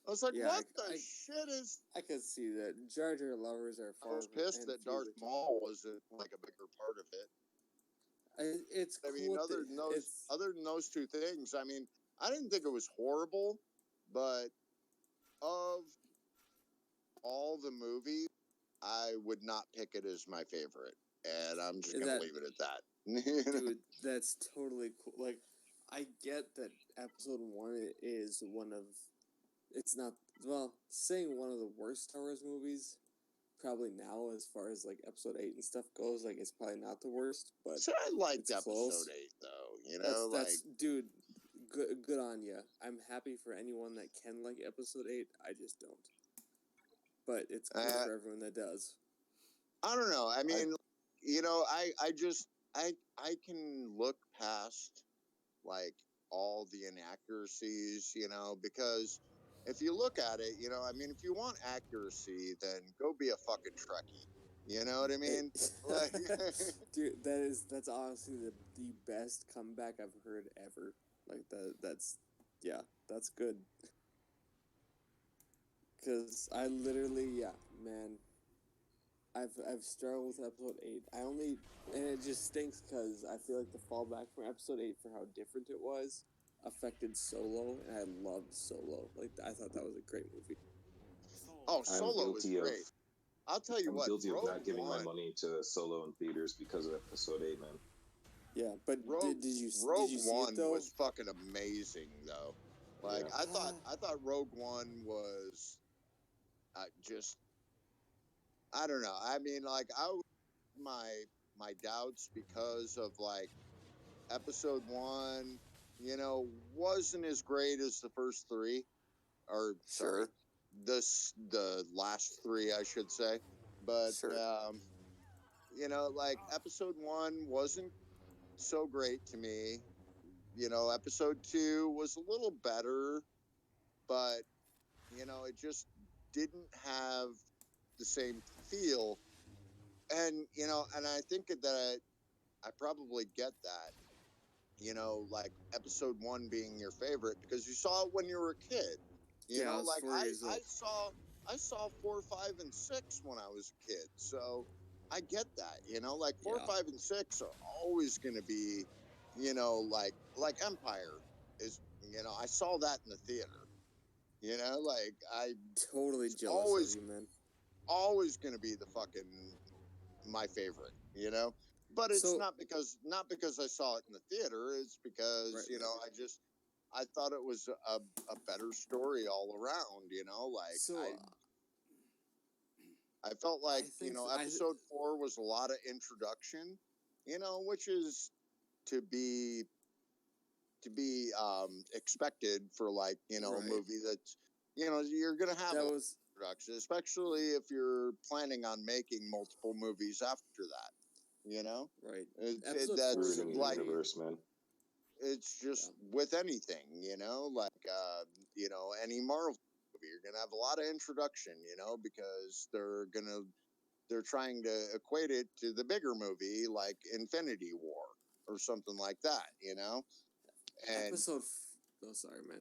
I was like, what the shit is... I could see that. Jar Jar lovers are far. I was pissed that Darth Maul wasn't like a bigger part of it. It's cool. I mean, other than those two things, I mean, I didn't think it was horrible, but of all the movies, I would not pick it as my favorite. And I'm just going to leave it at that. Dude, that's totally cool. Like, I get that Episode 1 is one of... It's not... Well, saying one of the worst Star Wars movies, probably now, as far as, like, Episode 8 and stuff goes, like, it's probably not the worst, but... So I liked Episode close. 8, though, That's dude, good on you. I'm happy for anyone that can like Episode 8. I just don't. But it's cool for everyone that does. I don't know. I mean, I can look past like all the inaccuracies, because if you look at it, I mean, if you want accuracy, then go be a fucking Trekkie. You know what I mean? Like, dude, that's honestly the best comeback I've heard ever. Like that's good. Because I literally, man, I've struggled with Episode 8. And it just stinks because I feel like the fallback from Episode 8 for how different it was affected Solo, and I loved Solo. Like, I thought that was a great movie. Oh, Solo was great. I'll tell you I'm guilty of not giving my money to Solo in theaters because of Episode 8, man. Yeah, but did you Rogue see One it, though? was fucking amazing, though. Like, I thought Rogue One was just... I don't know. I mean, like, my doubts because of like Episode 1, wasn't as great as the first three, or sorry, the last three, I should say. But like Episode 1 wasn't so great to me. Episode 2 was a little better, but it just didn't have the same feel. And and I think that I probably get that you know, like episode 1 being your favorite because you saw it when you were a kid. You Yeah, I know, was like 4 years old. I saw 4, 5, and 6 when I was a kid. So I get that, you know, like 4, Yeah. 5, and 6 are always gonna be, you know, like Empire is, you know, I saw that in the theater. You know, like I Totally it's jealous of you, man. always gonna be the fucking my favorite, you know. But it's So, not because I saw it in the theater. It's because right, you know right. I thought it was a better story all around. You know, like So, I felt I like you think know episode 4 was a lot of introduction. You know, which is to be expected for like you know a right. movie that's you know you're gonna have a That lot was of introduction, especially if you're planning on making multiple movies after that. You know, right. it Episode 4 is that's a Ruining the like movie. universe, man. it's just Yeah. with anything, you know, like you know, any Marvel movie, you're gonna have a lot of introduction, you know, because they're trying to equate it to the bigger movie like Infinity War or something like that, you know. And Oh, sorry, man.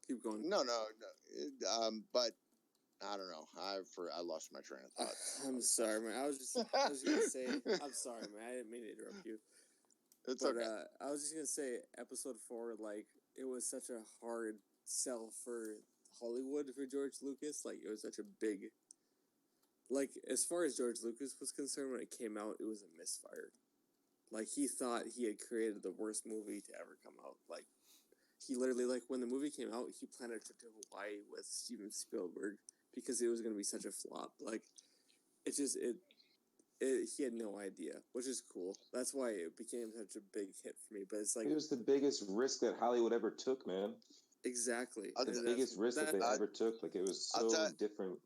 Keep going. no, but I don't know. I lost my train of thought. I'm sorry, man. I was gonna say, I'm sorry, man. I didn't mean to interrupt you. It's But okay. I was just gonna say, episode 4, like it was such a hard sell for Hollywood for George Lucas. Like it was such a big, like as far as George Lucas was concerned, when it came out, it was a misfire. Like he thought he had created the worst movie to ever come out. Like he literally, like when the movie came out, he planned a trip to Hawaii with Steven Spielberg because it was gonna be such a flop. Like it just he had no idea, which is cool. That's why it became such a big hit for me. But it's like It was the biggest risk that Hollywood ever took, man. exactly I'll, The t- biggest risk that they I, ever took. Like it was I'll tell so different.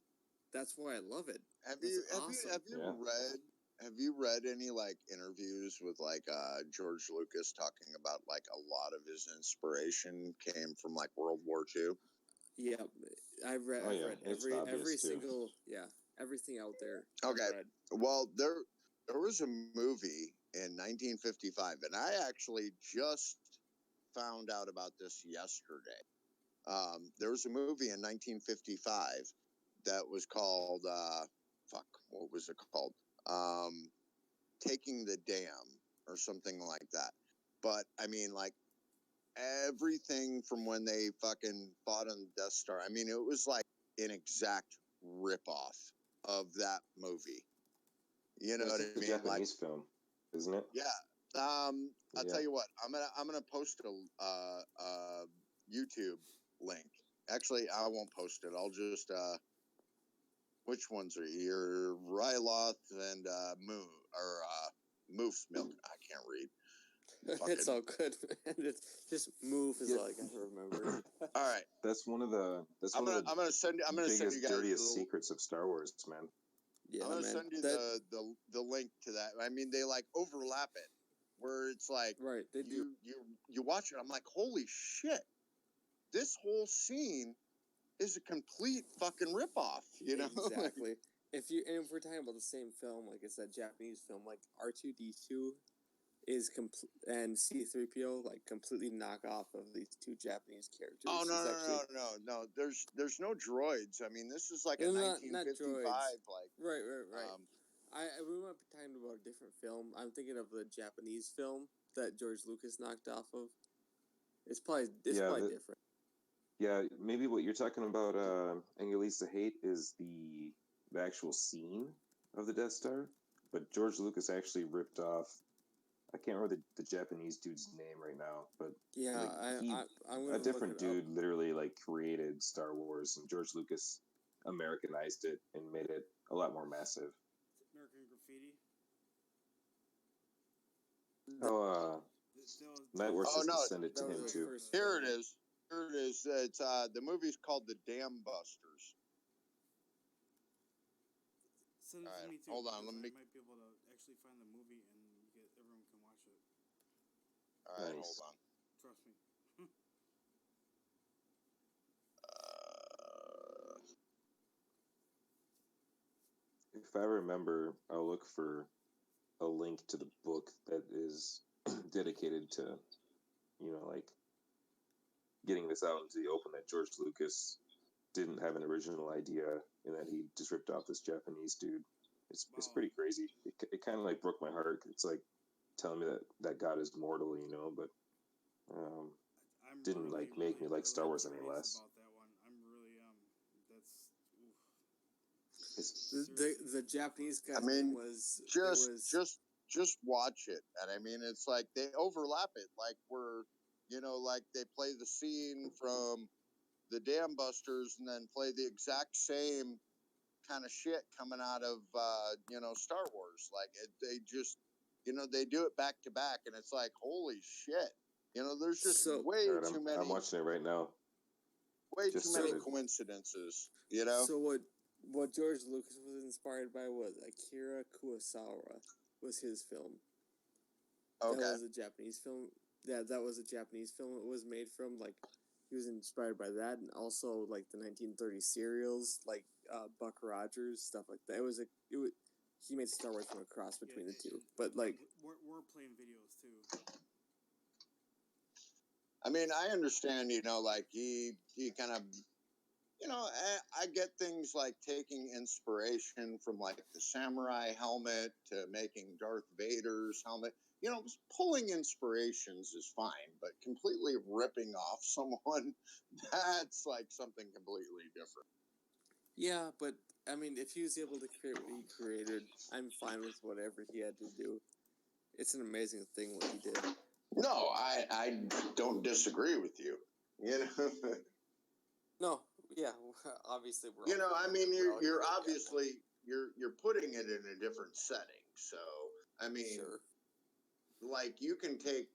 that's why I love it. Have That's you awesome. Yeah. have you read any like interviews with like George Lucas talking about like a lot of his inspiration came from like World War II? Yeah, I've read. Oh I've yeah, read it's every obvious too. single everything out there. Okay. I've read. Well, there was a movie in 1955, and I actually just found out about this yesterday. There was a movie in 1955 that was called fuck, what was it called? Taking the Dam or something like that. But I mean, like everything from when they fucking fought on the Death Star. I mean, it was like an exact ripoff of that movie. You know That's what a I mean? Like, Japanese film, isn't it? yeah. I'll Yeah. tell you what. I'm gonna post a YouTube link. Actually, I won't post it. I'll just which ones are your Ryloth and Moo or Moose Milk? I can't read. It's Fucking. all good, man. It's just move is Yeah. all I gotta remember. All right. That's one of the I'm gonna send you biggest, guys dirtiest secrets of Star Wars, man. Yeah, I'm gonna man. send you That the link to that. I mean, they like overlap it, where it's like right. They do you watch it. I'm like, holy shit! This whole scene is a complete fucking ripoff. You know, exactly. If we're talking about the same film, like it's that Japanese film, like R2D2 is and C3PO like completely knock off of these two Japanese characters. Oh He's actually no. There's no droids. I mean, this is like a not 1955 droids. like Right. We might be talking about a different film. I'm thinking of the Japanese film that George Lucas knocked off of. It's probably Yeah, different. yeah. Maybe what you're talking about, Angelisa Hate, is the actual scene of the Death Star, but George Lucas actually ripped off. I can't remember the Japanese dude's name right now, but Yeah, like I'm a gonna look different it up. dude literally like created Star Wars, and George Lucas Americanized it and made it a lot more massive. American Graffiti. Oh, Nightwar Oh says no, to send it to That was him his too. first here film. it is. Here it is. It's the movie's called The Dam Busters. Send it All to right, me too. hold on, Because let me- I might be able to actually find the movie and everyone can watch it. All right, Nice. hold on. Trust me. If I remember, I'll look for a link to the book that is dedicated to like getting this out into the open that George Lucas didn't have an original idea and that he just ripped off this Japanese dude. It's pretty crazy. It kind of like broke my heart. It's like telling me that God is mortal, but didn't like make me like Star Wars any less. About that one, I'm really that's. The Japanese guy was just watch it, and I mean it's like they overlap it, like we're like they play the scene from the Dam Busters and then play the exact same kind of shit coming out of Star Wars. Like they just they do it back to back, and it's like holy shit. There's just way too many. I'm watching it right now. Way too many coincidences. So what George Lucas was inspired by was Akira Kurosawa was his film. Okay. That was a Japanese film. Yeah, that was a Japanese film. It was made from he was inspired by that, and also like the 1930 serials, like Buck Rogers, stuff like that. He made Star Wars from a cross between the two. But like we're playing videos too. I mean, I understand, like he kind of, I get things like taking inspiration from like the samurai helmet to making Darth Vader's helmet. Pulling inspirations is fine, but completely ripping off someone, that's like something completely different. Yeah, but I mean, if he was able to create what he created, I'm fine with whatever he had to do. It's an amazing thing what he did. No, I don't disagree with you. No, yeah, obviously we're. I mean, you're obviously you're putting it in a different setting. So I mean, sure. Like you can take,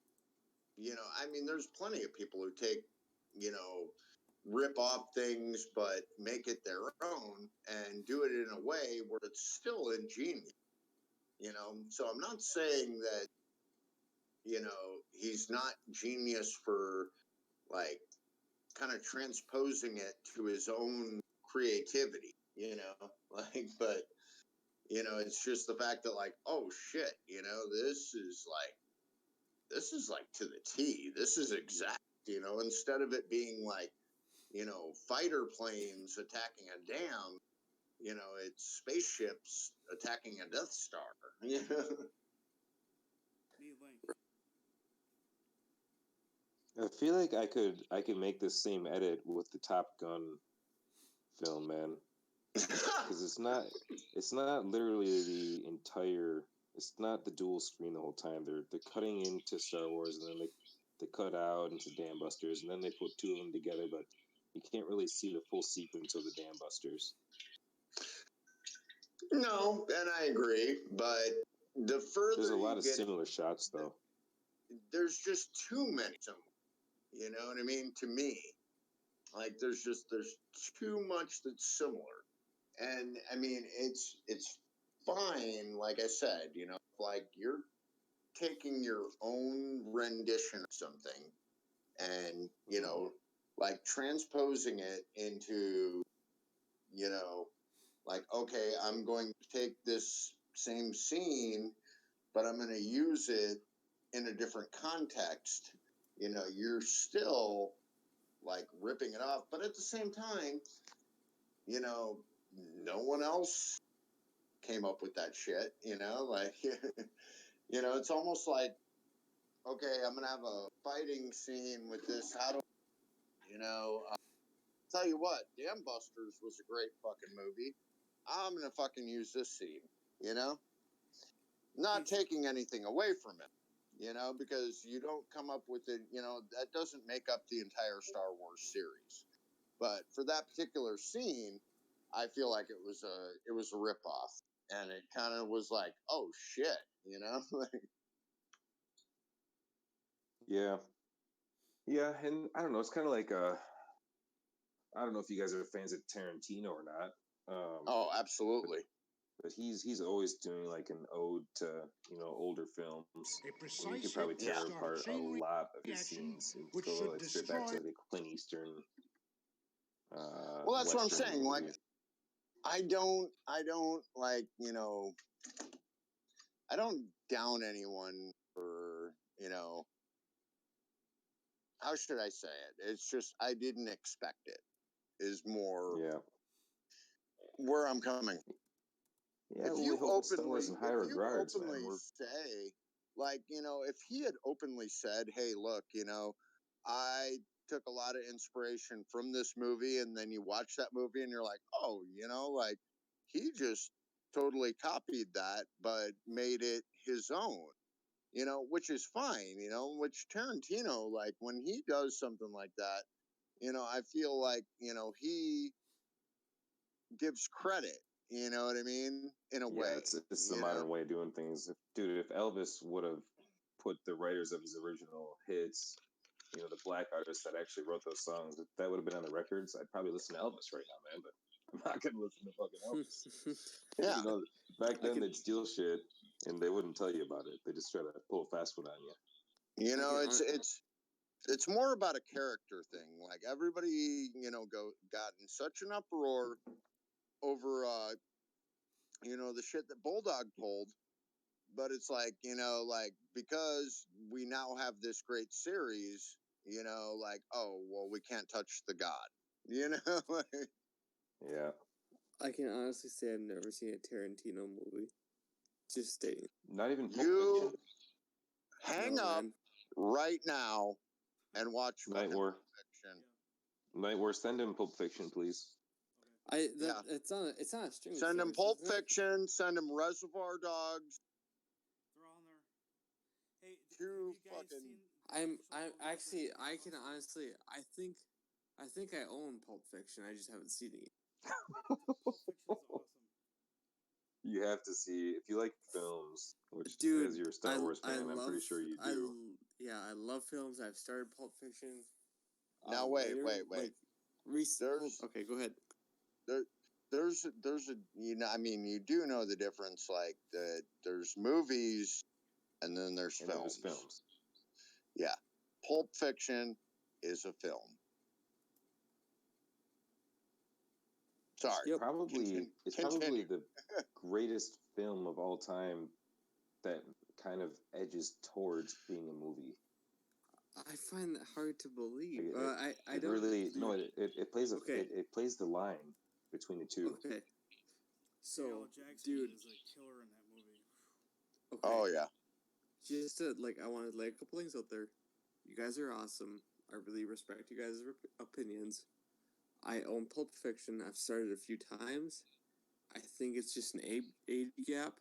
I mean, there's plenty of people who take, rip off things but make it their own and do it in a way where it's still ingenious. So I'm not saying that. He's not genius for like kind of transposing it to his own creativity, but it's just the fact that like, oh shit, this is like to the T. This is exact, instead of it being like, fighter planes attacking a dam, it's spaceships attacking a Death Star. I feel like I could make this same edit with the Top Gun film, man. Because it's not literally the entire. It's not the dual screen the whole time. They're cutting into Star Wars, and then they cut out into Dam Busters, and then they put two of them together, but you can't really see the full sequence of the Dam Busters. No, and I agree, but the further there's a lot of similar shots, though. There's just too many. You know what I mean? To me, like there's too much that's similar, and I mean it's fine. Like I said, like you're taking your own rendition of something, and like transposing it into, like okay, I'm going to take this same scene, but I'm going to use it in a different context. You're still like ripping it off, but at the same time, no one else came up with that shit, like, it's almost like, okay, I'm going to have a fighting scene with this. How do, tell you what, Dam Busters was a great fucking movie. I'm going to fucking use this scene, not taking anything away from it. Because you don't come up with it, that doesn't make up the entire Star Wars series. But for that particular scene, I feel like it was a ripoff, and it kind of was like, oh shit, Yeah, and I don't know. It's kind of like I don't know if you guys are fans of Tarantino or not. Oh, absolutely. But he's always doing like an ode to older films. You could probably tear apart a lot of his scenes and go like straight back to the Clint Eastern. Well, that's Western what I'm saying. movie. Like, I don't like I don't down anyone for how should I say it? It's just I didn't expect it. Is more Yeah. where I'm coming. Yeah, well, we hold Star Wars in high if you regards, man. openly say, like, if he had openly said, "Hey, look, I took a lot of inspiration from this movie," and then you watch that movie and you're like, "Oh, like he just totally copied that, but made it his own." Which is fine. Which Tarantino, like when he does something like that, I feel like he gives credit. You know what I mean? In a way, Yeah, it's the modern way of doing things. Dude, if Elvis would have put the writers of his original hits, the black artists that actually wrote those songs, if that would have been on the records, I'd probably listen to Elvis right now, man. But I'm not gonna listen to fucking Elvis. Yeah. Back then they'd steal shit and they wouldn't tell you about it. They just try to pull a fast one on you. It's more about a character thing. Like everybody, got in such an uproar over the shit that Bulldog pulled. But it's like, because we now have this great series, like, oh, well, we can't touch the God, Yeah. I can honestly say I've never seen a Tarantino movie. Just stating. Not even Pulp you Fiction? hang up right now and watch Nightwar. Pulp Fiction. Nightwar, send him Pulp Fiction, please. It's on a streaming. Send him service, Pulp isn't it? Fiction. Send him Reservoir Dogs. They're all in there. Hey, Two have you guys fucking. seen? I'm actually. I can honestly. I think I own Pulp Fiction. I just haven't seen it yet. Pulp Fiction's awesome. You have to see, if you like films, which Dude, as you're a Star Wars fan, I'm pretty sure you do. I love films. I've started Pulp Fiction. Now wait. Okay, go ahead. There's a you do know the difference. Like there's movies, and then there's And then films. there's films. Yeah, Pulp Fiction is a film. Sorry. It's probably the greatest film of all time that kind of edges towards being a movie. I find that hard to believe. I it don't really no. It plays Okay. it plays the line between the two. Okay. So, Samuel Jackson dude, is a killer in that movie. okay. Oh yeah. Just I want to lay a couple things out there. You guys are awesome. I really respect you guys' opinions. I own Pulp Fiction. I've started a few times. I think it's just an age gap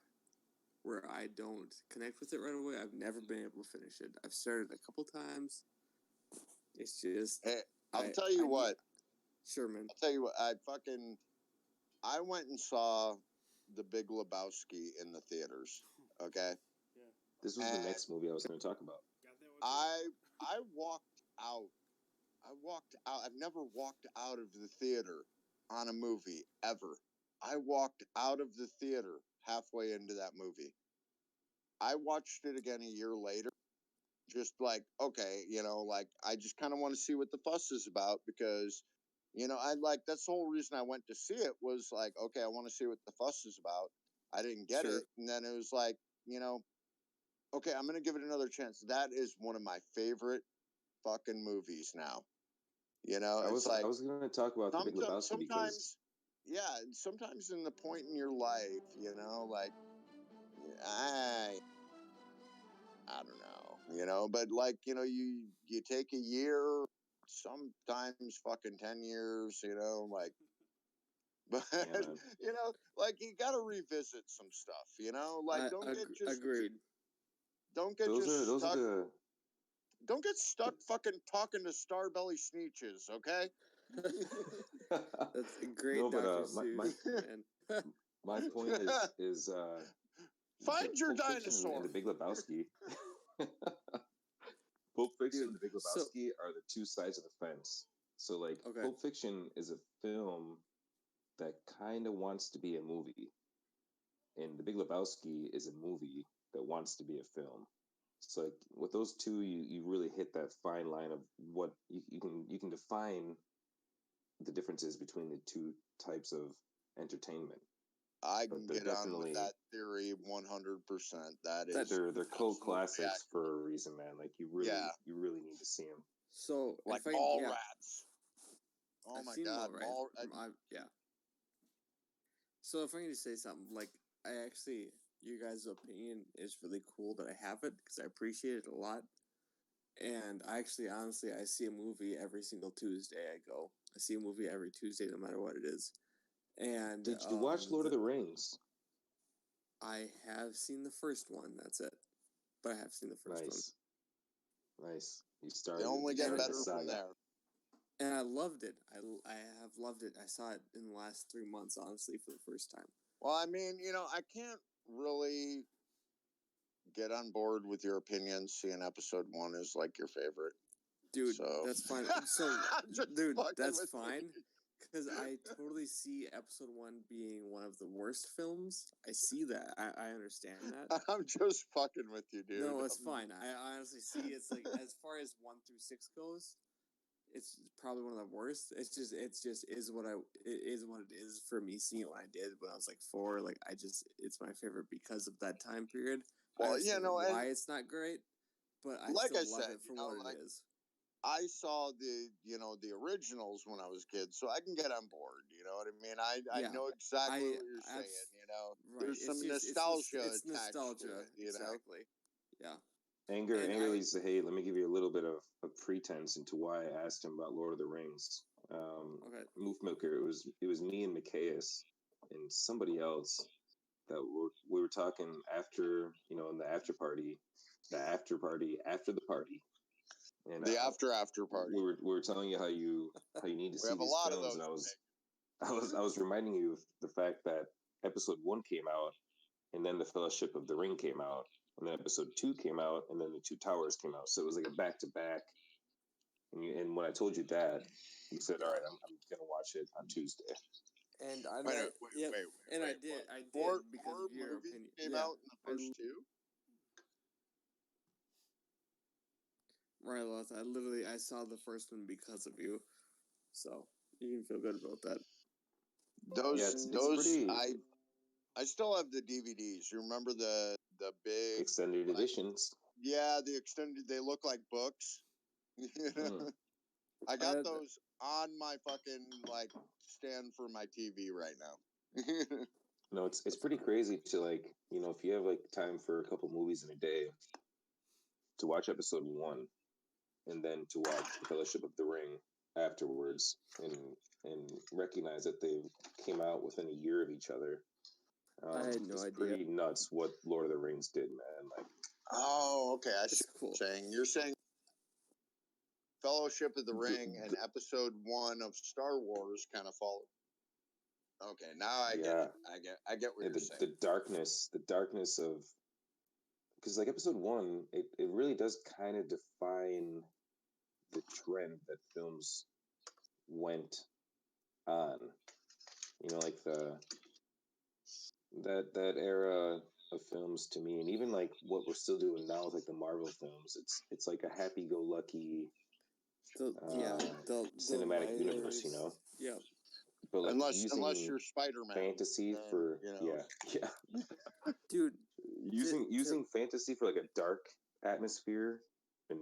where I don't connect with it right away. I've never been able to finish it. I've started a couple times. It's just. Hey, I'll tell you what. Sure, man. I'll tell you what. I went and saw The Big Lebowski in the theaters. Okay. Yeah. This was the next movie I was going to talk about. I walked out. I've never walked out of the theater on a movie ever. I walked out of the theater halfway into that movie. I watched it again a year later. Just like, okay, I just kind of want to see what the fuss is about because, that's the whole reason I went to see it was like, okay, I want to see what the fuss is about. I didn't get it. And then it was like, okay, I'm going to give it another chance. That is one of my favorite fucking movies now. I was going to talk about The Big Lebowski because sometimes in the point in your life, I don't know, but you take a year, sometimes fucking 10 years, but you got to revisit some stuff, Agreed. Don't get stuck. Don't get stuck fucking talking to Starbelly Sneetches, okay? That's a great Dr. Seuss, my point is find your Pulp Fiction dinosaur and The Big Lebowski. Pulp Fiction and The Big Lebowski are the two sides of the fence. So, Pulp Fiction is a film that kind of wants to be a movie, and The Big Lebowski is a movie that wants to be a film. So, with those two, you really hit that fine line of what you can define the differences between the two types of entertainment. I can get on with that theory 100%. That is, they're cult classics for a reason, man. You really need to see them. So like if I, mall yeah, rats. Oh I've my seen god, Mallrats. Yeah. So if I can just say something, like I actually, your guys' opinion is really cool that I have it because I appreciate it a lot. And I actually, honestly, I see a movie every single Tuesday. I see a movie every Tuesday, no matter what it is. And Did you watch Lord of the Rings? I have seen the first one. That's it. But I have seen the first one. Nice. You they started. only get started the better from saga. there. And I loved it. I have loved it. I saw it in the last 3 months, honestly, for the first time. Well, I mean, I can't really get on board with your opinion. Seeing episode 1 is like your favorite. Dude, So that's fine. So, Just dude, fucking that's with fine. me. Because I totally see episode 1 being one of the worst films. I see that. I understand that. I'm just fucking with you, dude. No, it's fine. I honestly see it's like, as far as 1 through 6 goes, it's probably one of the worst. It just is what it is what it is for me. Seeing it when I did when I was like 4, like it's my favorite because of that time period. I Well, understand and why it's not great, but I like still I love said, it for what it is. I saw the originals when I was a kid, so I can get on board. You know what I mean? I Yeah, know exactly I what you're saying. right. There's some It's nostalgia it's attached nostalgia, to it. exactly. Yeah, Anger and leads to hate. Let me give you a little bit of pretense into why I asked him about Lord of the Rings. Okay. Moof Milker. It was me and Micaeus and somebody else that we were talking after, in the after party, after the party, and The after party. we were telling you how you need to We see have a these lot of films, those. and I was reminding you of the fact that episode 1 came out, and then the Fellowship of the Ring came out, and then episode 2 came out, and then the Two Towers came out. So it was like a back to back. And when I told you that, you said, "All right, I'm gonna watch it on Tuesday." And I Wait, and I did because Four of your movies opinion. came Yeah, out in the first 2. right, Loth. I saw the first one because of you, so you can feel good about that. It's pretty I still have the DVDs. You remember the big extended editions. Yeah, the extended. They look like books. Mm. I got those on my fucking stand for my TV right now. No, it's pretty crazy to if you have time for a couple movies in a day, to watch episode 1 and then to watch the Fellowship of the Ring afterwards, and recognize that they came out within a year of each other. I had no it's idea. pretty nuts what Lord of the Rings did, man. Oh, okay. I see It's cool. what you're saying. Fellowship of the Ring and episode 1 of Star Wars kind of followed. Okay, now I get it. I get what you're saying. The darkness of, because episode 1, it really does kind of define the trend that films went on. That era of films to me, and even what we're still doing now with the Marvel films. It's like a happy-go-lucky the cinematic universe, writers, Yeah. But unless you're Spider-Man, fantasy for yeah, Dude, using fantasy for a dark atmosphere and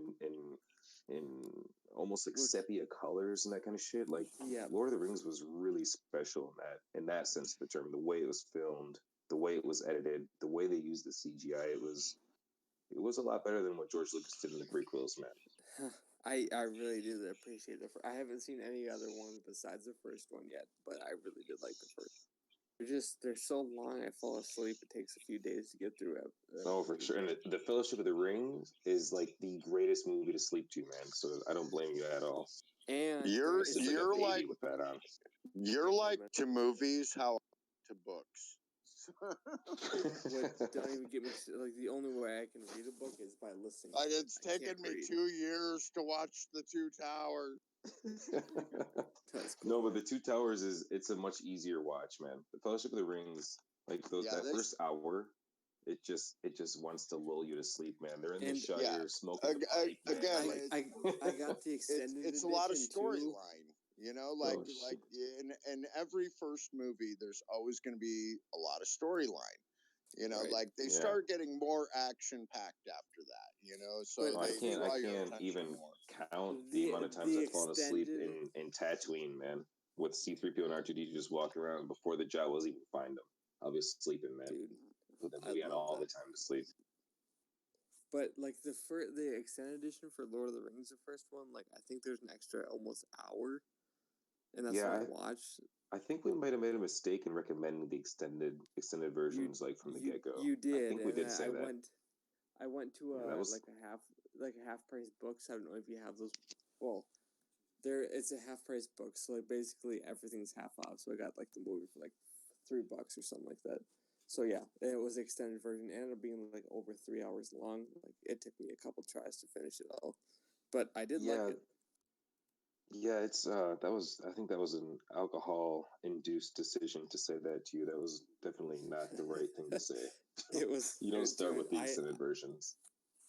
almost sepia colors and that kind of shit. Lord of the Rings was really special in that sense of the term. The way it was filmed, the way it was edited, the way they used the CGI, it was a lot better than what George Lucas did in the prequels, man. I really did appreciate I haven't seen any other ones besides the first one yet, but I really did like the first. They're so long. I fall asleep. It takes a few days to get through it. Oh, for sure. And the Fellowship of the Ring is the greatest movie to sleep to, man. So I don't blame you at all. And you're like with that on. You're like to movies how to books. Don't even get me the only way I can read a book is by listening. It's taken me 2 years to watch the Two Towers. That's cool. No, but the Two Towers it's a much easier watch, man. The Fellowship of the Rings, first hour, it just wants to lull you to sleep, man. They're in the Shire smoking the pipe, again. I got the extended. It's a lot of storyline. In every first movie, there's always going to be a lot of storyline. You know, Right. like they Yeah. start getting more action packed after that. You know, so But Well, they I draw your can't attention even more. count the amount of times the I've fallen asleep extended in Tatooine, man, with C-3PO and R2D2 just walking around before the Jawas even find them. I'll be sleeping, man. dude. Put that I movie on love all that. the time to sleep. But like the extended edition for Lord of the Rings, the first one, like I think there's an extra almost hour, and that's Yeah, what I watched. I think we might have made a mistake in recommending the extended versions like from the get go. You did, I think we and did say I that. went to Yeah, that was like a half price books. I don't know if you have those. Well, it's a half price book, so like basically everything's half off. So I got like the movie for like $3 or something like that. So yeah, it was the extended version. It ended up being like over 3 hours long. Like it took me a couple tries to finish it all, but I did like it. Yeah, it's I think that was an alcohol induced decision to say that to you. That was definitely not the right thing to say. It was. You don't start Dude, with the extended versions.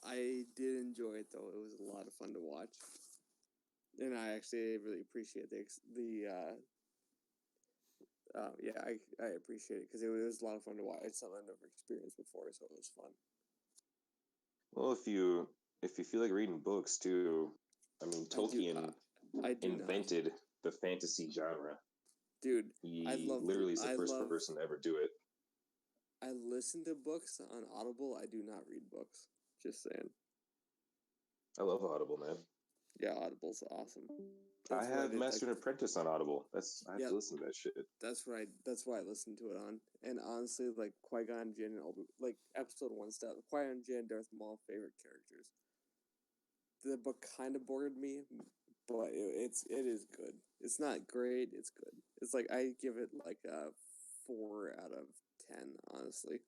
I did enjoy it though. It was a lot of fun to watch, and I actually really appreciate I appreciate it because it was a lot of fun to watch. It's something I've never experienced before, so it was fun. Well, if you feel like reading books too, I mean Tolkien I do invented the fantasy genre. Dude, He literally is the first person to ever do it. I listen to books on Audible. I do not read books. Just saying. I love Audible, man. Yeah, Audible's awesome. I have Master and Apprentice on Audible. I have to listen to that shit. That's why I listen to it on. And honestly, like Qui-Gon Jinn and like episode 1 stuff. Qui-Gon Jinn, Darth Maul, favorite characters. The book kind of bored me, but it is good. It's not great. It's good. It's like I give it like a 4 out of 10, honestly.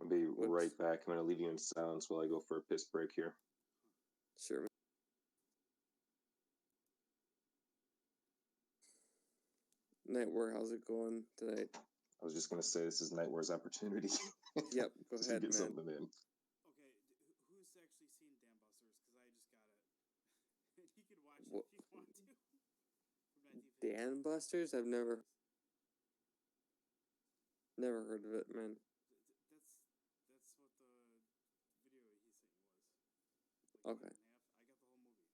I'll be right back. I'm gonna leave you in silence while I go for a piss break here. Sure. Nightwar, how's it going tonight? I was just gonna say this is Nightwar's opportunity. Yep, go to ahead, get man. something in. Okay, who's actually seen Dan Busters? Because I just got it. He could watch it if you want to. Dan Busters? I've never heard of it, man. That's what the video he sent me was. Like Okay. I got the whole movie.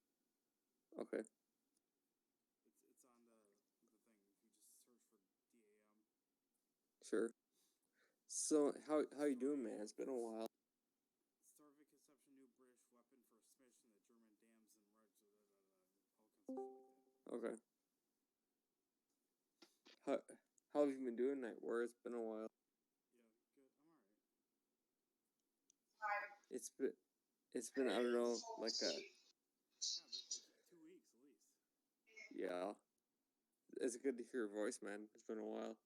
Okay. It's on the thing. If you just search for DAM. Sure. So how you doing, man? It's been a while. Starving conception, new British weapon for smashing the German dams and rugs, all kinds of shit like that. Okay. How have you been doing, Nightwar? It's been a while. Yeah, good. I'm alright. It's been I don't know, like a 2 weeks at least. yeah. It's good to hear your voice, man. It's been a while.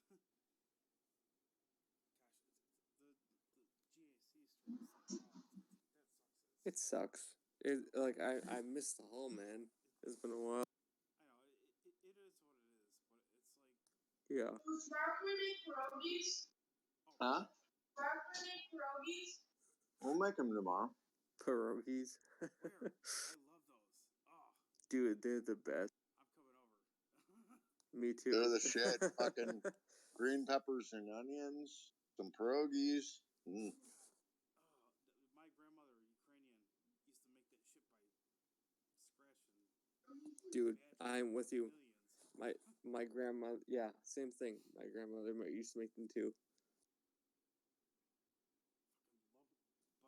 Yeah. Gosh, the GAC store that sucks. It sucks. I miss the hall, man. It's been a while. I know it is what it is, but it's like Yeah. Who's gonna make pierogies? Huh? Gonna make pierogies? We'll make them tomorrow. Pierogies. where I love those. Oh, Dude, they're the best. I'm coming over. Me too. They're the shit. Fucking green peppers and onions, some pierogies. Mm. My grandmother, Ukrainian, used to make that shit by scratch and Dude, I'm with you. millions. My grandma, yeah, same thing. My grandmother used to make them too.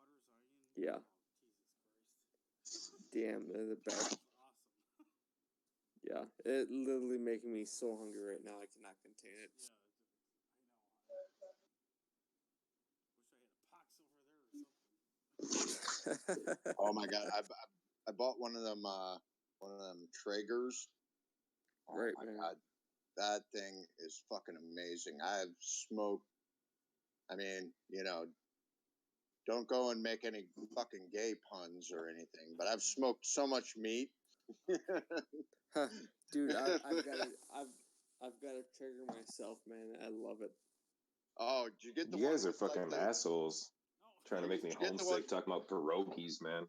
Butters, onion. Yeah. Oh, Jesus Christ. Damn, they're the best. Awesome. Yeah, it literally making me so hungry right now. I cannot contain it. Yeah, I know. Wish I had a pox over there or something. Oh my god, I bought one of them Traegers. Oh Right, my man. god, that thing is fucking amazing. I've smoked. I mean, don't go and make any fucking gay puns or anything, but I've smoked so much meat. Huh. Dude, I've got to trigger myself, man. I love it. Oh, did you get the You one? guys are with, fucking like, assholes. Trying to make me Did you get the homesick. one- Talking about pierogies, man.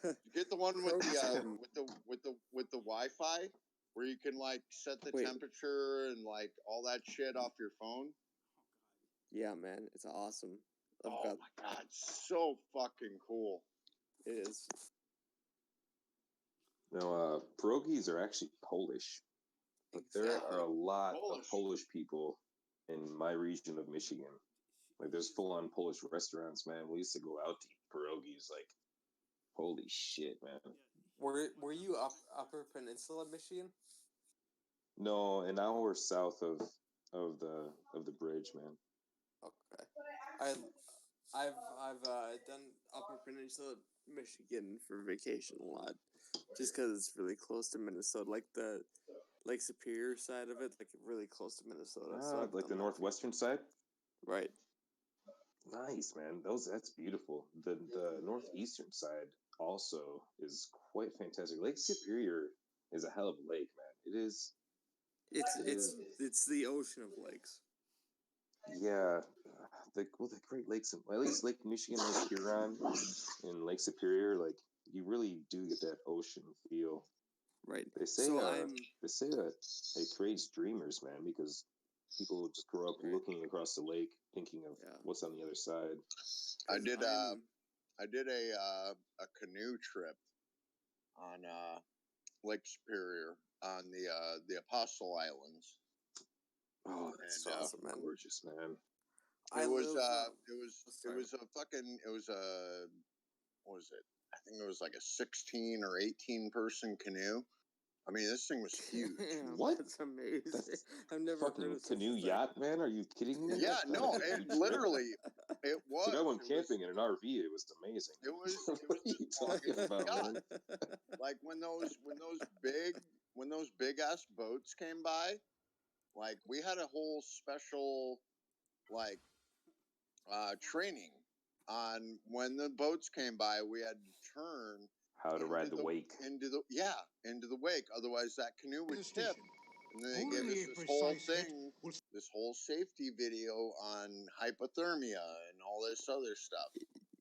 You get the one with Pierogies. the Wi-Fi? where you can like set the Wait. temperature and like all that shit off your phone. Yeah, man, it's awesome. I've Oh got my god, so fucking cool. it is. No, pierogies are actually Polish, but there Exactly. are a lot of Polish. Polish people in my region of Michigan. Like, there's full-on Polish restaurants, man. We used to go out to eat pierogies. Like, holy shit, man. Were you Upper Peninsula, Michigan? No, an hour south of the bridge, man. Okay. I've done Upper Peninsula, Michigan for vacation a lot, just because it's really close to Minnesota, like the Lake Superior side of it, like really close to Minnesota. So I've Like the done that. northwestern side. Right. Nice, man. That's beautiful. The northeastern side also is quite fantastic. Lake Superior is a hell of a lake, man. It is. It's the ocean of lakes. Yeah, the Great Lakes, at least Lake Michigan, Lake Huron, and Lake Superior, like you really do get that ocean feel. Right. They say So that it creates dreamers, man, because people just grow up looking across the lake, thinking of what's on the other side. I did a canoe trip on Lake Superior on the Apostle Islands. Oh, that's awesome, man. Gorgeous, man. It was a what was it? I think it was like a 16 or 18 person canoe. I mean, this thing was huge. What? That's amazing. That's I've never fucking heard of canoe yacht, man. Are you kidding me? Yeah, no, it literally, it was. Dude, I went camping in an RV. It was amazing. It was What are you talking about, man? Like when those big ass boats came by, like we had a whole special like training on when the boats came by. We had to turn how to ride the wake into the wake. Otherwise, that canoe would tip. And then they gave us this whole thing, this whole safety video on hypothermia and all this other stuff.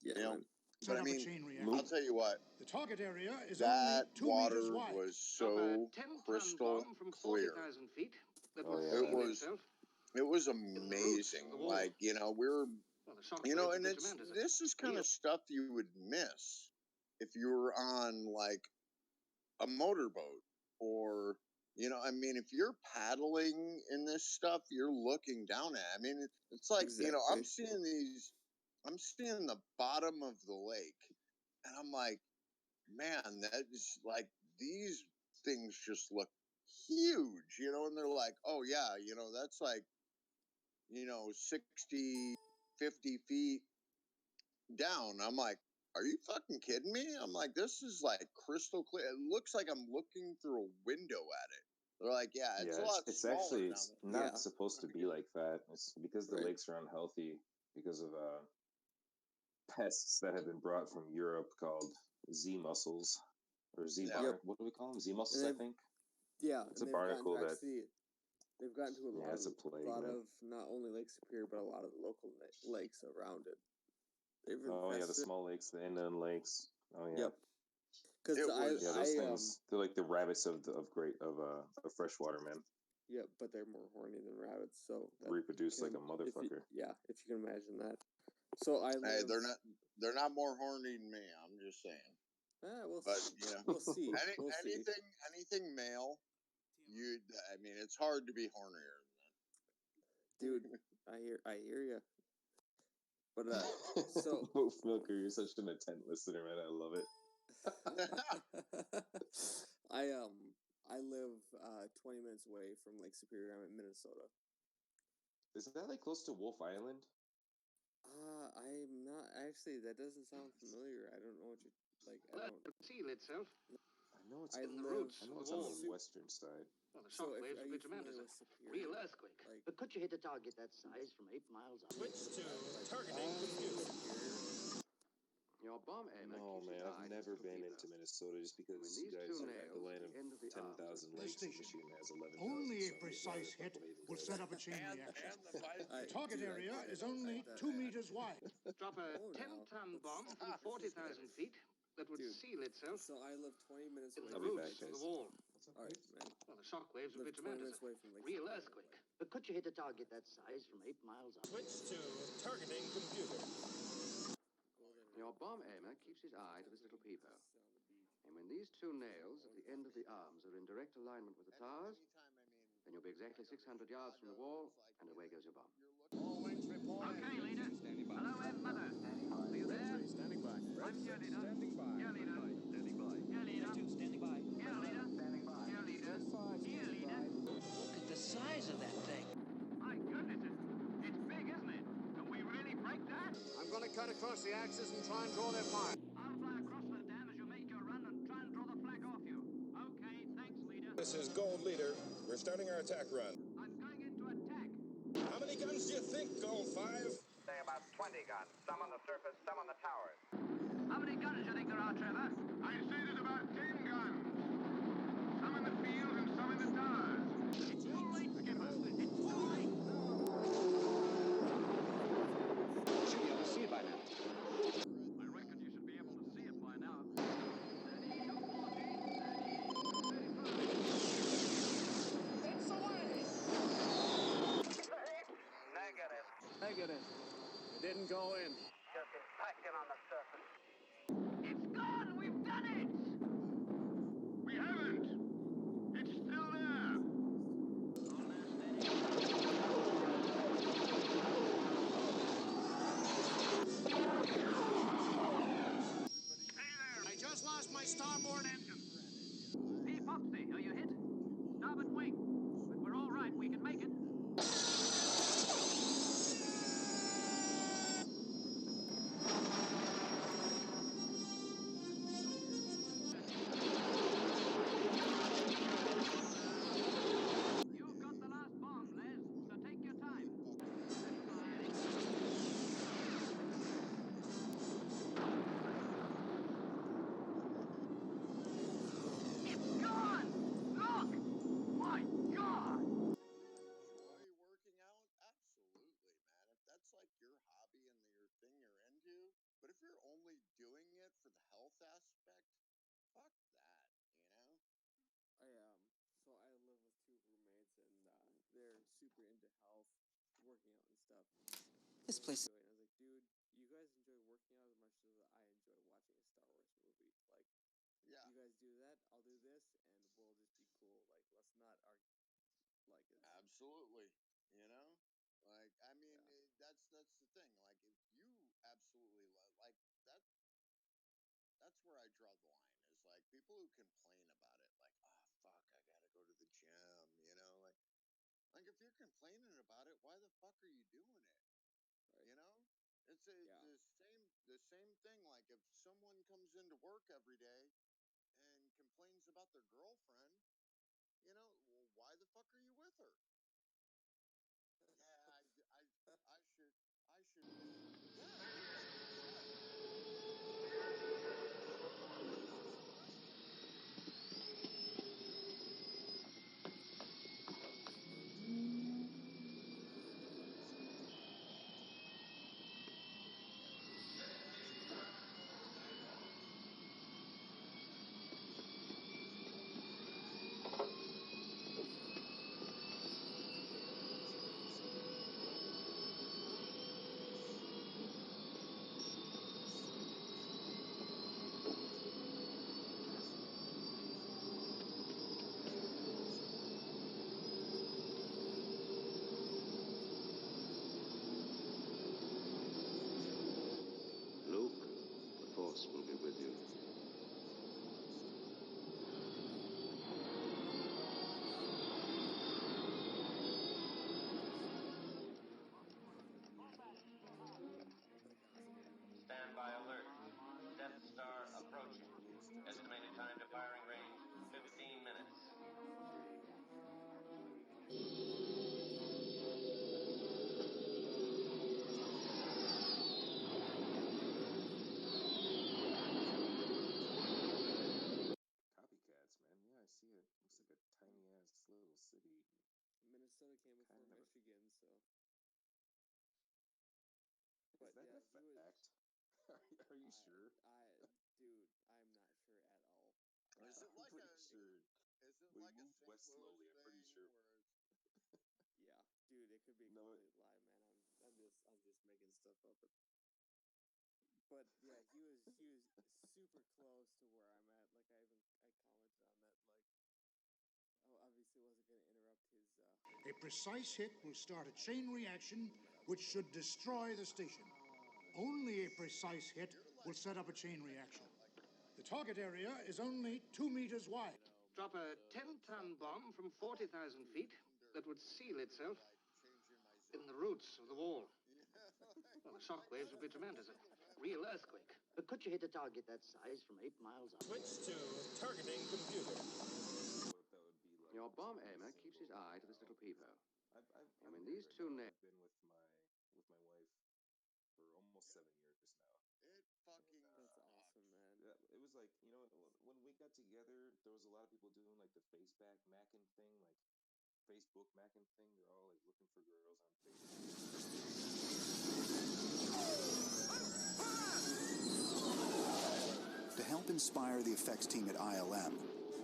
Yeah, you know, Set but I up a mean, chain I'll tell you what. The target area is That only 2 meters water wide. was so crystal clear. It was amazing. Like, you know, and this is kind of stuff you would miss if you were on like a motorboat or, I mean, if you're paddling in this stuff, you're looking down at it. I mean, it's like, I'm seeing the bottom of the lake and I'm like, man, that is like, these things just look huge, and they're like, oh yeah, that's like, 60, 50 feet down. I'm like, are you fucking kidding me? I'm like, this is like crystal clear. It looks like I'm looking through a window at it. They're like, yeah, it's a lot it's smaller actually down it's there. not supposed to be like that. It's because the lakes are unhealthy because of pests that have been brought from Europe called Z mussels or Z bar. What do we call them? Z mussels, I think. Yeah, it's a barnacle that they've gotten to a lot, it's a plague, of not only Lake Superior but a lot of the local lakes around it. The small lakes, the inland lakes. Oh yeah. Yep. Because those things, they're like the rabbits of freshwater, man. Yeah, but they're more horny than rabbits, so reproduce like a motherfucker. If you can imagine that. So they're not more horny than me. I'm just saying. We'll see. We'll see. Anything male, I mean, it's hard to be hornier than that. Dude, I hear you. But so Wolf Milker, you're such an attent listener, man. I love it. I live 20 minutes away from Lake Superior. I'm in Minnesota. Isn't that like close to Wolf Island? I'm not actually. That doesn't sound familiar. I don't know what you like. I don't. Seal itself. I know it's in the roots. I know it's on the western side. Well, the shock waves would be tremendous. Real earthquake. But could you hit a target that size from 8 miles out? Switch to targeting Your bomb aimer. No, man, I've never been into Minnesota just because you guys are the land of 10,000 lakes. Michigan has 11,000. Only a precise hit will set up a chain reaction. The target area is only 2 meters wide. Drop a 10-ton bomb from 40,000 feet that would seal itself. So I live 20 minutes away from the roots of the wall. All right, man. Well, the shock waves would be Live 20 tremendous. minutes away from Lake Real Superior, earthquake. right? But could you hit a target that size from 8 miles up? Switch to targeting computer. Your bomb aimer keeps his eye to this little peephole. And when these two nails at the end of the arms are in direct alignment with the towers, then you'll be exactly 600 yards from the wall, and away goes your bomb. All wings report. Okay, leader. Hello, Ed Mother. Are you there? Red 3 standing by. I'm here, leader. Standing by. Here, leader. Standing by. Here, leader. Red 2 standing by. Here, leader. Standing by. Here, leader. Red 5 Here, standing leader. by. Look at the size of that thing. My goodness, it's big, isn't it? Can we really break that? I'm going to cut across the axis and try and draw their fire. I'll fly across the dam as you make your run and try and draw the flag off you. Okay, thanks, leader. This is Gold Leader. We're starting our attack run. I'm going into attack. How many guns do you think, Gold 5? Say about 20 guns. Some on the surface, some on the towers. How many guns do you think there are, Trevor? I say there's about 10 guns. Some in the field and some in the towers. It's too late, Skipper. It's too late. You should be able to see it by now. I reckon you should be able to see it by now. 30, 40, 30, 35. It's away! Negative. Negative. It didn't go in. Just impacted on the surface. It's gone! We've done it! We haven't. It's still there. Hold there, steady. Stay there. I just lost my starboard engine. Hey, Popsy, are you hit? Starboard wing. But we're all right. We can make it. You've got the last bomb, Les, so take your time. It's gone! Look! My God! Enjoy working out? Absolutely, man. If that's like your hobby and your thing you're into, but if you're only doing it for the health aspect, fuck that, you know? So I live with two roommates, and they're super into health, working out and stuff. This place. And I was like, dude, you guys enjoy working out as much as I enjoy watching a Star Wars movie. Like, Yeah. you guys do that, I'll do this, and we'll just be cool. Like, let's not argue. Like, Absolutely. You know? Like, I mean, Yeah. that's the thing. Like, if you absolutely love, like, that's where I draw the line, is like people who complain about it, like, oh, fuck, I gotta go to the gym, you know? Like if you're complaining about it, why the fuck are you doing it? right? You know? It's Yeah. the same thing. Like if someone comes into work every day and complains about their girlfriend, you know, well, why the fuck are you with her? Yeah, I should be. Yeah, Luke, the Force will be with you. Stand by alert. Death Star approaching. Estimated time to firing range, 15 minutes. Copycats, man. Yeah, I see it. Looks like a tiny ass little city. Minnesota came before Kind of a- Michigan, so. Is But that yeah, a he was. fact? Are you sure? Dude, I'm not sure at all. Is it I'm like pretty a sure. is We moved west slowly. I'm pretty sure. Yeah, dude, it could be a No, complete lie, man. I'm just making stuff up. But yeah, he was super close to where I'm at. Like I commented on that. Like, obviously wasn't going to interrupt his. A precise hit will start a chain reaction which should destroy the station. Only a precise hit will set up a chain reaction. The target area is only 2 meters wide. Drop a 10-ton bomb from 40,000 feet that would seal itself in the roots of the wall. Well, the shock waves would be tremendous. A real earthquake. But could you hit a target that size from 8 miles up? Switch to targeting computer. what that would be like. Your bomb aimer keeps his eye to this little peephole. And when been these right two now. nails... I've been with my wife for almost 7 years now. It fucking That's awesome, man. Yeah, it was like, you know, when we got together, there was a lot of people doing like the faceback macking thing, like Facebook macking thing. They're all like looking for girls on Facebook. To help inspire the effects team at ILM,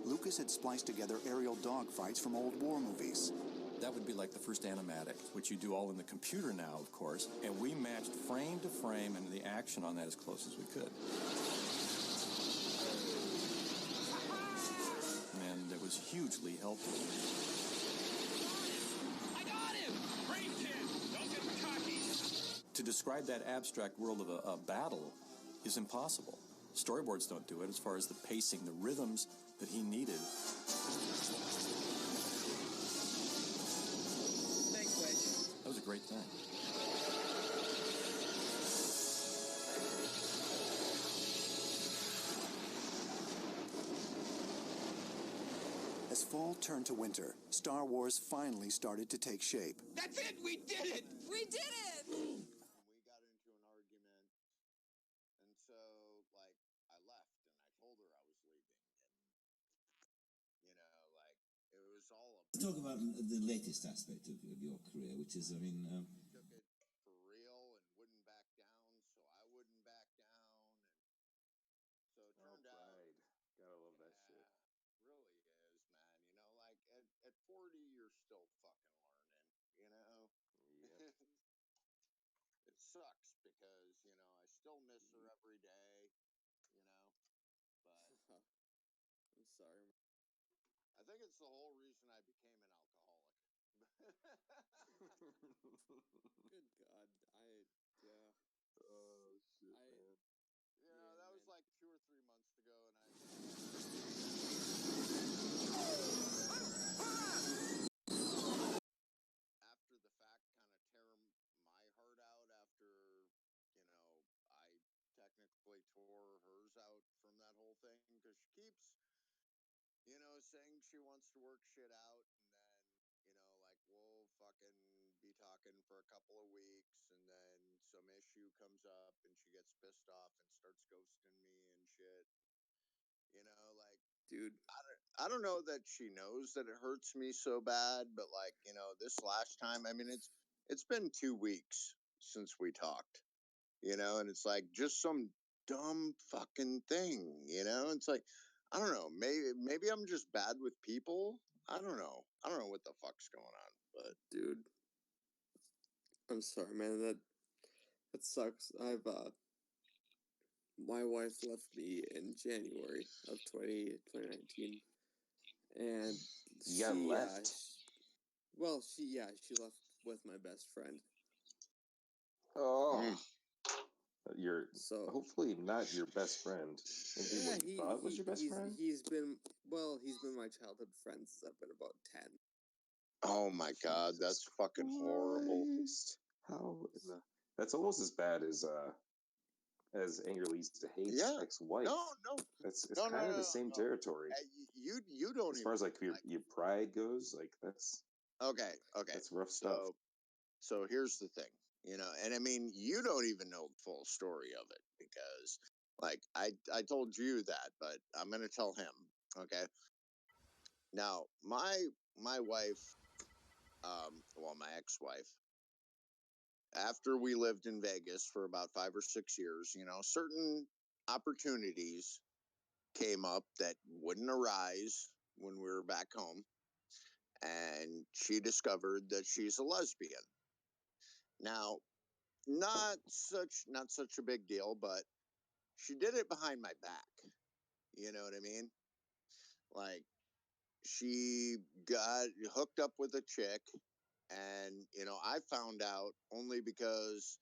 Lucas had spliced together aerial dogfights from old war movies. That would be like the first animatic, which you do all in the computer now, of course, and we matched frame to frame and the action on that as close as we could. And it was hugely helpful. I got him! Great, kid! Don't get cocky! To describe that abstract world of a battle is impossible. Storyboards don't do it as far as the pacing, the rhythms that he needed. Thanks, Wedge. That was a great thing. As fall turned to winter, Star Wars finally started to take shape. That's it! We did it! We did it! And we got into an argument, and so like I left, and I told her I was leaving, and you know, like it was all Let's talk about the latest aspect of your career, which is, I mean, took it for real and wouldn't back down, so I wouldn't back down, and so it turned out. Gotta love that shit. Really is, man. You know, like at 40, you're still fucking learning. You know. Yep. It sucks because you know I still miss her every day. You know, but I'm sorry. I think it's the whole reason I became an alcoholic. Good God, yeah. Oh shit, man. You know, that was like 2 or 3 months ago, and I. After the fact, kind of tear my heart out after, you know, I technically tore hers out from that whole thing because she keeps, you know, saying she wants to work shit out, and then, you know, like we'll fucking be talking for a couple of weeks, and then some issue comes up, and she gets pissed off and starts ghosting me and shit. You know, like, dude, I don't know that she knows that it hurts me so bad, but like, you know, this last time, I mean, it's been 2 weeks since we talked, you know, and it's like just some dumb fucking thing, you know. It's like, I don't know, maybe I'm just bad with people. I don't know what the fuck's going on, but dude, I'm sorry, man. That sucks. My wife left me in January of 2019, and You left? She left with my best friend. Oh. You're hopefully not your best friend. Maybe what you thought was your best friend? He's been my childhood friend since I've been about 10. Oh my God, that's fucking horrible. How in the... That's almost as bad as Anger Leads to Hate's ex-wife. No. It's kind of the same territory. You don't as far as like your pride goes, like that's okay. That's rough stuff. So here's the thing, you know, and I mean you don't even know the full story of it because like I told you that, but I'm gonna tell him. Okay. Now my wife, my ex-wife, after we lived in Vegas for about 5 or 6 years, you know, certain opportunities came up that wouldn't arise, when we were back home, and she discovered that she's a lesbian. Now, not such a big deal, but she did it behind my back. You know what I mean? Like, she got hooked up with a chick, and I found out only because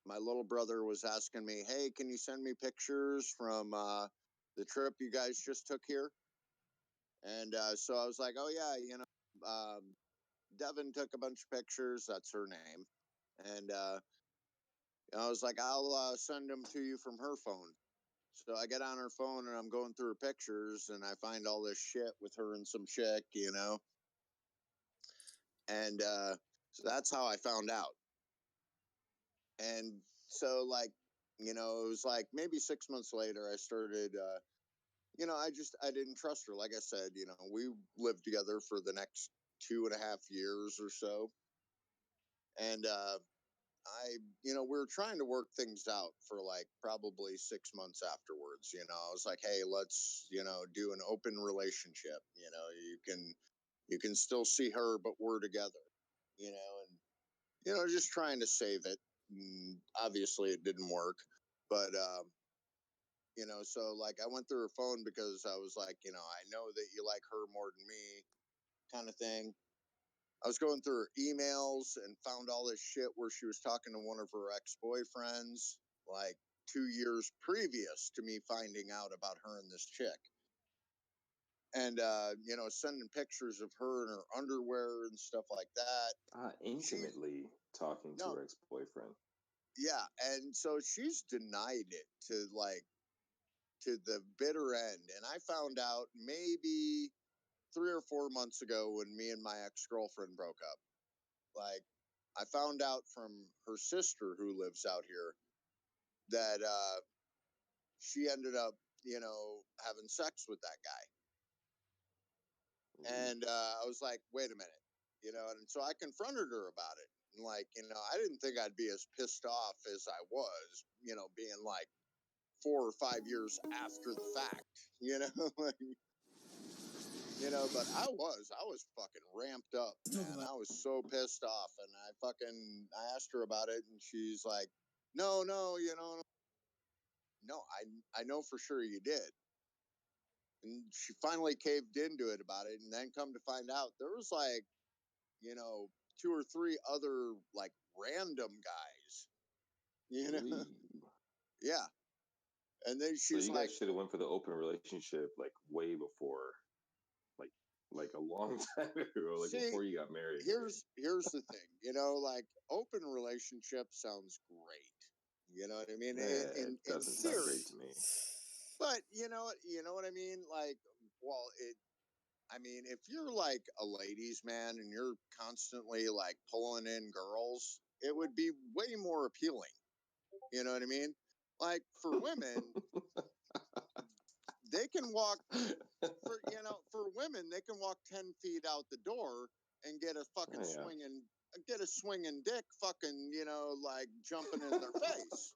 my little brother was asking me, hey, can you send me pictures from the trip you guys just took here? And so I was like, oh yeah, Devin took a bunch of pictures, that's her name. And I was like, I'll send them to you from her phone. So I get on her phone and I'm going through her pictures and I find all this shit with her and some chick, and so that's how I found out. And so, like, it was like maybe 6 months later, I started, I didn't trust her. Like I said, we lived together for the next 2.5 years or so. And we were trying to work things out for like probably 6 months afterwards. I was like, hey, let's, do an open relationship. You can still see her, but we're together, and just trying to save it. Obviously, it didn't work, but so like I went through her phone because I was like, I know that you like her more than me, kind of thing. I was going through her emails and found all this shit where she was talking to one of her ex-boyfriends, like 2 years previous to me finding out about her and this chick. And sending pictures of her in her underwear and stuff like that. Intimately talking to her ex-boyfriend. Yeah, and so she's denied it to the bitter end. And I found out maybe 3 or 4 months ago when me and my ex-girlfriend broke up. Like, I found out from her sister who lives out here that she ended up, having sex with that guy. And I was like, wait a minute, and so I confronted her about it. And like, I didn't think I'd be as pissed off as I was, being like 4 or 5 years after the fact, but I was fucking ramped up, man. I was so pissed off, and I asked her about it, and she's like, no, no, no, I know for sure you did. And she finally caved into it about it, and then come to find out there was like, 2 or 3 other like random guys, yeah. And then So she's you like, guys should have went for the open relationship like way before, like a long time ago, like see, before you got married. Here's the thing, like open relationship sounds great. You know what I mean? It doesn't sound great to me. But you know what I mean? Like, well, I mean, if you're like a ladies' man and you're constantly like pulling in girls, it would be way more appealing. You know what I mean? Like for women, they can walk for women, they can walk 10 feet out the door and get a fucking swinging dick fucking, like jumping in their face.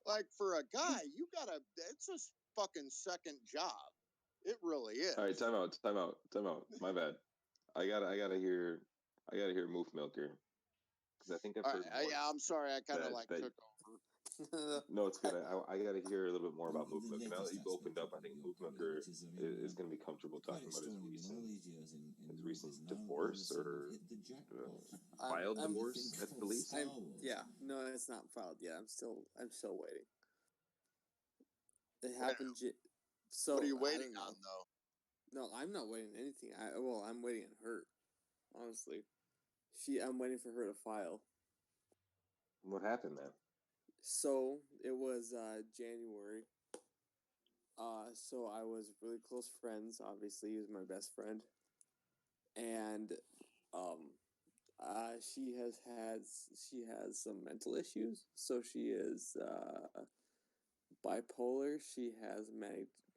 Like for a guy, it's a fucking second job. It really is. All right, time out. My bad. I gotta hear Moof Milker, because I think I've heard more. Yeah, I'm sorry, I kind of took over. No, it's good. I gotta hear a little bit more about Moof Milker. Now that you've opened up, I think Moof Milker is going to be comfortable talking about his recent divorce or filed divorce at the least. Yeah, no, it's not filed yet. I'm still waiting. It happened. So what are you waiting on, though? No, I'm not waiting on anything. I'm waiting on her. Honestly, I'm waiting for her to file. What happened, man? So it was January. So I was really close friends. Obviously, he was my best friend, and she has some mental issues. So she is bipolar. She has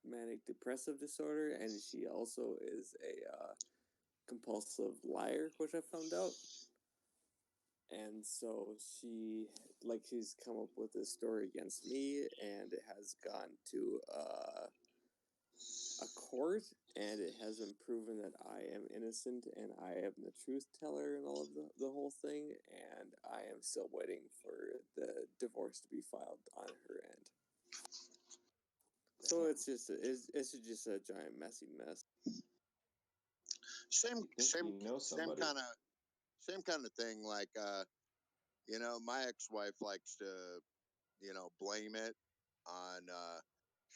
manic depressive disorder, and she also is a compulsive liar, which I found out. And so she's come up with this story against me, and it has gone to a court, and it has been proven that I am innocent and I am the truth teller and all of the whole thing, and I am still waiting for the divorce to be filed on her end. So it's just a giant messy mess. Same kind of thing. Like, my ex-wife likes to, blame it on.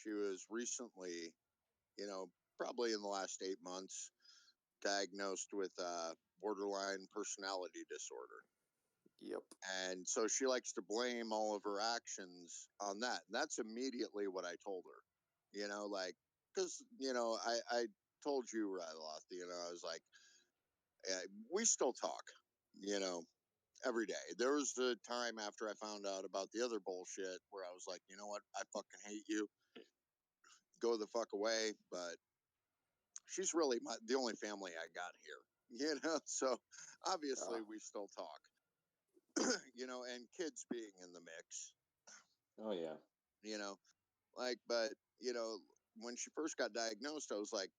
She was recently, probably in the last 8 months, diagnosed with borderline personality disorder. Yep. And so she likes to blame all of her actions on that. And that's immediately what I told her. Because, I told you, Ryloth, I was like, we still talk, every day. There was a time after I found out about the other bullshit where I was like, you know what? I fucking hate you. Go the fuck away. But she's really the only family I got here, So obviously we still talk, and kids being in the mix. Oh, yeah. But, when she first got diagnosed, I was like,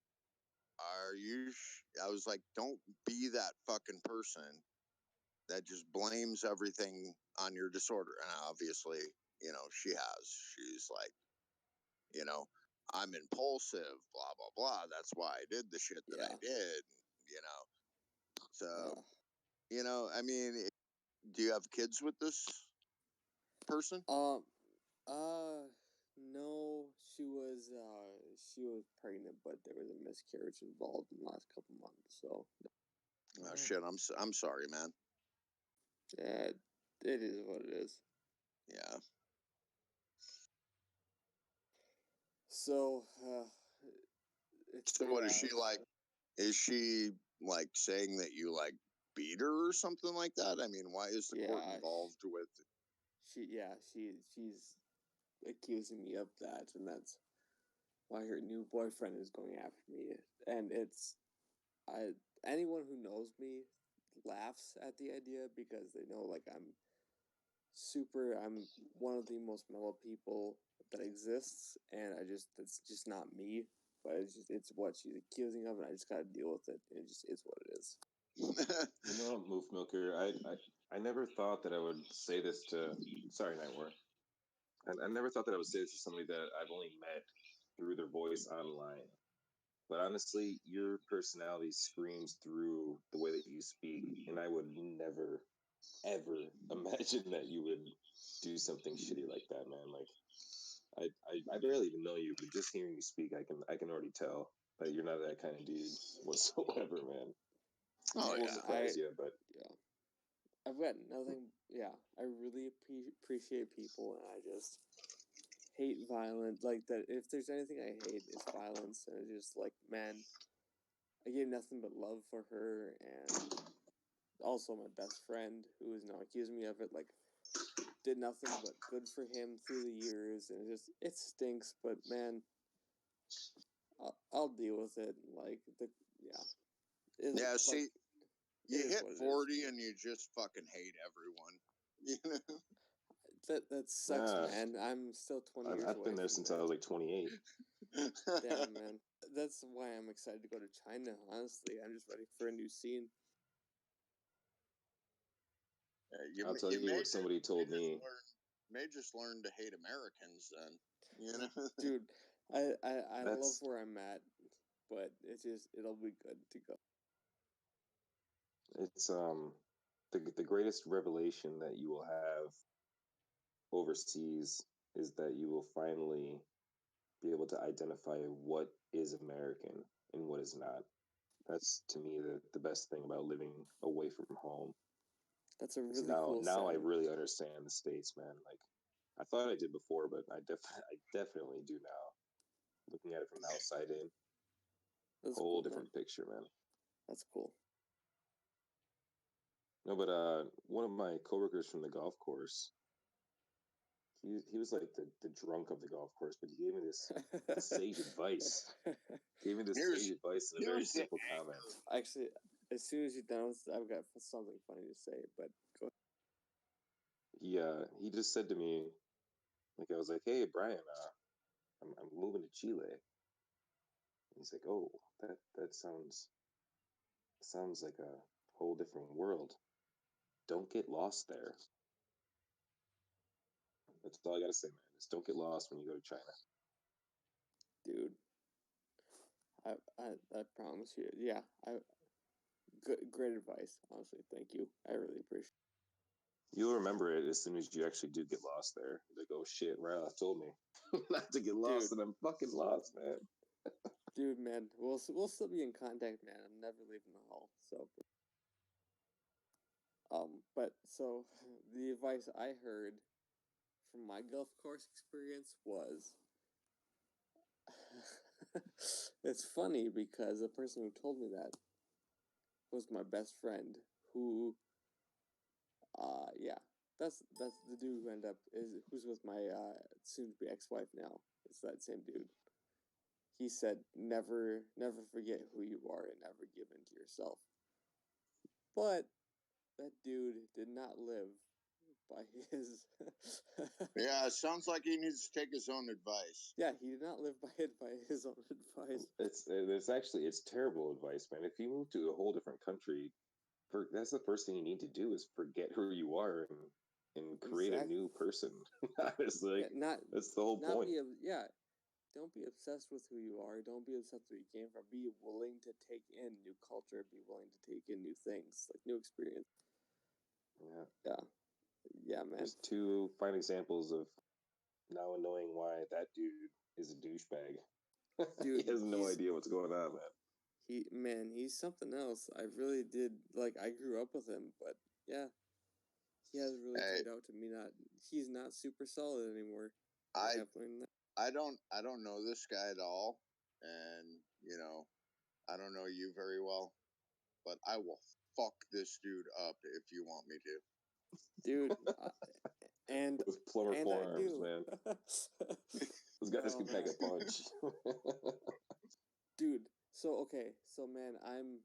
I was like, don't be that fucking person that just blames everything on your disorder. And obviously, she has. She's like, I'm impulsive, blah, blah, blah. That's why I did the shit that I did, So, I mean, do you have kids with this person? No, she was pregnant, but there was a miscarriage involved in the last couple months. So. Oh shit! I'm sorry, man. Yeah, it is what it is. Yeah. So, so what is she like? Is she like saying that you like beat her or something like that? I mean, why is the court involved with? She's accusing me of that, and that's why her new boyfriend is going after me. And anyone who knows me laughs at the idea because they know like I'm one of the most mellow people that exists, and that's just not me. But it's what she's accusing of, and I just gotta deal with it. And it just is what it is. Moof Milker, I never thought that I would say this to. Sorry, Nightwar. I never thought that I would say this to somebody that I've only met through their voice online. But honestly, your personality screams through the way that you speak, and I would never, ever imagine that you would do something shitty like that, man. Like, I barely even know you, but just hearing you speak, I can already tell that you're not that kind of dude whatsoever, man. Oh, I won't surprise you, but I've got nothing. Yeah, I really appreciate people, and I just hate violence. Like that. If there's anything I hate, it's violence, and it's just like, man, I gave nothing but love for her, and also my best friend, who is now accusing me of it. Like, did nothing but good for him through the years, and it stinks. But man, I'll deal with it. Like See, you hit 40 and you just fucking hate everyone. That sucks, man. I'm still 20 years away. I've been there since I was like 28. Damn, man. That's why I'm excited to go to China. Honestly, I'm just ready for a new scene. I'll tell you what somebody told me. May just learn to hate Americans then. Dude, I love where I'm at, but it'll be good to go. It's the greatest revelation that you will have overseas is that you will finally be able to identify what is American and what is not. That's to me the best thing about living away from home. That's a really cool. Now I saying. really understand the States, man. Like I thought I did before, but I definitely do now. Looking at it from the outside in, that's whole cool, different picture, man. That's cool. No, but one of my coworkers from the golf course, he was like the drunk of the golf course, but he gave me this sage advice. Gave me this sage advice in a very simple comment. Actually, as soon as you're done with, I've got something funny to say, but go ahead. he just said to me, like, I was like, hey Brian, I'm moving to Chile. And he's like, oh, that sounds like a whole different world. Don't get lost there. That's all I gotta say, man. Just don't get lost when you go to China. Dude. I promise you. Yeah, great advice. Honestly, thank you. I really appreciate it. You'll remember it as soon as you actually do get lost there. Like, oh shit, Ryla told me not to get lost, and I'm fucking lost, man. Dude, man, we'll still be in contact, man. I'm never leaving the hall. So, but so the advice I heard from my golf course experience was, it's funny because the person who told me that was my best friend. Who, yeah, that's the dude who ended up who's with my soon-to-be ex-wife now. It's that same dude. He said, never forget who you are and never give in to yourself. But that dude did not live by his. Yeah, it sounds like he needs to take his own advice. Yeah, he did not live by his own advice. It's terrible advice, man. If you move to a whole different country, that's the first thing you need to do is forget who you are and create a new person. It's like, that's the whole point. Don't be obsessed with who you are. Don't be obsessed with where you came from. Be willing to take in new culture. Be willing to take in new things, like new experience. Yeah, man. There's two fine examples of now knowing why that dude is a douchebag. Dude, he has no idea what's going on, man. He's something else. I really did, like, I grew up with him, but yeah, he has really turned out to me he's not super solid anymore. I don't know this guy at all, and I don't know you very well, but I will fuck this dude up if you want me to, dude. And with plumber forearms, man. Those guys can pack a punch. Dude, so man, I'm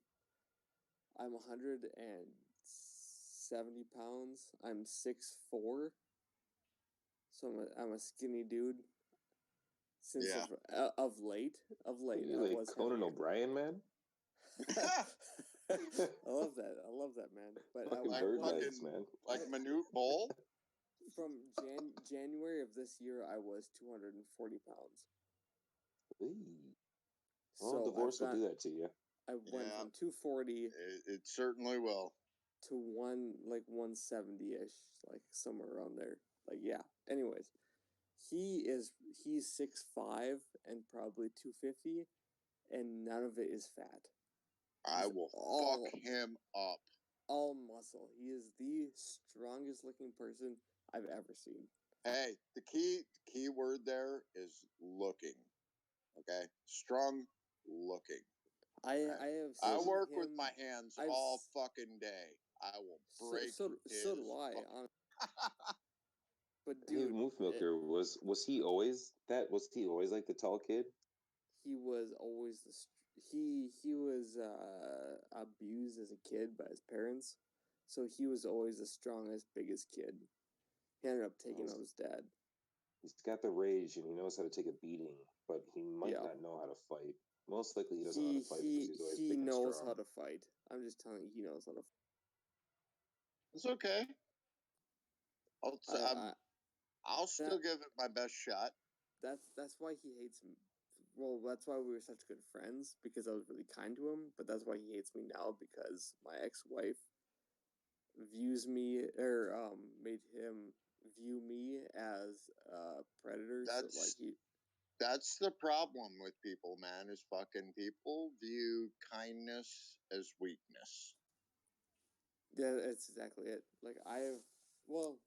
170 pounds. I'm 6'4". So I'm a skinny dude. Since of late. You like Conan O'Brien, man? I love that, man. But fucking bird legs, man. Like Manute Bol? From January of this year, I was 240 pounds. Well, divorce will do that to you. I went from 240. It certainly will. To 170-ish, like somewhere around there. Like, yeah. Anyways, he's 6'5" and probably 250, and none of it is fat. I will fuck him up. All muscle. He is the strongest looking person I've ever seen. Hey, the key word there is looking. Okay? Strong looking. I work with my hands all fucking day. I will break so do I. But dude, hey, Moof Milker, was he always that? Was he always like the tall kid? He was always he was abused as a kid by his parents, so he was always the strongest, biggest kid. He ended up taking out his dad. He's got the rage and he knows how to take a beating, but he might not know how to fight. Most likely, he doesn't know how to fight because he's always big and strong. He knows how to fight. I'm just telling you, he knows how to fight. It's okay. I'll still give it my best shot. That's why he hates me. Well, that's why we were such good friends, because I was really kind to him. But that's why he hates me now, because my ex-wife views me, or made him view me as a predator. That's the problem with people, man, is fucking people view kindness as weakness. Yeah, that's exactly it. Like, I don't know.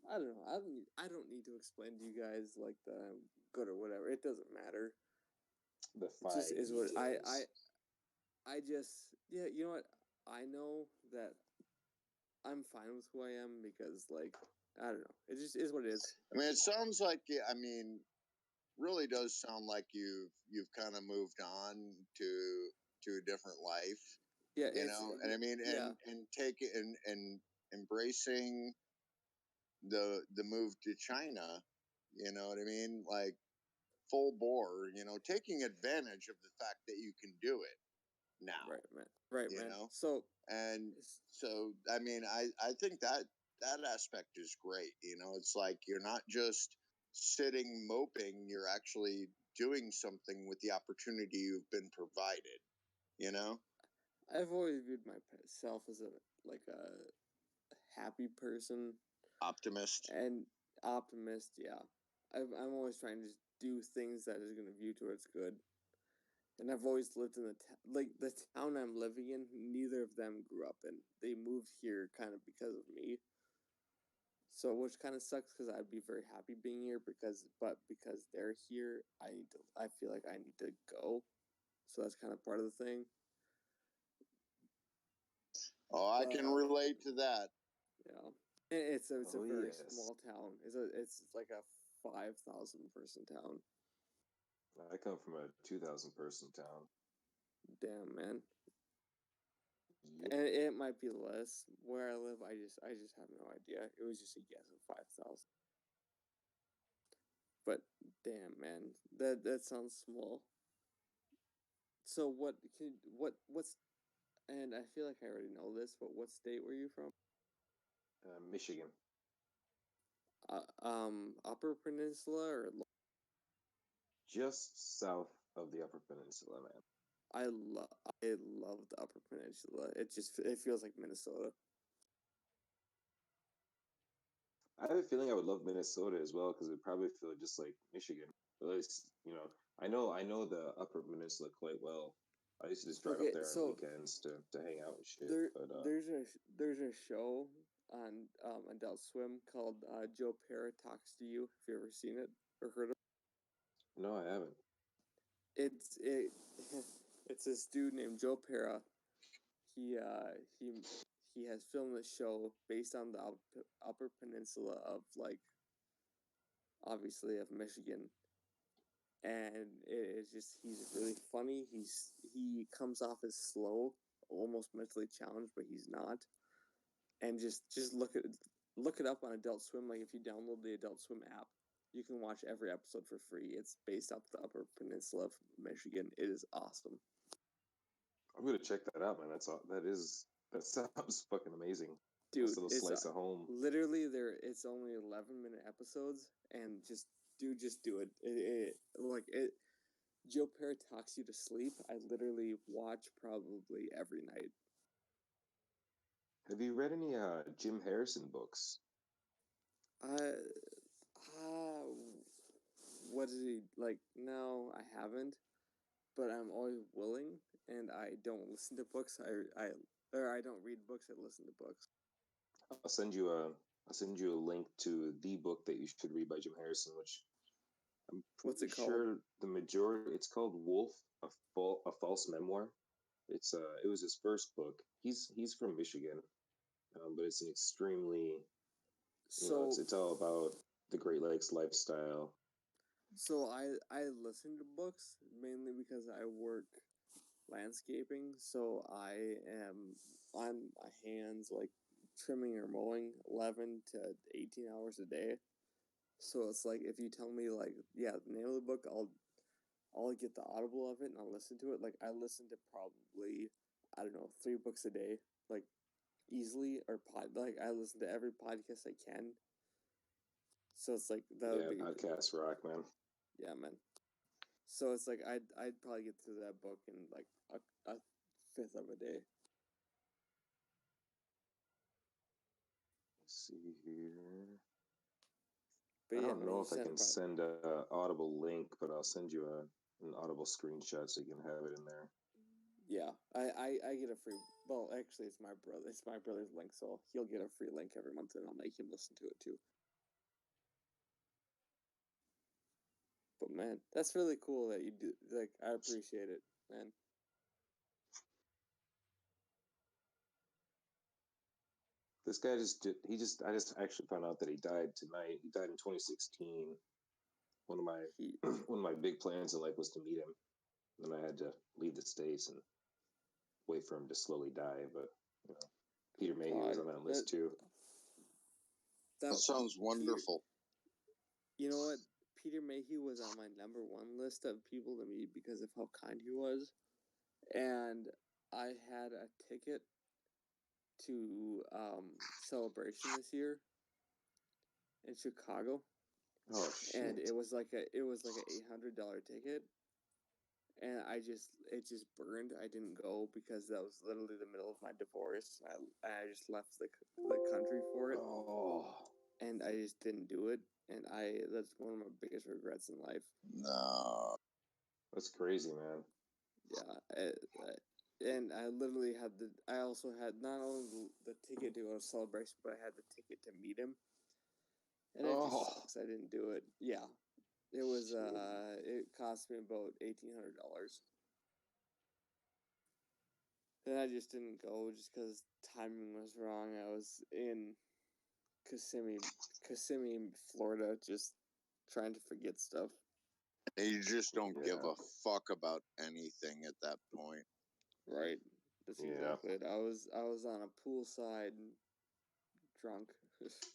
I don't need to explain to you guys, like, the good or whatever. It doesn't matter. The it just is what I just, yeah, you know what? I know that I'm fine with who I am because, like, I don't know. It just is what it is. I mean, it sounds like, really does sound like you've kind of moved on to a different life. Yeah, and I mean, and take it and embracing the move to China. You know what I mean? Like full bore. You know, taking advantage of the fact that you can do it now. Right, man. Right, You man. know, So and so I mean, I think that aspect is great. You know, it's like you're not just sitting moping; you're actually doing something with the opportunity you've been provided. You know. I've always viewed myself as a happy person, Optimist, and optimist. Yeah, I'm always trying to just do things that is going to view towards good. And I've always lived in the town I'm living in. Neither of them grew up in. They moved here kind of because of me. So, which kind of sucks because I'd be very happy being here because they're here, I feel like I need to go. So that's kind of part of the thing. Oh, I can relate to that. Yeah, it's a very yes. small town. It's like a 5,000 person town. I come from a 2,000 person town. Damn, man. Yep. And it might be less where I live. I just have no idea. It was just a guess of 5,000. But damn, man, that sounds small. So what's and I feel like I already know this, but what state were you from? Michigan. Upper Peninsula or Just south of the Upper Peninsula, man. I love the Upper Peninsula. It feels like Minnesota. I have a feeling I would love Minnesota as well because it would probably feel just like Michigan. At least, you know, I know the Upper Peninsula quite well. I used to just drive Okay, up there on so weekends to hang out and shit. there But there's a show on Adult Swim called Joe Pera Talks to You. Have you ever seen it or heard of it? no, I haven't. It's it's this dude named Joe Pera. He uh he he has filmed a show based on the Upper Peninsula of obviously of Michigan, and it's just he's really funny. He comes off as slow, almost mentally challenged, but he's not. And just look it up on Adult Swim. Like if you download the Adult Swim app, you can watch every episode for free. It's based off the Upper Peninsula of Michigan. It is awesome. I'm gonna check that out, man. That sounds fucking amazing. Dude, Nice little it's slice of home. literally there. It's only 11-minute episodes, and just do it. Joe Pera talks you to sleep. I literally watch probably every night. Have you read any Jim Harrison books? What is he like? No, I haven't, but I'm always willing, and I don't listen to books. I don't read books. I listen to books. I'll send you a link to the book that you should read by Jim Harrison, which I'm pretty What's it called? sure the majority. It's called Wolf, a false memoir. It was his first book. He's from Michigan, but it's an extremely, it's all about the Great Lakes lifestyle. So I listen to books mainly because I work landscaping, so I am on my hands like trimming or mowing 11 to 18 hours a day. So it's like if you tell me like the name of the book, I'll get the audible of it and I'll listen to it. Like I listen to probably I don't know 3 books a day, like easily like I listen to every podcast I can. So it's like that would be podcasts rock, man. Yeah, man. So it's like I'd probably get through that book in like a fifth of a day. Let's see here. But I yeah, don't man, know you if I said can about send a Audible link, but I'll send you an Audible screenshot so you can have it in there. Yeah, I get a free. Well, actually, it's my brother. It's my brother's link, so he'll get a free link every month, and I'll make him listen to it too. But man, that's really cool that you do. Like, I appreciate it, man. This guy I just actually found out that he died tonight. He died in 2016. One of my big plans in life was to meet him. Then I had to leave the States and wait for him to slowly die. But Peter Mayhew was on that list too. That sounds wonderful. You know what? Peter Mayhew was on my #1 list of people to meet because of how kind he was, and I had a ticket to Celebration this year in Chicago. Oh shit! And it was like an $800 ticket, and it just burned. I didn't go because that was literally the middle of my divorce. I just left the country for it. Oh, and I just didn't do it. And that's one of my biggest regrets in life. No, that's crazy, man. Yeah, and I literally had I also had not only the ticket to go to Celebration, but I had the ticket to meet him. And it just sucks I didn't do it. Yeah. It was it cost me about $1,800. And I just didn't go just because timing was wrong. I was in Kissimmee, Florida, just trying to forget stuff. You just don't give a fuck about anything at that point. Right. That's exactly it. I was on a poolside drunk,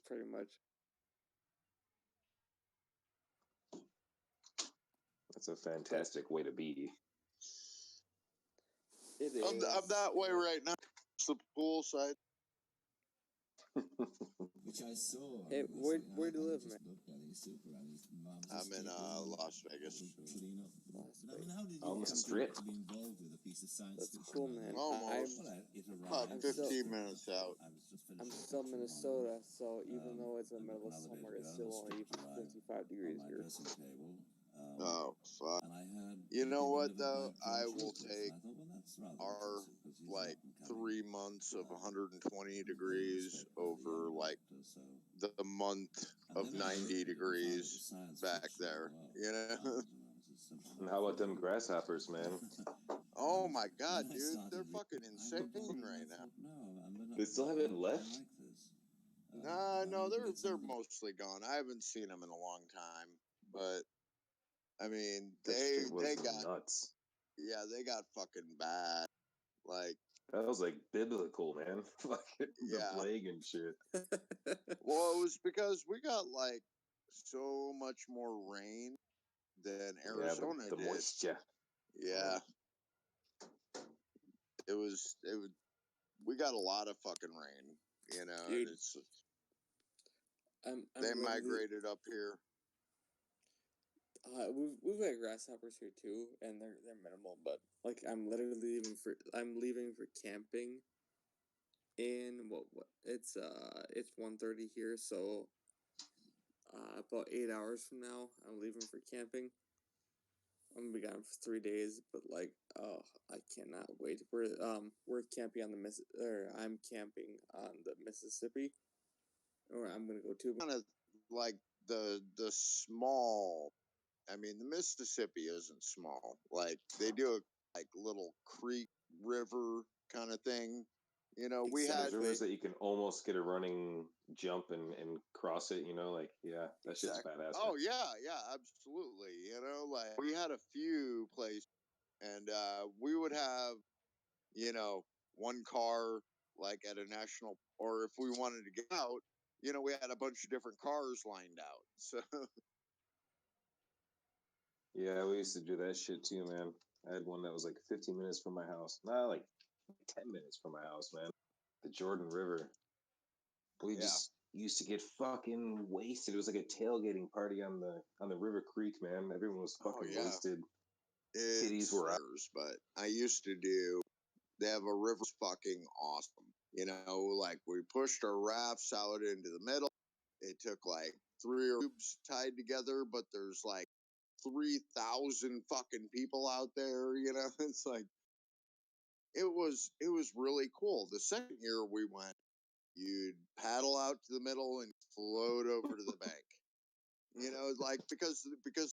pretty much. That's a fantastic way to be. It is. I'm that way right now. It's the poolside. Which I saw. Hey, where do you live, man? I'm in Las Vegas. On the strip. To be involved with a piece of science That's fiction cool, man. Almost. About 15 minutes out. I'm still Minnesota, so even though it's the middle of summer, it's still only 55 degrees here. Oh, fuck. You know what, though? I will take our, 3 months of 120 degrees over, the month of 90 degrees back there. You know? And how about them grasshoppers, man? Oh, my God, dude. They're fucking insane right now. They still haven't left? No, they're mostly gone. I haven't seen them in a long time, but I mean, That shit was they got nuts. Yeah, they got fucking bad. That was biblical, man. The Yeah. plague and shit. Well, it was because we got so much more rain than Arizona the did. moisture. Yeah. It was. We got a lot of fucking rain, and it's. They migrated up here. We've got grasshoppers here too, and they're minimal. But I'm literally leaving for camping. In what it's 1:30 here, so about 8 hours from now, I'm leaving for camping. I'm gonna be gone for 3 days, but I cannot wait. We're camping on I'm camping on the Mississippi, or I'm gonna go to Kind of the small. I mean, the Mississippi isn't small. They do a little creek river kind of thing. We had Those rivers that you can almost get a running jump and cross it. That shit's badass. Oh yeah, absolutely. We had a few places, and we would have, one car at a national, or if we wanted to get out, we had a bunch of different cars lined out. So Yeah, we used to do that shit too, man. I had one that was 15 minutes from my house. Nah, 10 minutes from my house, man. The Jordan River. We just used to get fucking wasted. It was like a tailgating party on the River Creek, man. Everyone was fucking wasted. Titties were out. But I used to do. They have a river fucking awesome. We pushed our rafts out into the middle. It took 3 tubes tied together, but there's 3,000 fucking people out there. It's it was really cool. The second year we went, you'd paddle out to the middle and float over to the bank. Because